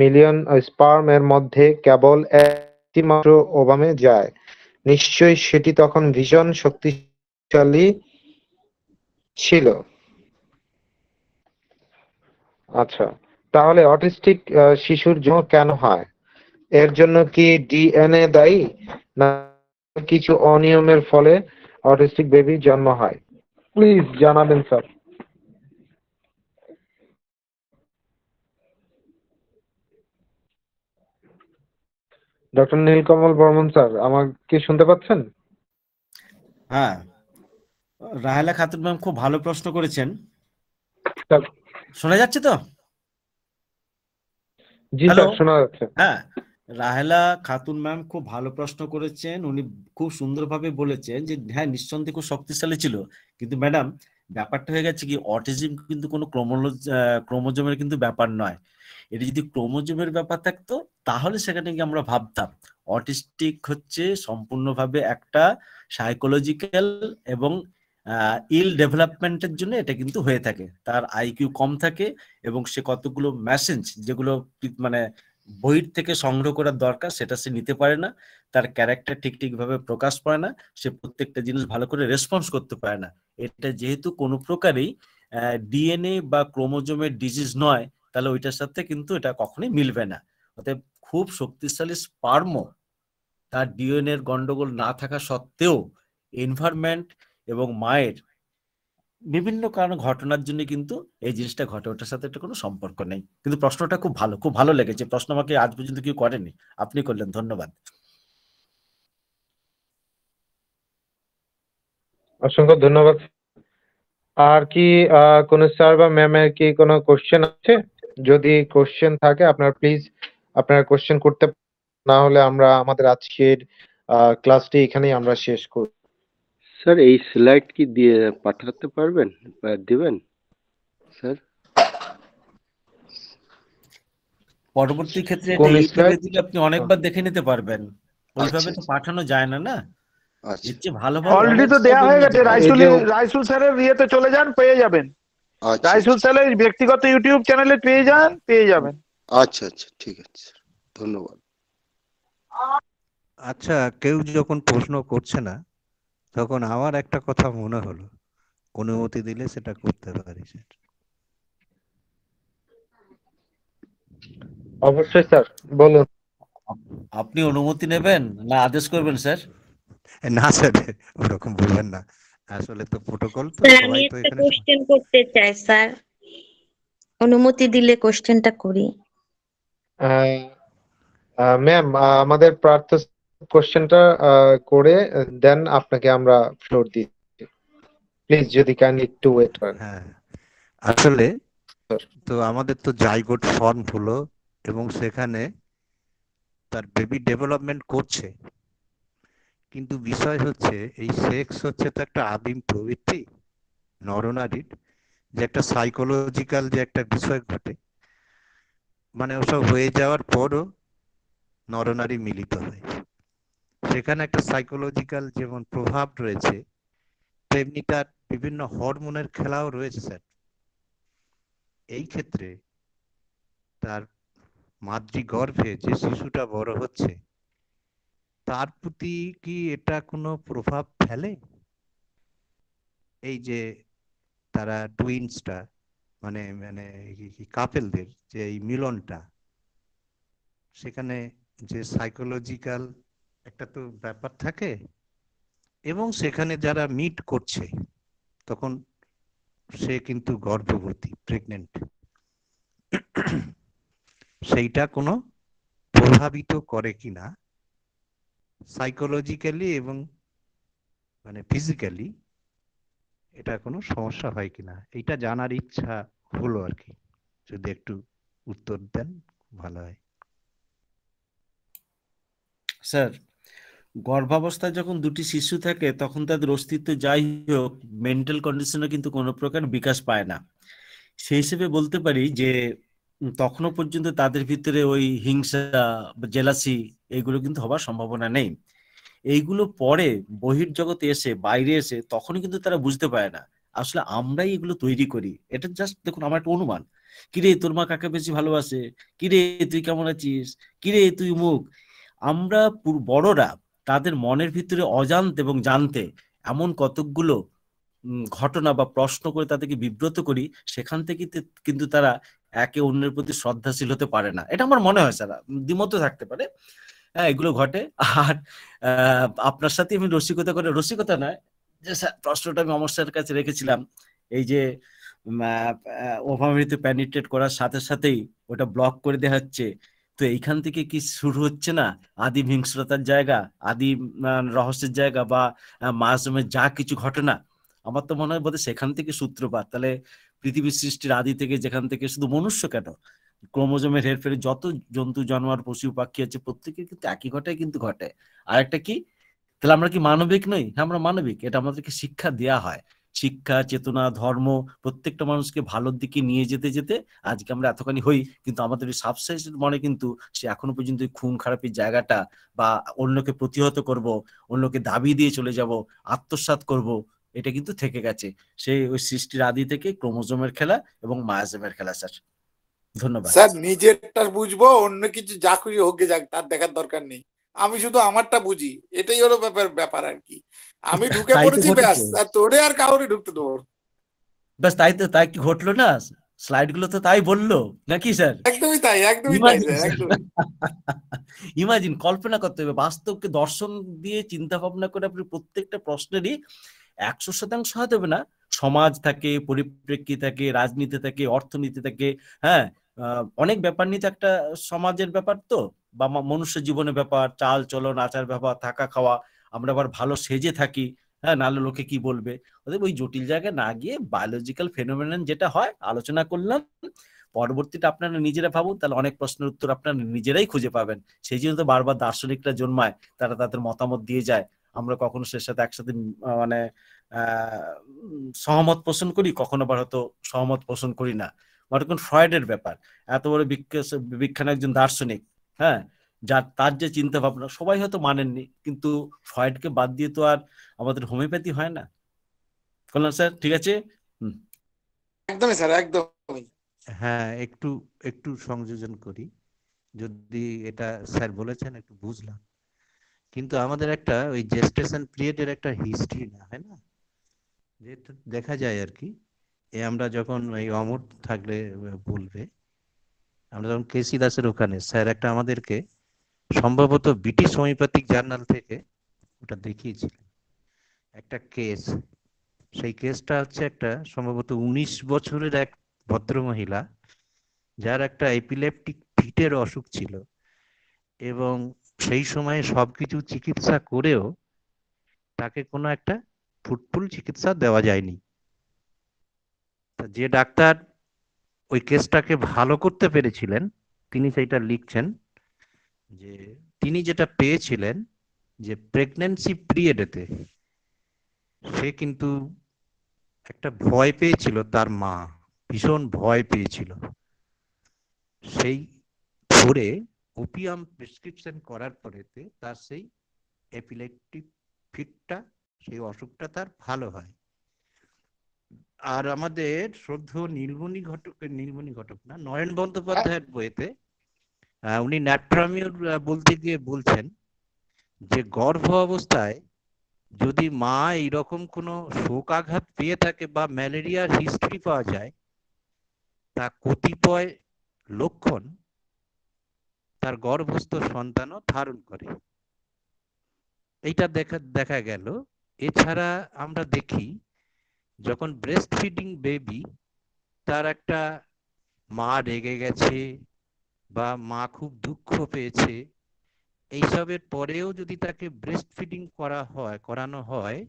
মিলিয়ন স্পার্ম এর মধ্যে কেবল একটি মাত্র ওভামে যায়, নিশ্চয়ই সেটি তখন ভীষণ শক্তিশালী ছিল। আচ্ছা, তাহলে অটিস্টিক শিশুর জন্য কেন হয়? এর জন্য কি ডিএনএ দায়ী, না কিছু অনিয়মের ফলে অটিস্টিক বেবি জন্ম হয়? প্লিজ জানাবেন sir. Doctor Nilkamal Barman sir, আমাকে শুনতে পাচ্ছেন? হ্যাঁ, রাহেলা খাতুন ম্যাম খুব ভালো প্রশ্ন করেছেন। শোনা যাচ্ছে তো? জি স্যার, শোনা যাচ্ছে। হ্যাঁ, রাহেলা খাতুন ম্যাম খুব ভালো প্রশ্ন করেছেন। উনি খুব সুন্দরভাবে বলেছেন যে হ্যাঁ নিঃসন্দেহে খুব শক্তিশালী ছিল। কিন্তু ম্যাডাম, ব্যাপারটা হয়ে গেছে কি, অটিজম কিন্তু কোনো ক্রোমোজোমের কিন্তু ব্যাপার নয়। এটি যদি ক্রোমোজোমের ব্যাপার থাকতো তাহলে সেখানে কি আমরা ভাবতাম। অটিস্টিক হচ্ছে সম্পূর্ণভাবে একটা সাইকোলজিক্যাল এবং ইল ডেভেলপমেন্টের জন্য এটা কিন্তু হয়ে থাকে। তার আইকিউ কম থাকে এবং সে কতগুলো মেসেজ যেগুলো মানে বইয়ের থেকে সংগ্রহ করার দরকার সেটা সে নিতে পারে না, তার ক্যারেক্টার ঠিকভাবে প্রকাশ পায় না, সে প্রত্যেকটা জিনিস ভালো করে রেসপন্স করতে পারে না। এটা যেহেতু কোনো প্রকারেই ডিএনএ বা ক্রোমোজোমের ডিজিজ নয়, তাহলে ওইটার সাথে কিন্তু এটা কখনোই মিলবে না। অতএব খুব শক্তিশালী স্পার্ম, তার ডিএনএ এর গন্ডগোল না থাকা সত্ত্বেও এনভায়রনমেন্ট এবং মায়ের বিভিন্ন কারণ ঘটনার জন্য কিন্তু এই জিনিসটা ঘটে, ওটার সাথে এটা কোনো সম্পর্ক নেই। কিন্তু প্রশ্নটা খুব ভালো লেগেছে। প্রশ্ন আমাকে আজ পর্যন্ত কেউ করেনি, আপনি করলেন, ধন্যবাদ। অসংখ্য ধন্যবাদ। আর কি কোনো স্যার বা ম্যামের কি কোনো কোশ্চেন আছে? যদি কোশ্চেন থাকে আপনারা প্লিজ আপনারা কোশ্চেন করতে, না হলে আমরা আমাদের আজকের ক্লাসটি এখানেই আমরা শেষ করব। স্যার এই স্লাইড কি দিয়ে পাঠাতে পারবেন বা দিবেন স্যার? পরবর্তী ক্ষেত্রে এটা কোন ইউটিউবে স্লাইড? দিলে আপনি অনেকবার দেখে নিতে পারবেন, ওইভাবে তো পাঠানো যায় না। না, এর চেয়ে ভালো অলরেডি তো দেয়া হয়ে গেছে, রাইসুল স্যারের ইয়েতে চলে যান, পেয়ে যাবেন। রাইসুল স্যারের ব্যক্তিগত ইউটিউব চ্যানেলে পেয়ে যাবেন। আচ্ছা আচ্ছা, ঠিক আছে, ধন্যবাদ। আচ্ছা, কেউ যখন প্রশ্ন করছে না তখন আমার একটা কথা মনে হলো, অনুমতি দিলে সেটা করতে পারি স্যার। অবশ্যই স্যার, বলুন। আপনি অনুমতি নেবেন না আদেশ করবেন স্যার? না স্যার, ওরকম বলবেন না, আসলে তো প্রোটোকল তো। স্যার আমি একটা কোশ্চেন করতে চাই স্যার, অনুমতি দিলে কোশ্চেনটা করি। ম্যাম, আমাদের প্রার্থ কোশ্চেনটা করে দেন আপনাকে আমরা ফ্লোর দিচ্ছি। প্লিজ যদি কাইন্ডলি একটু ওয়েট করেন। হ্যাঁ, আসলে তো আমাদের তো জাইগোট ফর্ম হলো এবং সেখানে তার বেবি ডেভেলপমেন্ট করছে, কিন্তু বিষয় হচ্ছে এই সেক্স হচ্ছে তো একটা আদিম প্রবৃত্তি নরনারীর, যে একটা সাইকোলজিক্যাল যে একটা বিষয় ঘটে, মানে ওসব হয়ে যাওয়ার পরও নরনারী মিলিত হয়, সেখানে একটা সাইকোলজিক্যাল যেমন প্রভাব রয়েছে তেমনি তার বিভিন্ন হরমোনের খেলাও রয়েছে স্যার। এই ক্ষেত্রে তার মাতৃগর্ভে যে শিশুটা বড় হচ্ছে তার প্রতি কি এটা কোনো প্রভাব ফেলে? এই যে তারা টুইন্সটা মানে মানে কাপেলদের যে এই মিলনটা, সেখানে যে সাইকোলজিক্যাল একটা তো ব্যাপার থাকে, এবং সেখানে যারা মিট করছে তখন সে কিন্তু গর্ভবতী, প্রেগনেন্ট, সেইটা কোনো প্রভাবিত করে কিনা সাইকোলজিক্যালি এবং মানে ফিজিক্যালি, এটা কোনো সমস্যা হয় কিনা এইটা জানার ইচ্ছা হলো আর কি, যদি একটু উত্তর দেন ভালো হয়। স্যার, গর্ভাবস্থায় যখন দুটি শিশু থাকে তখন তাদের অস্তিত্ব যাই হোক, মেন্টাল কন্ডিশনে কিন্তু কোনো প্রকার বিকাশ পায় না। সেই হিসেবে বলতে পারি যে তখনও পর্যন্ত তাদের ভিতরে ওই হিংসা বা জেলাসি এগুলো কিন্তু হবার সম্ভাবনা নেই। এইগুলো পরে বহির্জগতে এসে বাইরে এসে তখনই কিন্তু তারা বুঝতে পারে না আসলে আমরাই এগুলো তৈরি করি। এটা জাস্ট দেখুন আমার একটা অনুমান, কিরে তোর মা কাকে বেশি ভালোবাসে, কিরে তুই কেমন আছিস, কিরে তুই মুখ। আমরা বড়রা তাদের মনের ভিতরে অজান্তে এবং জানতে এমন কতকগুলো ঘটনা বা প্রশ্ন করে তাদেরকে বিব্রত করি, সেখান থেকে কিন্তু তারা একে অন্যের প্রতি শ্রদ্ধাশীল হতে পারে না। এটা আমার মনে হয় স্যার, দ্বিমত থাকতে পারে, হ্যাঁ এগুলো ঘটে। আর আপনার সাথে আমি রসিকতা করে, রসিকতা নয়, যে স্যার প্রশ্নটা আমি অমর স্যারের কাছে রেখেছিলাম, এই যে ওভারমৃত্যু প্যানিট্রেট করার সাথে সাথেই ওটা ব্লক করে দেওয়া হচ্ছে, তো এইখান থেকে কি শুরু হচ্ছে না আদিম হিংস্রতার জায়গা, আদিম রহস্যের জায়গা, বা মাঝে যা কিছু ঘটনা? আমার তো মনে হয় বোধহয় সেখান থেকে সূত্রপাত। তাহলে পৃথিবীর সৃষ্টির আদি থেকে, যেখান থেকে শুধু মনুষ্য কেন, ক্রোমোজোমের হেরফেরে যত জন্তু জানোয়ার পশু পাখি আছে প্রত্যেকের কিন্তু একই ঘটাই কিন্তু ঘটে। আর একটা কি, তাহলে আমরা কি মানবিক নই? হ্যাঁ আমরা মানবিক, এটা আমাদেরকে শিক্ষা দেয়া হয়। শিক্ষা, চেতনা, ধর্ম প্রত্যেকটা মানুষকে ভালোর দিকে নিয়ে যেতে যেতে আজকে আমরা এতখানি হই, কিন্তু আমাদের সাবসেন্সের মনে কিন্তু সে এখনো পর্যন্ত খুন খারাপির জায়গাটা, বা অন্যকে প্রতিহত করব, অন্যকে দাবি দিয়ে চলে যাব, আত্মসাৎ করব, এটা কিন্তু থেকে গেছে সেই ওই সৃষ্টির আদি থেকে ক্রোমোজোমের খেলা এবং মায়াজমের খেলা। স্যার ধন্যবাদ। স্যার নিজেরটা বুঝবো, অন্য কিছু যা খুশি হোক যাক তার দেখার দরকার নেই, আমি শুধু আমারটা বুঝি, এটাই হলো ব্যাপার আর কি। আমি ঢুকে পড়েছি ব্যাস, আর তোরে আর কাউরে ঢুকতে দেবো ব্যাস, তাই তো, তাই কি ঘটলো না? স্লাইড গুলো তো তাই বললো নাকি স্যার? একদমই তাই, একদমই তাই স্যার, একদমই। ইমাজিন, কল্পনা করতে হবে, বাস্তবকে দর্শন দিয়ে চিন্তা ভাবনা করে আপনি প্রত্যেকটা প্রশ্নেরই 100% হয়তো হবে না, সমাজ থাকে, পরিপ্রেক্ষিত থাকে, রাজনীতি থাকে, অর্থনীতি থাকে, হ্যাঁ অনেক ব্যাপার নিয়ে একটা সমাজের ব্যাপার তো, বা মনুষ্য জীবনের ব্যাপার, চাল চলন আচার ব্যাপার, থাকা খাওয়া, আমরা আবার ভালো সেজে থাকি, হ্যাঁ নাহলে লোকে কি বলবে। ওই জটিল জায়গায় না গিয়ে বায়োলজিক্যাল ফেনোমেনন যেটা হয় আলোচনা করলাম, পরবর্তীতে আপনারা নিজেরা ভাবুন, তাহলে অনেক প্রশ্নের উত্তর আপনারা নিজেরাই খুঁজে পাবেন। সেই জন্য তো বারবার দার্শনিকরা জন্মায়, তারা তাদের মতামত দিয়ে যায়, আমরা কখনো সে সাথে একসাথে মানে সহমত পোষণ করি, কখনো আবার হয়তো সহমত পোষণ করি না। মনে করুন ফ্রয়েডের ব্যাপার, এত বড় বিখ্যাত একজন দার্শনিক, হ্যাঁ যার তার যে চিন্তা ভাবনা সবাই হয়তো মানেননি, কিন্তু ফ্রয়েডকে বাদ দিয়ে তো আর আমাদের হোমিওপ্যাথি হয় না। কল্যাণ স্যার ঠিক আছে? একদমই স্যার, একদমই। হ্যাঁ একটু একটু সংযোজন করি, যদি এটা স্যার বলেছেন একটু বুঝলাম, কিন্তু আমাদের একটা ওই জেস্টেশন পিরিয়ডের একটা হিস্ট্রি না হয় না, যেটা দেখা যায় আর কি। আমরা যখন এই অমর থাকলে বলবে, আমরা যখন কেসি দাসের ওখানে স্যার একটা আমাদেরকে সম্ভবত ব্রিটিশ হোমিওপ্যাথিক জার্নাল থেকে ওটা দেখিয়েছিলেন একটা কেস। সেই কেসটা হচ্ছে একটা সম্ভবত 19 বছরের এক ভদ্রমহিলা, যার একটা এপিলেপটিক ফিটের অসুখ ছিল, এবং সেই সময়ে সবকিছু চিকিৎসা করেও তাকে কোনো একটা ফ্রুটফুল চিকিৎসা দেওয়া যায়নি। তা যে ডাক্তার ওই কেসটাকে ভালো করতে পেরেছিলেন তিনি সেইটা লিখছেন যে তিনি যেটা পেয়েছিলেন যে প্রেগন্যান্সি পিরিয়ডেতে সে কিন্তু একটা ভয় পেয়েছিল, তার মা ভীষণ ভয় পেয়েছিল। সেই ধরে ওপিয়াম প্রেসক্রিপশন করার পরেতে তার সেই এপিলেপটিক ফিটটা, সেই অসুখটা তার ভালো হয়। আর আমাদের শ্রদ্ধেয় নীলমণি ঘটক না, নয়ন বন্দ্যোপাধ্যায়ের বইতে উনি ন্যাট্রামিউর বলতে গিয়ে বলছেন যে গর্ভ অবস্থায় যদি মা এইরকম কোনো শোক আঘাত পেয়ে থাকে বা ম্যালেরিয়ার হিস্ট্রি পাওয়া যায়, তা কতিপয় লক্ষণ তার গর্ভস্থ সন্তানও ধারণ করে, এইটা দেখা গেল। এছাড়া আমরা দেখি যখন ব্রেস্ট ফিডিং বেবি, তার একটা মা রেগে গেছে বা মা খুব দুঃখ পেয়েছে, এইসবের পরেও যদি তাকে ব্রেস্ট ফিডিং করানো হয়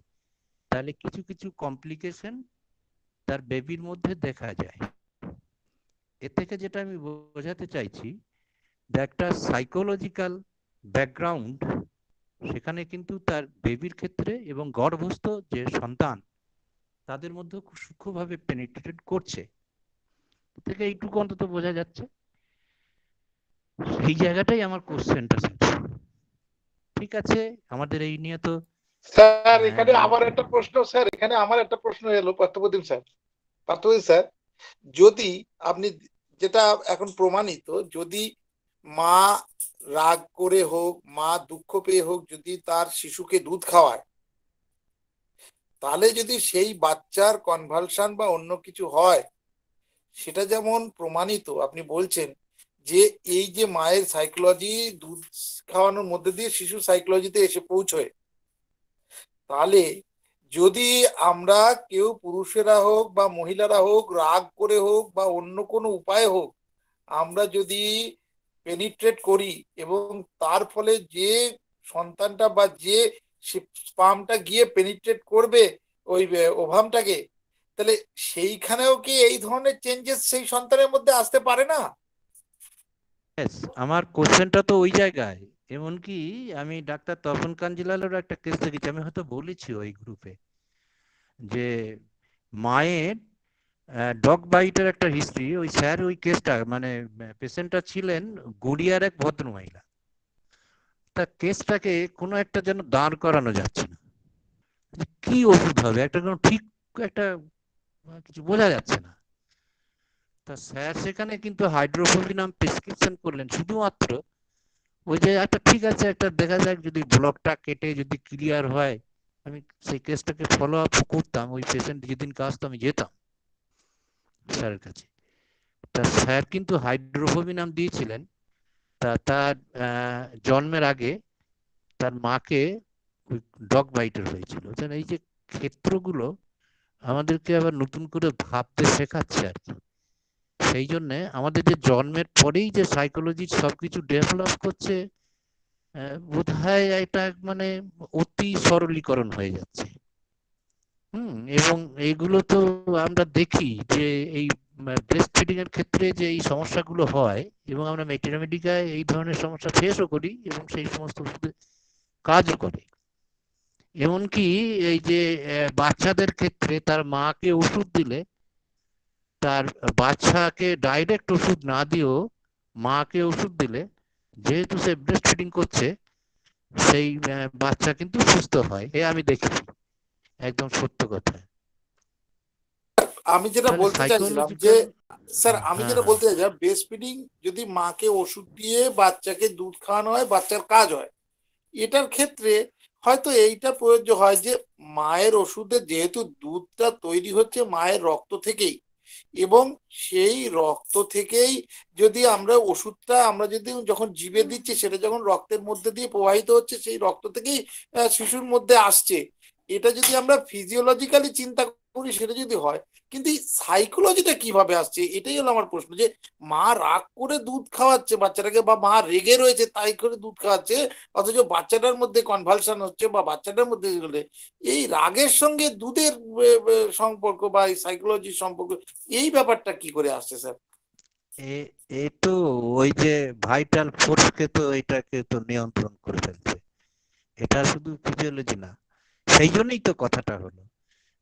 তাহলে কিছু কিছু কমপ্লিকেশন তার বেবির মধ্যে দেখা যায়। এ থেকে যেটা আমি বোঝাতে চাইছি যে একটা সাইকোলজিক্যাল ব্যাকগ্রাউন্ড সেখানে কিন্তু তার বেবির ক্ষেত্রে এবং গর্ভস্থ যে সন্তান তাদের মধ্যে খুব সূক্ষ্মভাবে পেনিট্রেট করছে। থেকে এইটুকু অন্তত বোঝা যাচ্ছে। সেই জায়গাটাই আমার কোশ্চেনটা। ঠিক আছে, আমাদের এই নিয়ে তো স্যার এখানে আমার একটা প্রশ্ন, স্যার এখানে আমার একটা প্রশ্ন এলো পার্থপ্রতিম স্যার। পার্থপ্রতিম স্যার, যদি আপনি যেটা এখন প্রমাণিত, যদি মা রাগ করে হোক, মা দুঃখ পেয়ে হোক, যদি তার শিশুকে দুধ খাওয়ায়, তাহলে যদি সেই বাচ্চার কনভালশন বা অন্য কিছু হয়, সেটা যেমন প্রমাণিত আপনি বলছেন যে এই যে মায়ের সাইকোলজি দুধ খাওয়ানোর মধ্যে দিয়ে শিশু সাইকোলজিতে এসে পৌঁছয়, তাহলে যদি আমরা কেউ পুরুষেরা হোক বা মহিলারা হোক, রাগ করে হোক বা অন্য কোনো উপায় হোক, আমরা যদি পেনিট্রেট করি এবং তার ফলে যে সন্তানটা বা যে স্পার্মটা গিয়ে পেনিট্রেট করবে ওই ওভামটাকে, তাহলে সেইখানেও কি এই ধরনের চেঞ্জেস সেই সন্তানের মধ্যে আসতে পারে না? আমার কোশ্চেনটা তো ওই জায়গায়। এমনকি আমি ডাক্তার তপন কাঞ্জিলালের একটা কেস দেখেছি, আমি হয়তো বলেছি ওই গ্রুপে, যে মায়ের ডগ বাইটের একটা হিস্ট্রি। ওই স্যার ওই কেসটা মানে পেশেন্টটা ছিলেন গড়িয়ার এক ভদ্র মহিলা, তার কেসটাকে কোনো একটা যেন দাঁড় করানো যাচ্ছে না, কি ওষুধ হবে একটা কোনো ঠিক একটা কিছু বোঝা যাচ্ছে না। তা স্যার সেখানে কিন্তু হাইড্রোফোবিনাম প্রেসক্রিপশন করলেন, শুধুমাত্র ওই যে একটা ঠিক আছে একটা দেখা যাক যদি ব্লকটা কেটে যদি ক্লিয়ার হয়। আমি সেই কেসটাকে ফলো আপ করতাম, ওই পেশেন্ট যেদিন আসতো আমি যেতাম স্যারের কাছে। তা স্যার কিন্তু হাইড্রোফোবিনাম দিয়েছিলেন। তা তার জন্মের আগে তার মাকে ওই ডগ বাইটার হয়েছিল। এই যে ক্ষেত্রগুলো আমাদেরকে আবার নতুন করে ভাবতে শেখাচ্ছে আর কি। সেই জন্যে আমাদের যে জন্মের পরেই যে সাইকোলজি সবকিছু ডেভেলপ করছে, বোধহয় এটা মানে অতি সরলীকরণ হয়ে যাচ্ছে। এবং এইগুলো তো আমরা দেখি যে এই ব্রেস্ট ফিডিং এর ক্ষেত্রে যে এই সমস্যাগুলো হয়, এবং আমরা মেটামেডিকায় এই ধরনের সমস্যা ফেসও করি এবং সেই সমস্ত ওষুধে কাজও করে। এমনকি এই যে বাচ্চাদের ক্ষেত্রে তার মাকে ওষুধ দিলে, তার বাচ্চাকে ডাইরেক্ট ওষুধ না দিয়েও মাকে ওষুধ দিলে, যেহেতু সে ব্রেস্ট ফিডিং করছে, সেই বাচ্চা কিন্তু সুস্থ হয়। এ আমি দেখেছি, একদম সত্য কথা। আমি যেটা বলতে চাইছিলাম যে স্যার, আমি যেটা বলতে চাইছিলাম, ব্রেস্ট ফিডিং যদি মাকে ওষুধ দিয়ে বাচ্চাকে দুধ খাওয়ানো হয়, বাচ্চার কাজ হয়, এটার ক্ষেত্রে হয়তো এইটা প্রযোজ্য হয় যে মায়ের ওষুধে যেহেতু দুধটা তৈরি হচ্ছে মায়ের রক্ত থেকেই, এবং সেই রক্ত থেকেই যদি আমরা ওষুধটা আমরা যদি যখন জিভে দিচ্ছি, সেটা যখন রক্তের মধ্যে দিয়ে প্রবাহিত হচ্ছে, সেই রক্ত থেকেই শিশুর মধ্যে আসছে। এটা যদি আমরা ফিজিওলজিক্যালি চিন্তা করি সেটা যদি হয়, কিন্তু এই সাইকোলজিটা কিভাবে আসছে এটাই হলো আমার প্রশ্ন। যে মা রাগ করে দুধ খাওয়াচ্ছে বাচ্চাটাকে, বা মা রেগে রয়েছে তাই করে দুধ খাওয়াচ্ছে, অথচ বাচ্চাটার মধ্যে কনভালশন হচ্ছে বা বাচ্চাটার মধ্যে এই রাগের সঙ্গে দুধের সম্পর্ক বা এই সাইকোলজির সম্পর্ক, এই ব্যাপারটা কি করে আসছে স্যার? এ তো ওই যে ভাইটাল ফোর্সকে তো এটাকে তো নিয়ন্ত্রণ করে ফেলছে, এটা শুধু ফিজিওলজি না। সেই জন্যই তো কথাটা হলো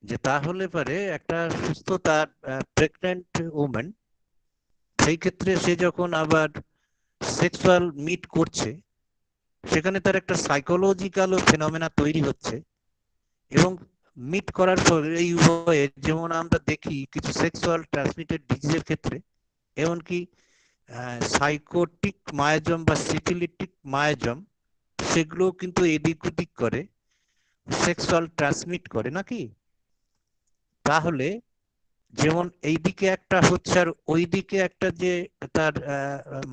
যে তাহলে পরে একটা সুস্থ তার প্রেগন্যান্ট ওমেন, সেই ক্ষেত্রে সে যখন আবার সেক্সুয়াল মিট করছে, সেখানে তার একটা সাইকোলজিক্যাল ফেনোমেনা তৈরি হচ্ছে। এবং মিট করার পর এই উভয়ে, যেমন আমরা দেখি কিছু সেক্সুয়াল ট্রান্সমিটেড ডিজিজের ক্ষেত্রে, এমনকি সাইকোটিক মায়াজম বা সিফিলিটিক মায়াজম, সেগুলো কিন্তু এদিক ওদিক করে, সেক্সুয়াল ট্রান্সমিট করে নাকি। তাহলে যেমন এই দিকে একটা হচ্ছে আর ওই দিকে একটা যে তার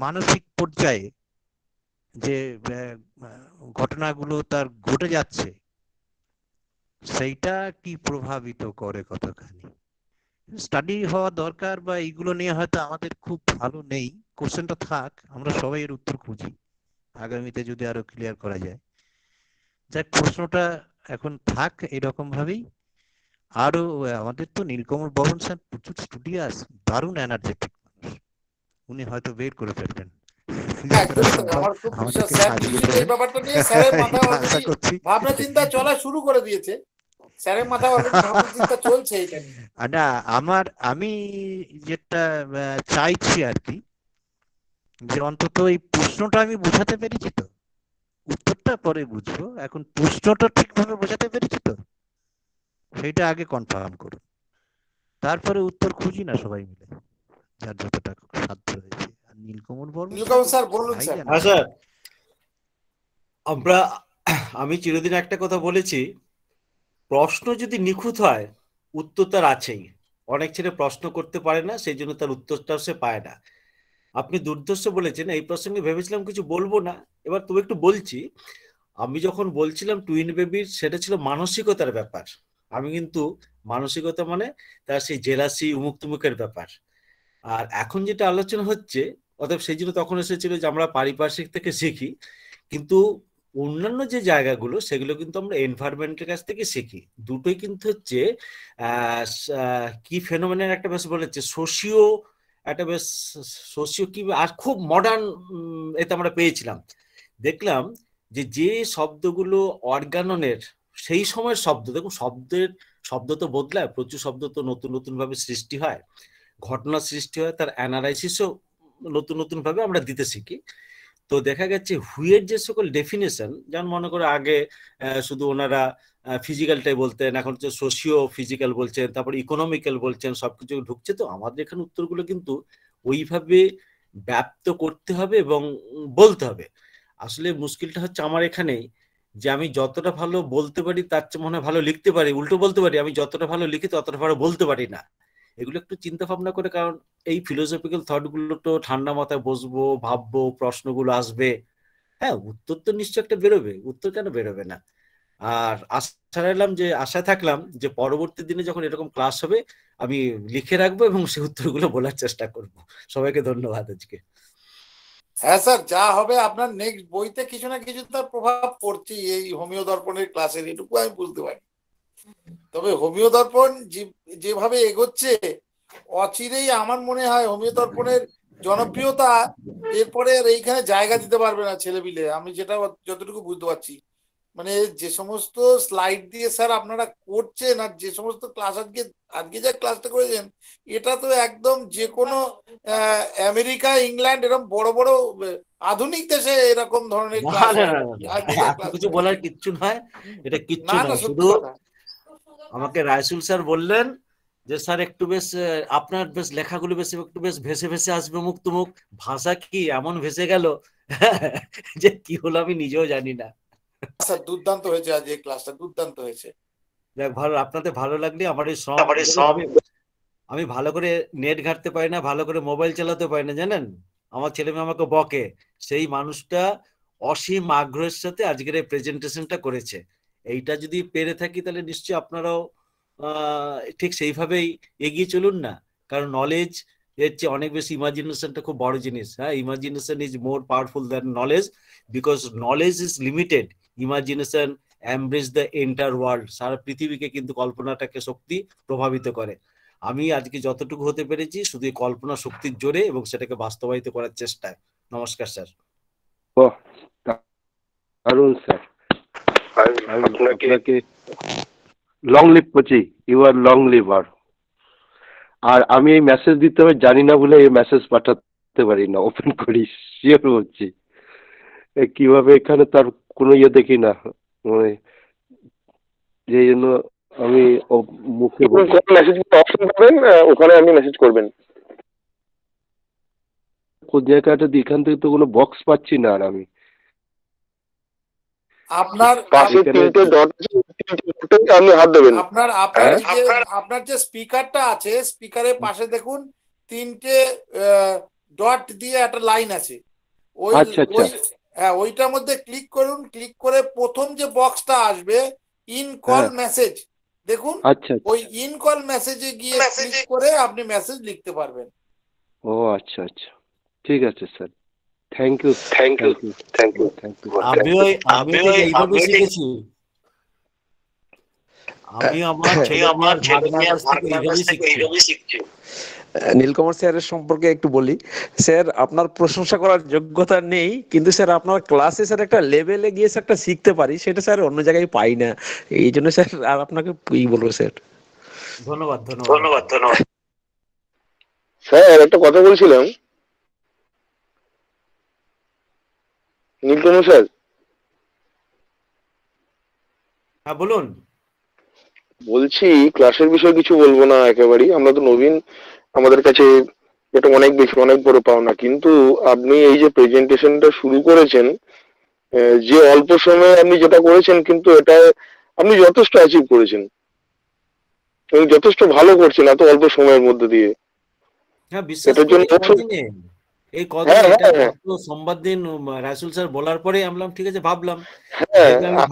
মানসিক পর্যায়ে যে ঘটনাগুলো তার ঘটে যাচ্ছে, সেইটা কি প্রভাবিত করে কতখানি স্টাডি হওয়া দরকার, বা এইগুলো নিয়ে হয়তো আমাদের খুব ভালো নেই। কোশ্চেনটা থাক, আমরা সবাই এর উত্তর খুঁজি, আগামীতে যদি আরো ক্লিয়ার করা যায়। যাক, প্রশ্নটা এখন থাক এরকম ভাবেই। আরো আমাদের তো নীলকমল বর্মন স্যার প্রচুর স্টুডিয়াস, দারুণ এনার্জেটিক মানুষ, উনি হয়তো বের করে ফেলবেন। আমার খুব বিশ্বাস স্যার নিশ্চিত এই ব্যাপারটা নিয়ে স্যারের মাথায় অলরেডি ভাবনা চিন্তা চলা শুরু করে দিয়েছে। স্যারের মাথায় অলরেডি ভাবনা চিন্তা চলছে এটা নিয়ে। না, আমি যেটা চাইছি আর কি, যে অন্তত এই প্রশ্নটা আমি বোঝাতে পেরেছি তো, উত্তরটা পরে বুঝবো, এখন প্রশ্নটা ঠিকভাবে বোঝাতে পেরেছি তো, সেইটা আগে কনফার্ম করুন, তারপরে উত্তর খুঁজি না সবাই মিলে, যার যতটা সাধ্য হয়েছে। আর নীলকমল বর্মন স্যার বলুন স্যার। হ্যাঁ স্যার, আমি চিরদিন একটা কথা বলেছি, প্রশ্ন যদি নিখুঁত হয় উত্তর তার আছেই। অনেক ছেলে প্রশ্ন করতে পারে না, সেই জন্য তার উত্তরটাও সে পায় না। আপনি দুর্ধর্ষ বলেছেন, এই প্রসঙ্গে ভেবেছিলাম কিছু বলবো না, এবার তবু একটু বলছি। আমি যখন বলছিলাম টুইন বেবির, সেটা ছিল মানসিকতার ব্যাপার। আমি কিন্তু মানসিকতা মানে তার সেই জেলাসি উমুক তুমুকের ব্যাপার। আর এখন যেটা আলোচনা হচ্ছে, অতএব সেই জন্য তখন এসেছিল যে আমরা পারিপার্শ্বিক থেকে শিখি, কিন্তু অন্যান্য যে জায়গাগুলো সেগুলো কিন্তু আমরা এনভায়রনমেন্টের কাছ থেকে শিখি। দুটোই কিন্তু হচ্ছে কি ফেনোমেনার একটা বেশ বলেছে, সোশিও একটা বেশ সোশিও কি, আর খুব মডার্ন এতে আমরা পেয়েছিলাম। দেখলাম যে যে শব্দগুলো অর্গাননের সেই সময়ের শব্দ, দেখুন শব্দ তো বদলায়, প্রচুর শব্দ তো নতুন নতুন ভাবে সৃষ্টি হয়, ঘটনা সৃষ্টি হয়, তার অ্যানালাইসিসও নতুন নতুন ভাবে আমরা দিতে শিখি। তো দেখা গেছে হুইয়ের যে সকল ডেফিনেশন, যেমন মনে করে আগে শুধু ওনারা ফিজিক্যালটাই বলতেন, এখন হচ্ছে সোশিও ফিজিক্যাল বলছেন, তারপর ইকোনমিক্যাল বলছেন, সবকিছু ঢুকছে। তো আমাদের এখানে উত্তরগুলো কিন্তু ওইভাবে ব্যাপ্ত করতে হবে এবং বলতে হবে। আসলে মুশকিলটা হচ্ছে আমার এখানেই, যে আমি যতটা ভালো বলতে পারি তার চেয়ে মনে হয় ভালো লিখতে পারি, উল্টো বলতে পারি, আমি যতটা ভালো লিখি ততটা ভালো বলতে পারি না। এগুলো একটু চিন্তা ভাবনা করে, কারণ এই ফিলোসফিক্যাল থট গুলো তো ঠান্ডা মাথায় বসবো, ভাববো, প্রশ্নগুলো আসবে, হ্যাঁ উত্তর তো নিশ্চয় একটা বেরোবে, উত্তর কেন বেরোবে না। আর আশা থাকলাম যে পরবর্তী দিনে যখন এরকম ক্লাস হবে আমি লিখে রাখবো এবং সেই উত্তরগুলো বলার চেষ্টা করব। সবাইকে ধন্যবাদ আজকে। হ্যাঁ স্যার, যা হবে আপনার নেক্সট বইতে কিছু না কিছু তার প্রভাব পড়ছে এই হোমিও দর্পণের ক্লাসের, এটুকু আমি বুঝতে পারি। তবে হোমিও দর্পণ যেভাবে এগোচ্ছে, অচিরেই আমার মনে হয় হোমিও দর্পণের জনপ্রিয়তা এরপরে আর এইখানে জায়গা দিতে পারবে না ছেলেপিলে, আমি যেটা যতটুকু বুঝতে পারছি। মানে যে সমস্ত স্লাইড দিয়ে স্যার আপনারা করছেন, আর যে সমস্ত ক্লাস আজকে যে ক্লাসটা করেছেন, এটা তো একদম যে কোনো আমেরিকা, ইংল্যান্ড এরকম বড় বড় আধুনিক দেশে এরকম ধরনের ক্লাস কিছু বলার কিচ্ছু নয়, এটা কিচ্ছু নয়। শুধু আমাকে রাইসুল স্যার বললেন যে স্যার একটু বেশ আপনার বেশ লেখাগুলো বেশ একটু বেশ ভেসে ভেসে আসবে মুখ তুমুক, ভাষা কি এমন ভেসে গেল যে কি হলো আমি নিজেও জানি না। স্যার দুর্দান্ত হয়েছে, আজ এই ক্লাসটা দুর্দান্ত হয়েছে। দেখ ভালো, আপনাদের ভালো লাগলে আমার এই আমি ভালো করে নেট ঘাটতে পারি না, ভালো করে মোবাইল চালাতে পারি না, জানেন আমার ছেলে মেয়ে আমাকে বকে। সেই মানুষটা অসীম আগ্রহের সাথে আজকের এই প্রেজেন্টেশনটা করেছে। এইটা যদি পেরে থাকি তাহলে নিশ্চয়ই আপনারাও ঠিক সেইভাবেই এগিয়ে চলুন না, কারণ নলেজ এর চেয়ে অনেক বেশি ইমাজিনেশনটা খুব বড় জিনিস। হ্যাঁ, imagination is more powerful than knowledge, because knowledge is limited, imagination embrace the entire world. সারা পৃথিবীকে কিন্তু কল্পনাটাকে শক্তি প্রভাবিত করে। আমি আজকে যতটুকু হতে পেরেছি শুধু এই কল্পনা শক্তির জোরে এবং সেটাকে বাস্তবায়িত করার চেষ্টায়। নমস্কার স্যার। বাহ, দারুণ স্যার। আপনাকে লং লিভ করছি, ইউ আর লং লিভার। আর আমি এই মেসেজ দিতে হবে জানি না বলে এই মেসেজ পাঠাতে পারি না, ওপেন করি, শিওর বলছি। কিভাবে এখানে তার কোনো ইয়ে দেখি না, মানে যে জন্য আমি মুখে মেসেজ অপশন পাবেন, ওখানে আপনি মেসেজ করবেন। কোন জায়গাটা এখান থেকে তো কোনো বক্স পাচ্ছি না। আর আমি আপনার পাশে তিনটে ডট আপনি হাত দেবেন। আপনার যে স্পিকারটা আছে, স্পিকারের পাশে দেখুন তিনটে ডট দিয়ে একটা লাইন আছে, ওই হ্যাঁ ওইটার মধ্যে ক্লিক করুন। ক্লিক করে প্রথম যে বক্সটা আসবে ইন কল মেসেজ, দেখুন ওই ইন কল মেসেজে গিয়ে ক্লিক করে আপনি মেসেজ লিখতে পারবেন। ও আচ্ছা আচ্ছা, ঠিক আছে স্যার, থ্যাংক ইউ। আমি এইভাবে শিখেছি। আমি আমার শিখছি। নীলকমল স্যারের সম্পর্কে একটু বলি। স্যার আপনার প্রশংসা করার যোগ্যতা নেই, কিন্তু স্যার আপনার ক্লাসে স্যার একটা লেভেলে গিয়ে একটা শিখতে পারি, সেটা স্যার অন্য জায়গায় পাই না। এই জন্য স্যার আর আপনাকে কি বলবো স্যার। ধন্যবাদ। স্যার একটা কথা বলছিলাম, নীলকমল স্যার। হ্যাঁ বলুন। বলছি ক্লাসের বিষয়ে কিছু বলবো না একেবারেই, আমরা তো নবীন, আমাদের কাছে এটা অনেক বেশি, অনেক বড় পাওনা। কিন্তু আপনি এই যে প্রেজেন্টেশনটা শুরু করেছেন, যে অল্প সময়ে আপনি যেটা করেছেন, কিন্তু এটা আপনি যথেষ্ট অ্যাচিভ করেছেন এবং যথেষ্ট ভালো করছেন এত অল্প সময়ের মধ্যে দিয়ে। হ্যাঁ, বিশ্বাস করি এই সোমবার দিন রাসুল স্যার বলার পরে আমলাম ঠিক আছে, ভাবলাম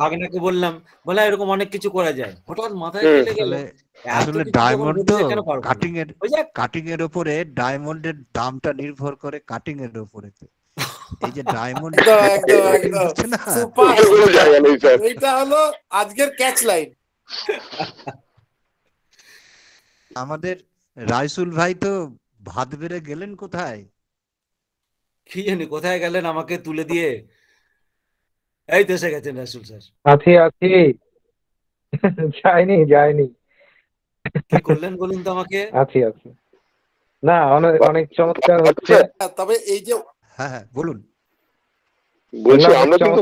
ভাগনাকে বললাম, বলা এরকম অনেক কিছু করা যায়, হঠাৎ মাথায় চলে গেল আসলে ডায়মন্ড তো কাটিং এর উপরে, ডায়মন্ডের দামটা নির্ভর করে কাটিং এর উপরে। এই যে ডায়মন্ড এইটা হলো আজকের ক্যাচ লাইন। আমাদের রাইসুল ভাই তো ভাত বেড়ে গেলেন কোথায়, কি জানি কোথায় গেলেন, আমাকে তুলে দিয়ে। এই তো এসে গেছেন রাসুল স্যার। আছি যাইনি। কি করলেন বলুন তো আমাকে। আছি না, অনেক চমৎকার হচ্ছে। তবে এই যে হ্যাঁ বলুন। বলছি আমরা কিন্তু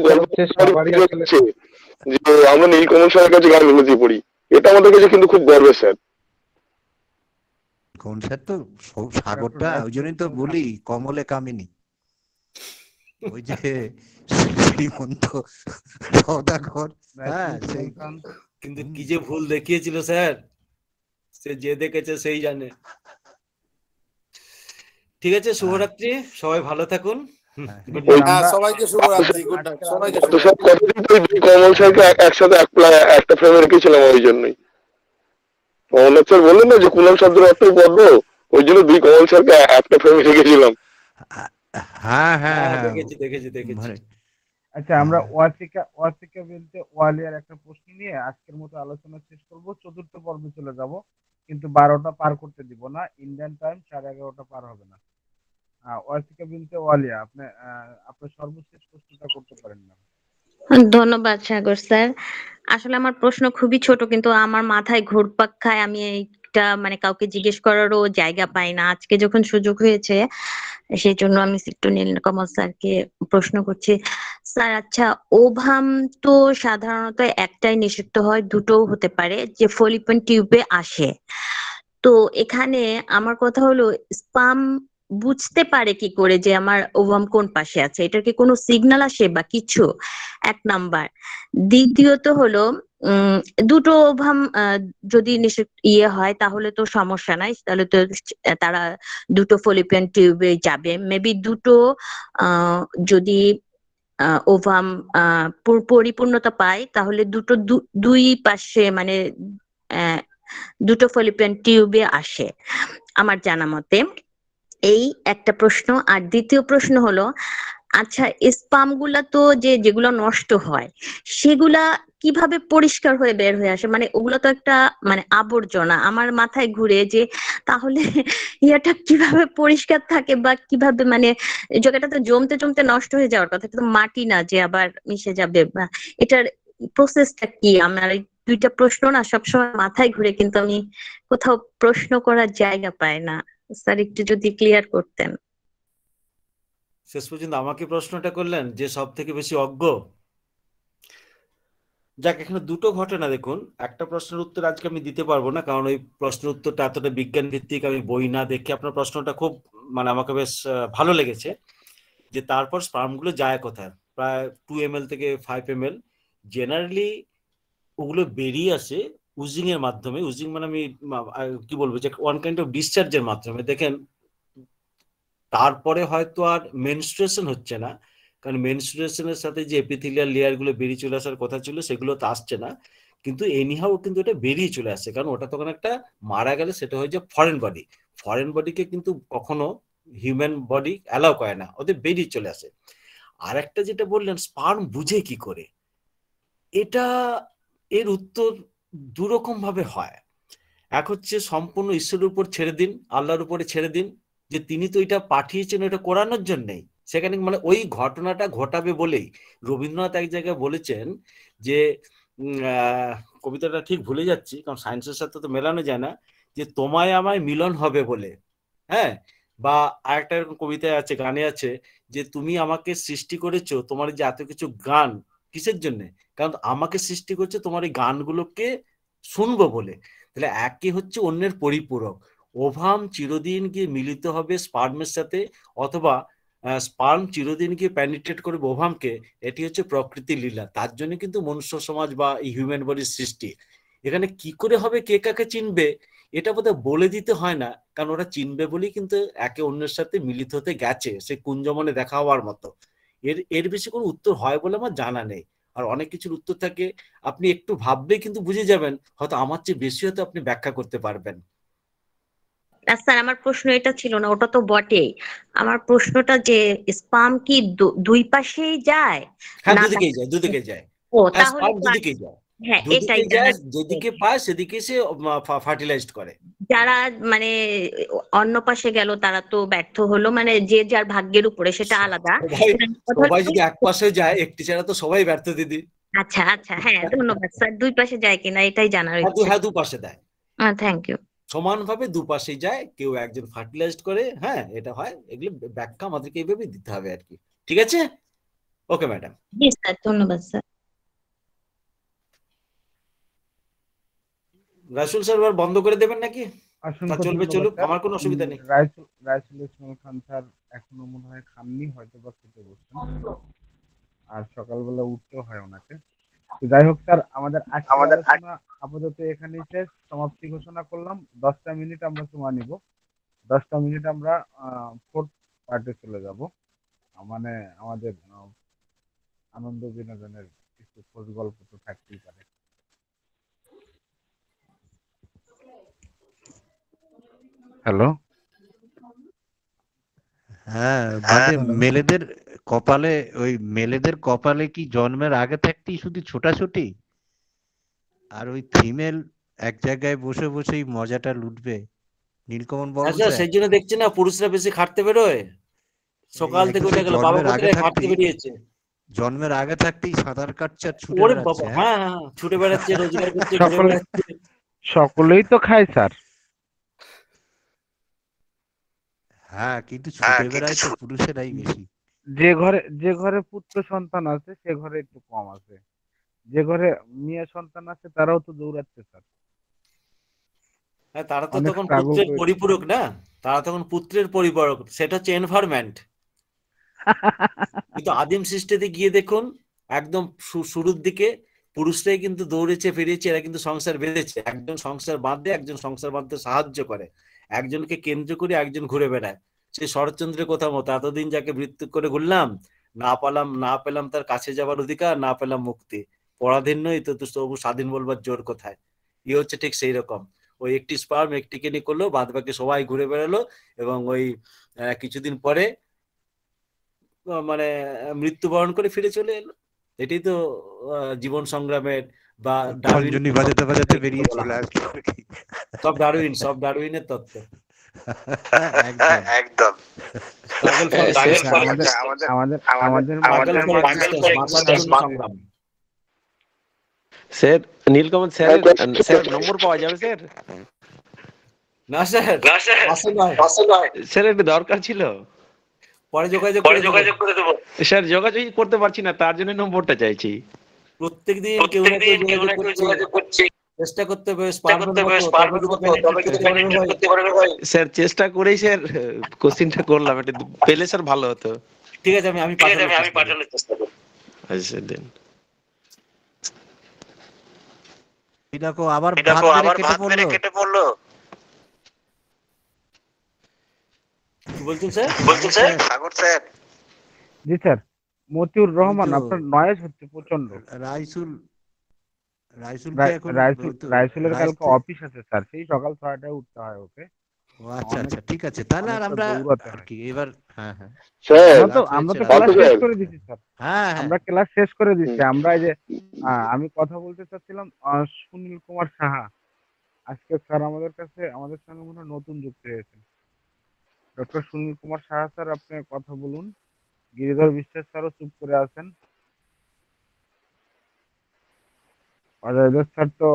যে আমরা নীলকমল স্যারের কাছে গান বলতে পড়ি, এটা আমাদের কাছে কিন্তু খুব গর্বের স্যার। কোন স্যার তো সাগরটা, ওই জন্যই তো বলি কমলে কামিনী, ওই যে শ্রীমন্ত সওদাগর। কিন্তু কি যে ভুল দেখিয়েছিল স্যার, সে যে দেখেছে সেই জানে। ঠিক আছে, শুভরাত্রি, সবাই ভালো থাকুন। সবাইকে শুভরাত্রি। কমল স্যারকে একসাথে একটা ফ্রেমে রেখেছিলাম, ওই জন্যই কমল স্যার বললেন না যে কুণাল শব্দের অর্থ পদ্ম, ওই জন্য দুই কমল স্যারকে একটা ফ্রেমে রেখেছিলাম। দেখেছি। আচ্ছা, আমরা ওয়াসিকা বলতে ওয়ালিয়ার একটা প্রশ্ন নিয়ে আজকের মতো আলোচনা শেষ করব। চতুর্থ পর্বে চলে যাব, কিন্তু 12টা পার করতে দিব না। ইন্ডিয়ান টাইম 11:30 পার হবে না। ওয়াসিকা বিনতে ওয়ালিয়া, আপনি সর্বশেষ প্রশ্নটা করতে পারেন না। ধন্যবাদ সাগর স্যার। আসলে আমার প্রশ্ন খুবই ছোট, কিন্তু আমার মাথায় ঘুরপাক খায়। আমি এইটা মানে কাউকে জিজ্ঞেস করারও জায়গা পাই না। আজকে যখন সুযোগ হয়েছে, সেই জন্য আমি একটু নীলকমল স্যারকে প্রশ্ন করছি। স্যার আচ্ছা, ওভাম তো সাধারণত একটাই নিষিদ্ধ হয়, দুটোও হতে পারে, যে ফলিপিন টিউবে আসে। তো এখানে আমার কথা হলো, স্পাম বুঝতে পারে কি করে যে আমার ওভাম কোন পাশে আছে? এটার কি কোনো সিগন্যাল আসে বা কিছু? এক নাম্বার। দ্বিতীয়ত হলো দুটো ওভাম যদি হয় তাহলে তো সমস্যা নাই, তাহলে তো তারা দুটো ফলিপিয়ান টিউবে যাবে। মেবি দুটো যদি ওভাম পরিপূর্ণতা পায়, তাহলে দুটো দুই পাশে মানে দুটো ফলিপিয়ান টিউবে আসে আমার জানা মতে। এই একটা প্রশ্ন। আর দ্বিতীয় প্রশ্ন হলো, আচ্ছা স্পাম গুলা তো যেগুলো নষ্ট হয় সেগুলা কিভাবে পরিষ্কার হয়ে বের হয়ে আসে? মানে ওগুলো তো একটা মানে আবর্জনা। আমার মাথায় ঘুরে যে তাহলে ইয়াটা কিভাবে পরিষ্কার থাকে বা কিভাবে মানে এই জায়গাটা তো জমতে জমতে নষ্ট হয়ে যাওয়ার কথা, এটা তো মাটি না যে আবার মিশে যাবে, বা এটার প্রসেসটা কি? আমার এই দুইটা প্রশ্ন না সবসময় মাথায় ঘুরে, কিন্তু আমি কোথাও প্রশ্ন করার জায়গা পাই না। স্যার একটু যদি ক্লিয়ার করতেন। শেষ পর্যন্ত আমাকে প্রশ্নটা করলেন যে সব থেকে বেশি অজ্ঞ। যাক, এখানে দুটো ঘটনা দেখুন। একটা প্রশ্নের উত্তর আজকে আমি দিতে পারবো না, কারণ ওই প্রশ্নের উত্তরটা এতটা বিজ্ঞান ভিত্তিক, আমি বই না দেখে আপনার প্রশ্নটা খুব মানে আমাকে বেশ ভালো লেগেছে। যে তারপর স্পার্মগুলো যায় কোথায়? প্রায় 2 ml থেকে 5 ml জেনারেলি ওগুলো বেরিয়ে আসে উজিং এর মাধ্যমে। উজিং মানে আমি কি বলবো, যে ওয়ান কাইন্ড অফ ডিসচার্জের মাধ্যমে। দেখেন, তারপরে হয়তো আর মেনস্ট্রুয়েশন হচ্ছে না, কারণ মেনস্ট্রুয়েশনের সাথে যে এপিথেলিয়াল লেয়ার গুলো বেরিয়ে চলে আসার কথা ছিল সেগুলো তো আসছে না, কিন্তু এনিহাও কিন্তু এটা বেরিয়ে চলে আসছে। কারণ ওটা তখন একটা মারা গেলে সেটা হয়ে যায় ফরেন বডি। ফরেন বডিকে কিন্তু কখনো হিউম্যান বডি অ্যালাউ করে না, ওদের বেরিয়ে চলে আসে। আর একটা যেটা বললেন স্পার্ম বুঝে কি করে, এটা এর উত্তর দুরকম ভাবে হয়। এক হচ্ছে সম্পূর্ণ ঈশ্বরের উপর ছেড়ে দিন, আল্লাহর উপরে ছেড়ে দিন, যে তিনি তো এটা পাঠিয়েছেন এটা করানোর জন্যই। সেখানে মানে ওই ঘটনাটা ঘটাবে বলেই রবীন্দ্রনাথ এক জায়গায় বলেছেন যে কবিতাটা ঠিক ভুলে যাচ্ছি, কারণ সায়েন্সের সাথে তো মেলানো যায় না, যে তোমায় আমায় মিলন হবে বলে। হ্যাঁ, বা আরেকটা এরকম কবিতায় আছে, গানে আছে, যে তুমি আমাকে সৃষ্টি করেছো, তোমার যে এত কিছু গান কিসের জন্য? কারণ আমাকে সৃষ্টি করছে তোমার এই গানগুলোকে শুনবো বলে। তাহলে একে হচ্ছে অন্যের পরিপূরক। ওভাম চিরদিন গিয়ে মিলিত হবে স্পার্মের সাথে, অথবা স্পার্ম চিরদিন গিয়ে প্যানিট্রেট করবে ওভামকে। এটি হচ্ছে প্রকৃতির লীলা। তার জন্য কিন্তু মনুষ্য সমাজ বা এই হিউম্যান বডির সৃষ্টি। এখানে কি করে হবে, কে কাকে চিনবে, এটা বোধহয় বলে দিতে হয় না, কারণ ওরা চিনবে বলেই কিন্তু একে অন্যের সাথে মিলিত হতে গেছে, সে কুঞ্জমনে দেখা হওয়ার মতো। এর বেশি কোনো উত্তর হয় বলে আমার জানা নেই। আর অনেক কিছুর উত্তর থাকে, আপনি একটু ভাবলেই কিন্তু বুঝে যাবেন, হয়তো আমার চেয়ে বেশি হয়তো আপনি ব্যাখ্যা করতে পারবেন। স্যার আমার প্রশ্ন এটা ছিল না, ওটা তো বটেই। আমার প্রশ্নটা যে স্পাম কি দুই পাশেই যায় হ্যাঁ, না? দুদিকেই যায়, দুদিকেই যায়। ও হ্যাঁ, তাহলে স্পার্ম তো দুদিকেই যায়, হ্যাঁ এটাই দুদিকে যায়, জানার। যেদিকে পায় সেদিকে সে ফার্টিলাইজড করে। যারা মানে অন্য পাশে গেল তারা তো ব্যর্থ হলো, মানে যে যার ভাগ্যের উপরে, সেটা আলাদা। সবাই যদি এক পাশে যায়, একটি ছাড়া তো সবাই ব্যর্থ দিদি। আচ্ছা আচ্ছা, হ্যাঁ ধন্যবাদ স্যার। দুই পাশে যায় কিনা এটাই জানার ইচ্ছে। হ্যাঁ, দুপাশে দেয়, থ্যাংক ইউ। সমানভাবে দুপাশেই যায়। কেউ একজন ফার্টিলাইজড করে, হ্যাঁ এটা হয়। এগুলো ব্যাখ্যা আমাদেরকে এইভাবে দিতে হবে আর কি। ঠিক আছে, ওকে ম্যাডাম। জি স্যার, ধন্যবাদ স্যার। রাসুল স্যার এবার বন্ধ করে দেবেন নাকি? চলবে, চলুক, আমার কোনো অসুবিধা নেই। রাইসুল ইসলাম খান স্যার এখনো মনে হয় খাননি, হয়তো বা খেতে বসছেন, আর সকালবেলা উঠতে হয় ওনাকে। যাই হোক স্যার, আমাদের আলোচনা আপাতত এখানেই শেষ, সমাপ্তি ঘোষণা করলাম। 10টা মিনিট আমরা সময় নিব, 10টা মিনিট আমরা ফোর্থ পার্টে চলে যাব। মানে আমাদের আনন্দ বিনোদনের কিছু খোঁজ গল্প তো থাকতেই পারে। হ্যালো, হ্যাঁ, মেলেদের কপালে কি জন্মের আগে থাকতেই শুধু ছোটাছুটি, আর ওই ফিমেল এক জায়গায় বসে বসেই মজাটা লুটবে। নীলকমল বরং আচ্ছা, সেই জন্য দেখছি না পুরুষরা বেশি খাটতে বেরোয়, সকাল থেকে উঠে গেল, বাবা কোথায় খাটতে বেরিয়েছে, জন্মের আগে থাকতেই সাঁতার কাটছে আর ছুটে ওরে বেড়াচ্ছে। বাবা, হ্যাঁ ছুটে বেড়াচ্ছে, রোজগার করছে, ঘুরে বেড়াচ্ছে। সকলেই তো খায় স্যার। হ্যাঁ, কিন্তু ছুটে বেড়ায় তো পুরুষেরাই বেশি। যে ঘরে পুত্র সন্তান আছে সে ঘরে একটু কম আছে, যে ঘরে মেয়ে সন্তান আছে তারাও তো দৌড়াচ্ছে স্যার। হ্যাঁ, তারা তো তখন পুত্রের পরিপূরক না, তারা তখন পুত্রের পরিপূরক, সেটা হচ্ছে এনভায়রনমেন্ট। কিন্তু আদিম সৃষ্টিতে গিয়ে দেখুন, একদম শুরুর দিকে পুরুষরাই কিন্তু দৌড়েছে ফিরেছে, এরা কিন্তু সংসার বেঁধেছে। একজন সংসার বাঁধে, একজন সংসার বাঁধতে সাহায্য করে, একজনকে কেন্দ্র করে একজন ঘুরে বেড়ায়। সেই শরৎচন্দ্রের কথা মতো, এতদিন যাকে মৃত্যু করে ঘুরলাম, না পেলাম তার কাছে যাবার অধিকার, না পেলাম মুক্তি, পরাধীন নই তো তবু স্বাধীন বলবার জোর কোথায়। হচ্ছে ঠিক সেই রকম। ওই একটি স্পার্ম একটিকে নিয়ে করলো, বাদ বাকি সবাই ঘুরে বেড়ালো এবং ওই কিছুদিন পরে মানে মৃত্যুবরণ করে ফিরে চলে এলো। এটাই তো জীবন সংগ্রামের বা খঞ্জনি বাজাতে বাজাতে বেরিয়ে চলে আসলো। সব ডারউইনের তত্ত্ব। একদম স্যার নীলকমল স্যার নম্বর পাওয়া যাবে স্যার? না স্যার, স্যার একটু দরকার ছিল, পরে যোগাযোগ করে দেবো স্যার। যোগাযোগ করতে পারছি না, তার জন্য নম্বরটা চাইছি। প্রত্যেকদিন কেউ না কেউ যোগাযোগ করছে, চেষ্টা করতে হবে স্যার। চেষ্টা করেই স্যার কোশ্চেনটা করলাম, এটা পেলে স্যার ভালো হতো। ঠিক আছে, আমি পাঠানোর চেষ্টা করব। আচ্ছা দেন। দেখো আবার ভাত মেরে কেটে পড়লো। কি বলছেন স্যার? সাগর স্যার। জি স্যার। মতিউর রহমান, আপনার নয়েজ হচ্ছে প্রচন্ড। রাইসুলের কালকে অফিস আছে স্যার, সেই সকাল 6টায় উঠতে হয় ওকে। আচ্ছা আচ্ছা, ঠিক আছে, তাহলে আর আমরা আর কি এবার আমরা তো ক্লাস শেষ করে দিচ্ছি স্যার। আমরা ক্লাস শেষ করে দিচ্ছি। আমরা এই যে আমি কথা বলতে চাচ্ছিলাম সুনীল কুমার সাহা, আজকে স্যার আমাদের সঙ্গে মনে হয় নতুন যুক্ত হয়েছেন। ডক্টর সুনীল কুমার সাহা স্যার, আপনি কথা বলুন। গিরিধর বিশ্বাস স্যারও চুপ করে আছেন। অজয় স্যার তো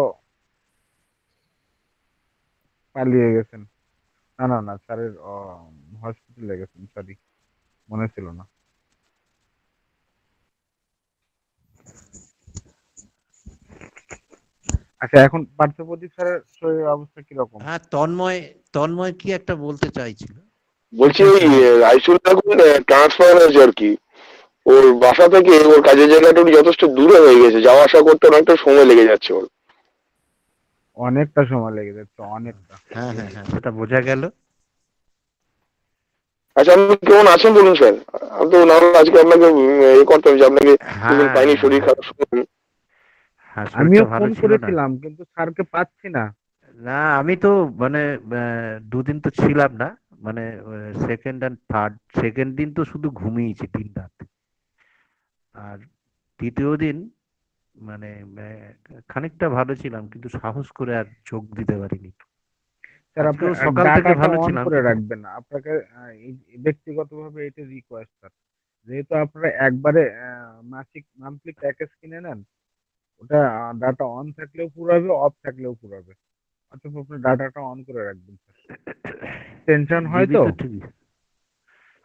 পালিয়ে গেছেন। না স্যারের হসপিটালে গেছেন, সরি মনে ছিল না। আচ্ছা, এখন পার্থপ্রদীপ স্যারের শরীরের অবস্থা কিরকম? হ্যাঁ, তন্ময় কি একটা বলতে চাইছিল। বলছি ওই রাইসুল ট্রান্সফার হয়েছে আর কি, ওর বাসা থেকে ওর কাজের জায়গাটা যথেষ্ট দূরে হয়ে গেছে, যাওয়া আসা করতে অনেকটা সময় লেগে যাচ্ছে ওর। অনেকটা সময় লেগে যাচ্ছে, অনেকটা। হ্যাঁ, সেটা বোঝা গেল। আচ্ছা, আপনি কেমন আছেন বলুন স্যার? আমি তো না আজকে আপনাকে করতাম যে আপনাকে পাইনি, শরীর খারাপ শুনলাম। আমিও ফোন করেছিলাম কিন্তু স্যারকে পাচ্ছি না। না, আমি তো মানে দুদিন তো ছিলাম না, মানে সেকেন্ড এন্ড থার্ড। সেকেন্ড দিন তো শুধু ঘুমিয়েছি দিন রাত, আর তৃতীয় দিন মানে খানিকটা ভালো ছিলাম কিন্তু সাহস করে আর চোখ দিতে পারিনি। স্যার, আপনি সকাল থেকে ভালো ছিলাম করে রাখবেন। আপনাকে ব্যক্তিগতভাবে এটা রিকোয়েস্ট স্যার, যেহেতু আপনারা একবারে মান্থলি প্যাকেজ কিনে নেন, ওটা ডাটা অন থাকলেও পুরাবে, অফ থাকলেও পুরাবে। অথবা আপনি ডাটাটা অন করে রাখবেন স্যার। টেনশন হয় তো?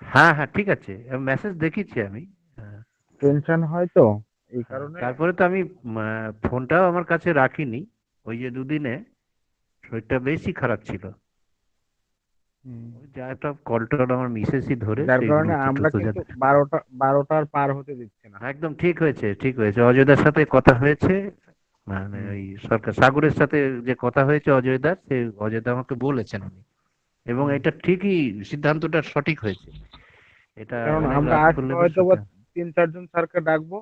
হ্যাঁ, ঠিক আছে, মেসেজ দেখেছি আমি। টেনশন হয় তো এই কারণে। তারপরে তো আমি ফোনটাও আমার কাছে রাখিনি, ওই যে দুদিনে শরীরটা বেশি খারাপ ছিল, যা একটা কলটল আমার মিসেসই ধরে, যার কারণে আমরা কিন্তু 12টার পার হতে দিচ্ছি না। একদম ঠিক হয়েছে। অজয়দার সাথে কথা হয়েছে, মানে ওই সাগরের সাথে যে কথা হয়েছে অজয়দার, সে অজয়দা আমাকে বলেছেন উনি, এবং এটা ঠিকই, সিদ্ধান্তটা সঠিক হয়েছে। এটা আমরা আজকে হয়তো 3-4 জন স্যারকে ডাকবো,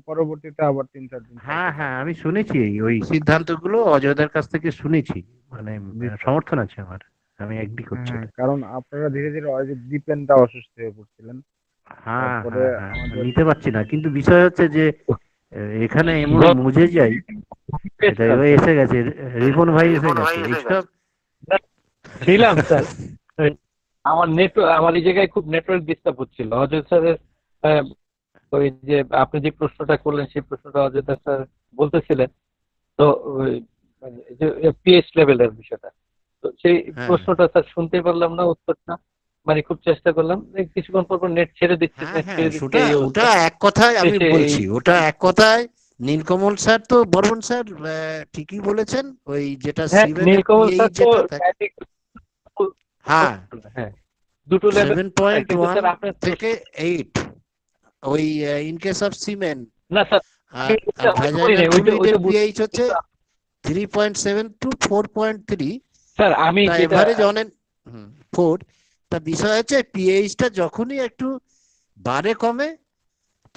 পরবর্তীতে আবার 3-4 জন। হ্যাঁ, আমি শুনেছি ওই সিদ্ধান্তগুলো অজয়দার কাছ থেকে শুনেছি, মানে সমর্থন আছে আমার, আমি এগ্রি করছি। কারণ আপনারা ধীরে ধীরে দীপেনটা অসুস্থ হয়ে পড়ছিলেন। হ্যাঁ, নিতে পারছি না, কিন্তু বিষয় হচ্ছে যে এখানে এমন মুজে যাই, এসে গেছে রিপন ভাই, এসে গেছে এইসব ছিলাম স্যার। আমার এই জায়গায় খুব নেটওয়ার্ক ডিস্টার্ব হচ্ছিল। অজয় স্যারের ওই যে আপনি যে প্রশ্নটা করলেন সেই প্রশ্নটা অজয় স্যার বলতেছিলেন, তো পিএইচ লেভেলের বিষয়টা, তো সেই প্রশ্নটা স্যার শুনতে পারলাম না, উত্তরটা মানে খুব চেষ্টা করলাম, কিছুক্ষণ পর নেট ছেড়ে দিচ্ছে। ওটা এক কথায় আমি বলছি, ওটা এক কথায় নীলকমল স্যার তো, বর্মন স্যার ঠিকই বলেছেন। ওই যেটা নীলকমল স্যার তো হ্যাঁ দুটো লেভেল 7.1 থেকে 8, ওই ইন কেস অফ সিমেন্ট না স্যার, পিএইচ হচ্ছে 3.7 to 4.3 স্যার। আমি এভারেজ অন 4। তা বিষয় হচ্ছে পিএইচটা যখনই একটু বাড়ে কমে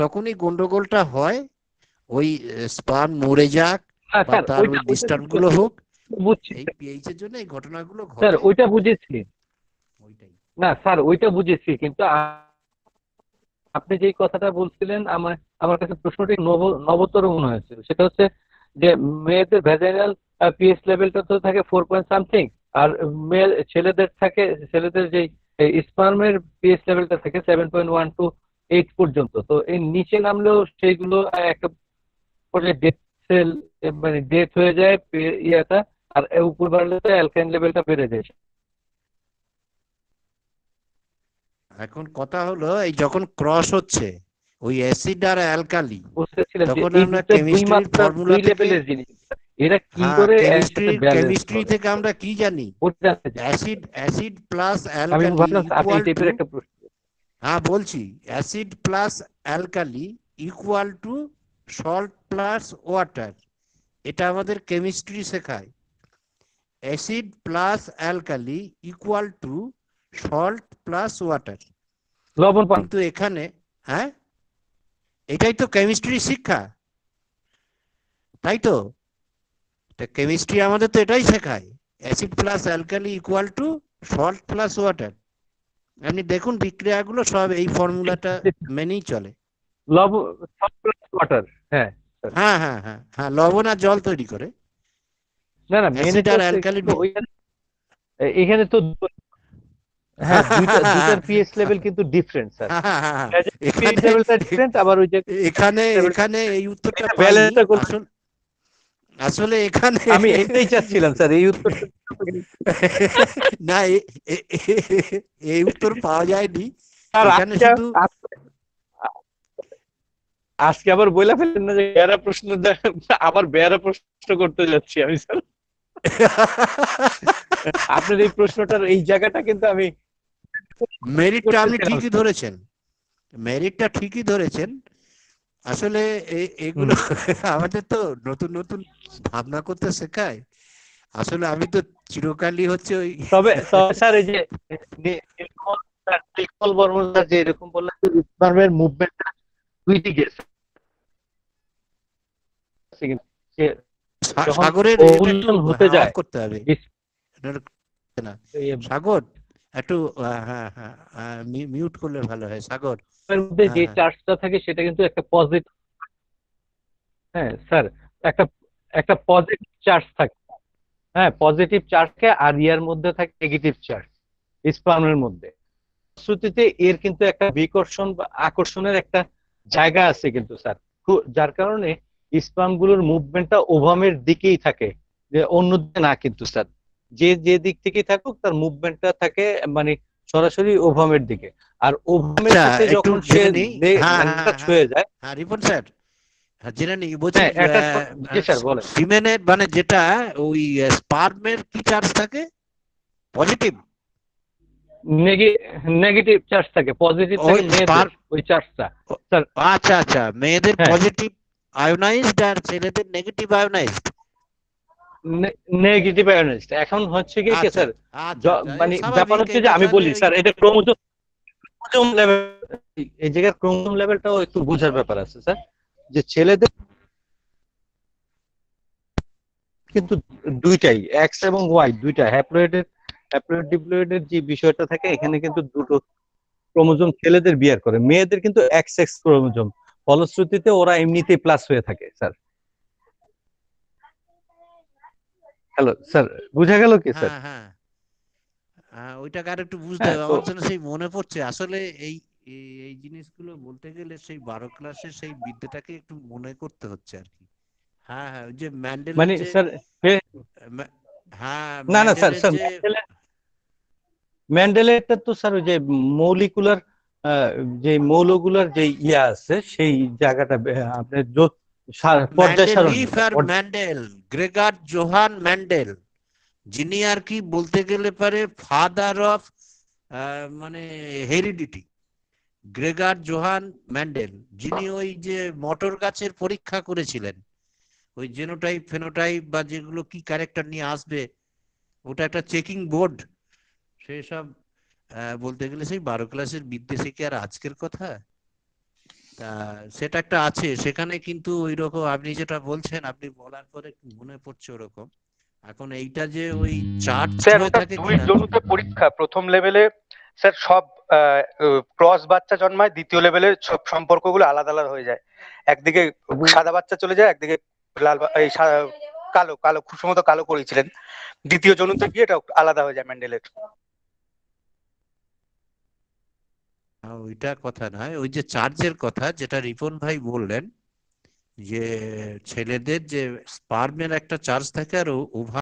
তখনই গন্ডগোলটা হয়, ওই স্পার্ম মরে যাক বা তার ওই ডিস্টার্ব গুলো হোক, বুঝছি এই পিএইচ এর জন্য এই ঘটনাগুলো স্যার, ঘটে। ওইটা বুঝেছি। ওইটাই না স্যার, ওইটা বুঝেছি, কিন্তু আপনি যেই কথাটা বলছিলেন আমার আমার কাছে প্রশ্নটি নবতর মনে হয়েছিল। সেটা হচ্ছে যে মেয়েদের ভ্যাজাইনাল পিএইচ লেভেলটা তো থাকে 4 পয়েন্ট সামথিং, আর ছেলেদের যে স্পার্মের পিএইচ লেভেলটা থাকে 7.1 to 8 পর্যন্ত। তো এই নিচে নামলেও সেইগুলো একটা পর্যায়ে ডেথ সেল, মানে ডেথ হয়ে যায় ইয়েটা, আর উপর বাড়লে তো অ্যালকাইন লেভেলটা বেড়ে যায়। এখন কথা হলো এই যখন ক্রস হচ্ছে ওই অ্যাসিড আর অ্যালকালি, বুঝতেছিলেন যে তখন এই আমরা দুটো দুই কেমিস্ট্রির মাত্রা ফর্মুলা দুই থেকে, লেভেলের জিনিস, এরা কি হ্যাঁ করে একসাথে ব্যালেন্স কেমিস্ট্রি করে থেকে আমরা কি জানি? ওটা জানতে চাই। অ্যাসিড প্লাস আমি অ্যালকালি ভাবলাম আপনি এই ইকুয়াল টু, টাইপের একটা প্রশ্ন। হ্যাঁ বলছি, acid plus alkali equal to salt plus water. এটা আমাদের কেমিস্ট্রি শেখায়। Acid plus alkali equal to salt plus water. লবণ পান। কিন্তু এখানে, হ্যাঁ এটাই তো কেমিস্ট্রি শিক্ষা, তাই তো? কেমিস্ট্রি আমাদের তো এটাই শেখায়, acid plus alkali equal to salt plus water. আপনি দেখুন বিক্রিয়াগুলো সব এই ফর্মুলাটা মেনেই চলে। লবণ সল্ট প্লাস ওয়াটার, হ্যাঁ হ্যাঁ হ্যাঁ হ্যাঁ হ্যাঁ, লবণ আর জল তৈরি করে। না না, মেনে অ্যাসিড তো আর অ্যালকালি। এখানে তো হ্যাঁ দুটার পিএইচ লেভেল কিন্তু ডিফারেন্ট স্যার। পিএইচ লেভেলটা ডিফারেন্ট, আবার ওই যে এখানে এই উত্তরটা পাই ব্যালেন্সটা করতে আসলে এখানে আমি এটাই চাচ্ছিলাম স্যার, এই উত্তরটা না, এই উত্তর পাওয়া যায়নি স্যার। এখানে শুধু আজকে আবার বইলা ফেলেন না যে বেয়ারা প্রশ্ন, আবার বেয়ারা প্রশ্ন করতে যাচ্ছি আমি স্যার। আপনার এই প্রশ্নটার এই জায়গাটা কিন্তু আমি মেরিটটা আপনি ঠিকই ধরেছেন, মেরিটটা ঠিকই ধরেছেন। আসলে এগুলো আমাদের তো নতুন নতুন ভাবনা করতে শেখায়। আসলে আমি তো চিরকালই হচ্ছে ওই তবে স্যার এই যে নীলকমল বর্মন স্যার যে এরকম বললেন স্পার্মের মুভমেন্টটা দুই দিকে, সাগরের হতে যায় করতে হবে না। সাগর একটু হ্যাঁ হ্যাঁ মিউট করলে ভালো হয়। সাগর এর মধ্যে যে চার্জটা থাকে সেটা কিন্তু একটা পজিটিভ, হ্যাঁ স্যার, একটা পজিটিভ চার্জ থাকে, হ্যাঁ পজিটিভ চার্জকে, আর ইয়ার মধ্যে থাকে নেগেটিভ চার্জ স্পার্মের মধ্যে। শ্রুতিতে এর কিন্তু একটা বিকর্ষণ বা আকর্ষণের একটা জায়গা আছে কিন্তু স্যার, যার কারণে স্পার্মগুলোর মুভমেন্টটা ওভামের দিকেই থাকে, যে অন্য দিকে না কিন্তু স্যার। যে দিক থেকেই থাকুক তার মুভমেন্টটা থাকে মানে সরাসরি ওভামের দিকে, আর ওভামের সাথে যখন সে ছুঁয়ে যায়। হ্যাঁ রিপন স্যার, জেনে নি বলছি সিমেনের মানে যেটা ওই স্পার্মের কি চার্জ থাকে? পজিটিভ নেগেটিভ চার্জ থাকে, পজিটিভ থাকে মেয়েদের ওই চার্জটা। আচ্ছা আচ্ছা, মেয়েদের পজিটিভ আয়োনাইজড আর ছেলেদের নেগেটিভ আয়োনাইজড। Negative ionised. এখন হচ্ছে কি স্যার, মানে ব্যাপার হচ্ছে যে আমি বলি স্যার, এটা ক্রোমোজোম লেভেল, এই জায়গায় ক্রোমোজোম লেভেলটাও একটু বোঝার ব্যাপার আছে স্যার, যে ছেলেদের কিন্তু দুইটাই এক্স এবং ওয়াই দুইটা হ্যাপ্লয়েড ডিপ্লয়েডের যে বিষয়টা থাকে, এখানে কিন্তু দুটো ক্রোমোজোম ছেলেদের বিয়ার করে, মেয়েদের কিন্তু এক্স এক্স ক্রোমোজোম, ফলশ্রুতিতে ওরা এমনিতেই প্লাস হয়ে থাকে স্যার। হ্যালো স্যার, বুঝা গেল কি স্যার? হ্যাঁ ওইটাকে আর একটু বুঝতে হবে। আমার জন্য সেই মনে পড়ছে আসলে এই এই জিনিসগুলো বলতে গেলে সেই 12 ক্লাসের সেই বিদ্যাটাকে একটু মনে করতে হচ্ছে আর কি। হ্যাঁ হ্যাঁ, ওই যে ম্যান্ডেল মানে স্যার হ্যাঁ না না স্যার, ম্যান্ডেলেরটা তো স্যার ওই যে মৌলিকুলার যে মৌলগুলার যে ইয়া আছে সেই জায়গাটা আপনার পর্যায় সারণী। ম্যান্ডেল, গ্রেগার জোহান ম্যান্ডেল, যিনি আর কি বলতে গেলে পারে ফাদার অফ মানে হেরিডিটি। গ্রেগার জোহান ম্যান্ডেল, যিনি ওই যে মটর গাছের পরীক্ষা করেছিলেন, ওই জেনোটাইপ ফেনোটাইপ বা যেগুলো কি ক্যারেক্টার নিয়ে আসবে, ওটা একটা চেকিং বোর্ড। সেসব বলতে গেলে সেই 12 ক্লাসের বিদ্যে শিখে আর আজকের কথা, তা সেটা একটা আছে সেখানে। কিন্তু ওই রকম আপনি যেটা বলছেন, আপনি বলার পরে মনে পড়ছে ওরকম। এখন এইটা যে ওই চার্জ স্যার হয়ে ওটা থাকে দুই কিনা জনুতে পরীক্ষা, প্রথম লেভেলে স্যার সব ক্রস বাচ্চা জন্মায়, দ্বিতীয় লেভেলে সব সম্পর্কগুলো আলাদা আলাদা হয়ে যায়। একদিকে সাদা বাচ্চা চলে যায়, একদিকে লাল কালো কালো খুব সম্ভবত কালো করেছিলেন, দ্বিতীয় জনুতে গিয়ে এটা আলাদা হয়ে যায় ম্যান্ডেলের। ওইটা কথা নয়, ওই যে চার্জের কথা যেটা রিপন ভাই বললেন যে ছেলেদের যে স্পার্মের একটা চার্জ থাকে আর ওভার